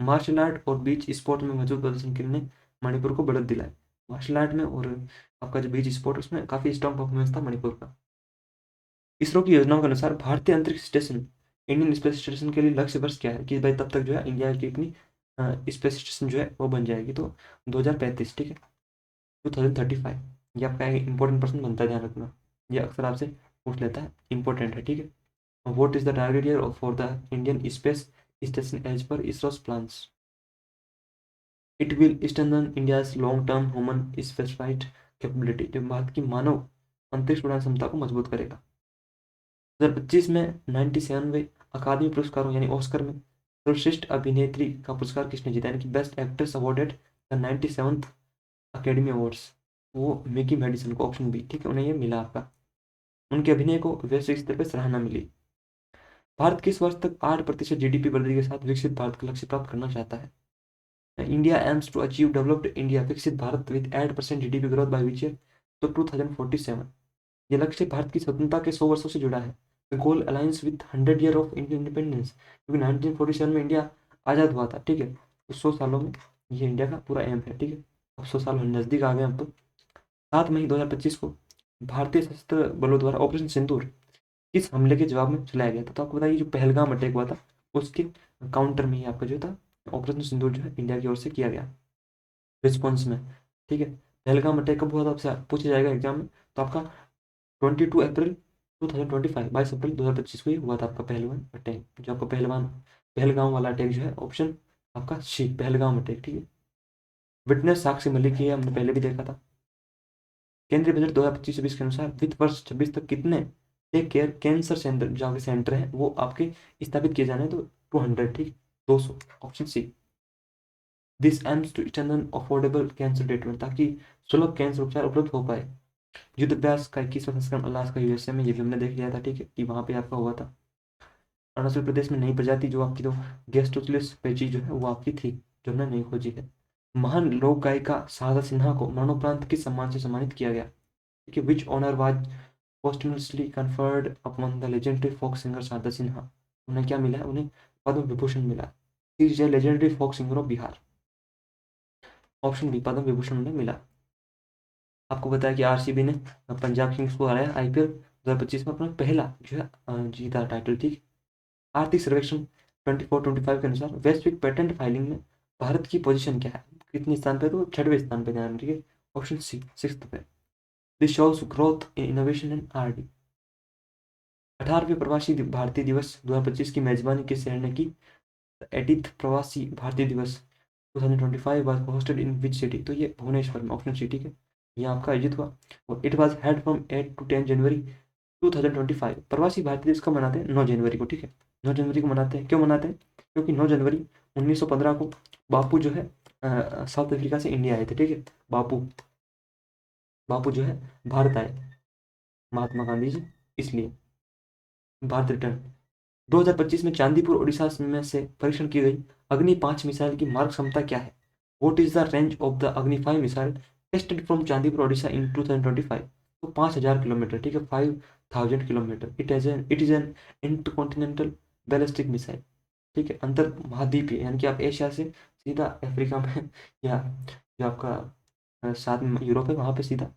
मार्शल आर्ट और बीच स्पोर्ट में मजबूत प्रदर्शन करने मणिपुर को बढ़त दिलाए। मार्शल आर्ट में और आपका जो बीच स्पोर्ट उसमें काफी स्ट्रॉन्ग परफॉर्मेंस था मणिपुर का। इसरो की योजनाओं के अनुसार भारतीय अंतरिक्ष स्टेशन इंडियन स्पेस स्टेशन के लिए लक्ष्य वर्ष क्या है कि भाई तब तक जो है इंडिया की अपनी स्पेस स्टेशन जो है वो बन जाएगी, तो 2035। ठीक है, 2035। ये आपका इंपॉर्टेंट प्रश्न बनता है, ध्यान रखना, ये अक्सर आपसे पूछ लेता है, इंपॉर्टेंट है। ठीक है। What is the target year for the Indian space station as per ISRO's plans? It will strengthen India's long term human spaceflight capability, जो भारत की मानव अंतरिक्ष उड़ान क्षमता को मजबूत करेगा। 2025 में 97वें अकादमी पुरस्कारों यानी ऑस्कर में सर्वश्रेष्ठ अभिनेत्री का पुरस्कार किसने जीता, यानी कि best actress awarded the 97th academy awards, वो मिकी मेडिसन को, ऑप्शन बी। ठीक है, उन्हें ये मिला आपका। उनके अभिनय को वैश्विक स्तर पर सराहना मिली। भारत किस वर्ष तक 8% जीडीपी वृद्धि के साथ विकसित भारत का लक्ष्य प्राप्त करना चाहता है? India aims to achieve developed India Viksit Bharat with 8% GDP growth by which year? तो 2047। ये लक्ष्य भारत की स्वतंत्रता के 100 वर्षों से जुड़ा है। Goal alliance with 100 year of Indian independence, क्योंकि 1947 में इंडिया आज़ाद हुआ था। ठीक है, तो 100 सालों में ये इंडिया का पूरा एम है। ठीक है, अब 100 साल नज़दीक आ गए हम तो। 7 मई 2025 को भारतीय सशस्त्र बलों द्वारा ऑपरेशन सिंदूर किस हमले के जवाब में चलाया गया था? तो आपको बताइए, जो पहलगाम अटैक हुआ था उसके काउंटर में ही आपका जो था ऑपरेशन सिंदूर जो है इंडिया की ओर से किया गया, रिस्पॉन्स में। ठीक है, पहलगाम अटैक कब हुआ था आपसे पूछा जाएगा एग्जाम में, तो आपका 22 अप्रैल 2025, 22 अप्रैल 2025 को ही हुआ था आपका पहलगाम अटैक, जो आपका पहलगाम वाला अटैक जो है, ऑप्शन आपका सी, पहलगाम अटैक। ठीक है। विटनेस साक्षी मलिक की हमने पहले भी देखा था। केंद्रीय बजट 2025-26 के अनुसार वित्त वर्ष 26 तक कितने टेक केयर कैंसर सेंटर जो आपके सेंटर हैं वो आपके स्थापित किए जाने हैं? तो 200। ठीक, 200, option C. This aims to strengthen affordable cancer treatment, ताकि सुलभ कैंसर उपचार उपलब्ध हो पाए। युद्ध अभ्यास का 21वां संस्करण अलास्का यूएसए में, ये भी हमने देख लिया था। ठीक है, कि वहाँ पे आपका हुआ था। अरुणाचल प्रदेश में नई प्रजाति जो आपकी तो गेस्टोचलिस पेची जो है वो आपकी थी, जो हमने नहीं खोजी है। महान लोक गायिका शारदा सिन्हा को मरणोपरांत किस सम्मान से सम्मानित किया गया? कि which honour was posthumously conferred upon the legendary folk singer Sharda Sinha? उन्हें क्या मिला है? उन्हें पद्म विभूषण मिला। Is a legendary folk singer of Bihar, option B, Padma Vibhushan उन्हें मिला। आपको बताया कि आरसीबी ने पंजाब किंग्स को हराया आईपीएल 2025 में, अपना पहला जो है जीता टाइटल। ठीक। आर्थिक सर्वेक्षण 24-25 के अनुसार वैश्विक पेटेंट फाइलिंग में भारत की पोजीशन क्या है? कितने स्थान पे? तो 6वें स्थान पे, ध्यान रखिए, ऑप्शन सी, 6th पे। This shows growth in innovation and RD. 18वें प्रवासी भारतीय दिवस 2025 की मेजबानी किस शहर ने की? 80th प्रवासी भारतीय दिवस 2025 was hosted in which city? तो ये भुवनेश्वर में, ऑप्शन सी। ठीक है, ये आपका आयोजित हुआ और it was held from 8 to 10 जनवरी 2025। प्रवासी भारतीय दिवस कब मनाते हैं? 9 जनवरी को। ठीक है, 9 जनवरी को मनाते हैं। क्यों मनाते हैं? क्योंकि 9 जनवरी 1915 को बापू जो है साउथ अफ्रीका से इंडिया आए थे। ठीक है, बापू बापू जो है भारत आए, महात्मा गांधी जी, इसलिए भारत रिटर्न। 2025 में चांदीपुर ओडिशा में से परीक्षण की गई अग्नि 5 मिसाइल की मारक क्षमता क्या है? What is the range of the Agni 5 missile tested from Chandipur Odisha in 2025? तो 5000 किलोमीटर। ठीक है, 5000 kilometre. It is an intercontinental ballistic missile. ठीक है, अंतर महाद्वीपीय, यानी कि आप एशिया से सीधा अफ्रीका में या जो आपका साथ में यूरोप है वहाँ पे सीधा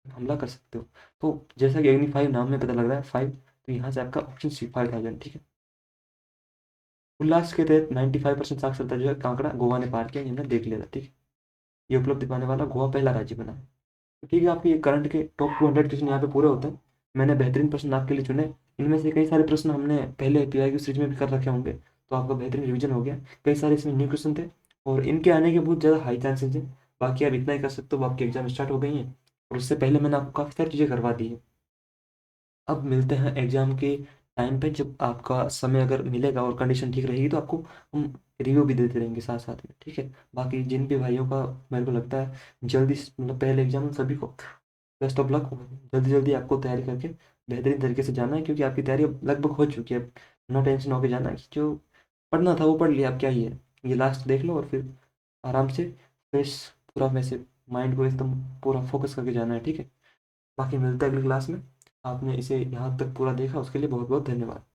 हमला कर सकते हो। तो जैसा कि अग्नि 5 नाम में पता लग रहा है 5, तो यहाँ से आपका ऑप्शन सी, 5000। ठीक है। उल्लास के तहत 95% साक्षरता जो है कांकड़ा गोवा ने पार किया, ये हमने देख लिया था। ठीक है, ये उपलब्धि पाने वाला गोवा पहला राज्य बना है। तो ठीक है, आपके ये करंट के टॉप 200 क्वेश्चन यहाँ पे पूरे होते हैं। मैंने बेहतरीन प्रश्न आपके लिए चुने, इनमें से कई सारे प्रश्न हमने पहले पीआईक्यू सीरीज में भी कर रखे होंगे, तो आपका बेहतरीन रिवीजन हो गया। कई सारे इसमें न्यू क्वेश्चन थे और इनके आने के बहुत ज़्यादा हाई चांसेस हैं। बाकी आप इतना ही कर सकते हो, आपके एग्जाम स्टार्ट हो गई हैं और उससे पहले मैंने आपको काफ़ी सारी चीज़ें करवा दी है। अब मिलते हैं एग्जाम के टाइम पे, जब आपका समय अगर मिलेगा और कंडीशन ठीक रहेगी तो आपको हम रिव्यू भी देते रहेंगे साथ साथ में। ठीक है, बाकी जिन भी भाइयों का मेरे को लगता है जल्दी मतलब पहले एग्जाम, सभी को बेस्ट ऑफ लक। जल्दी जल्दी आपको तैयारी करके बेहतरीन तरीके से जाना है, क्योंकि आपकी तैयारी अब लगभग हो चुकी है। नो टेंशन होकर जाना है कि जो पढ़ना था वो पढ़ लिया, अब क्या ही है, ये लास्ट देख लो और फिर आराम से फ्रेश पूरा वैसे माइंड को एकदम पूरा फोकस करके जाना है, ठीक है। बाकी मिलते हैं अगली क्लास में। आपने इसे यहाँ तक पूरा देखा उसके लिए बहुत बहुत धन्यवाद।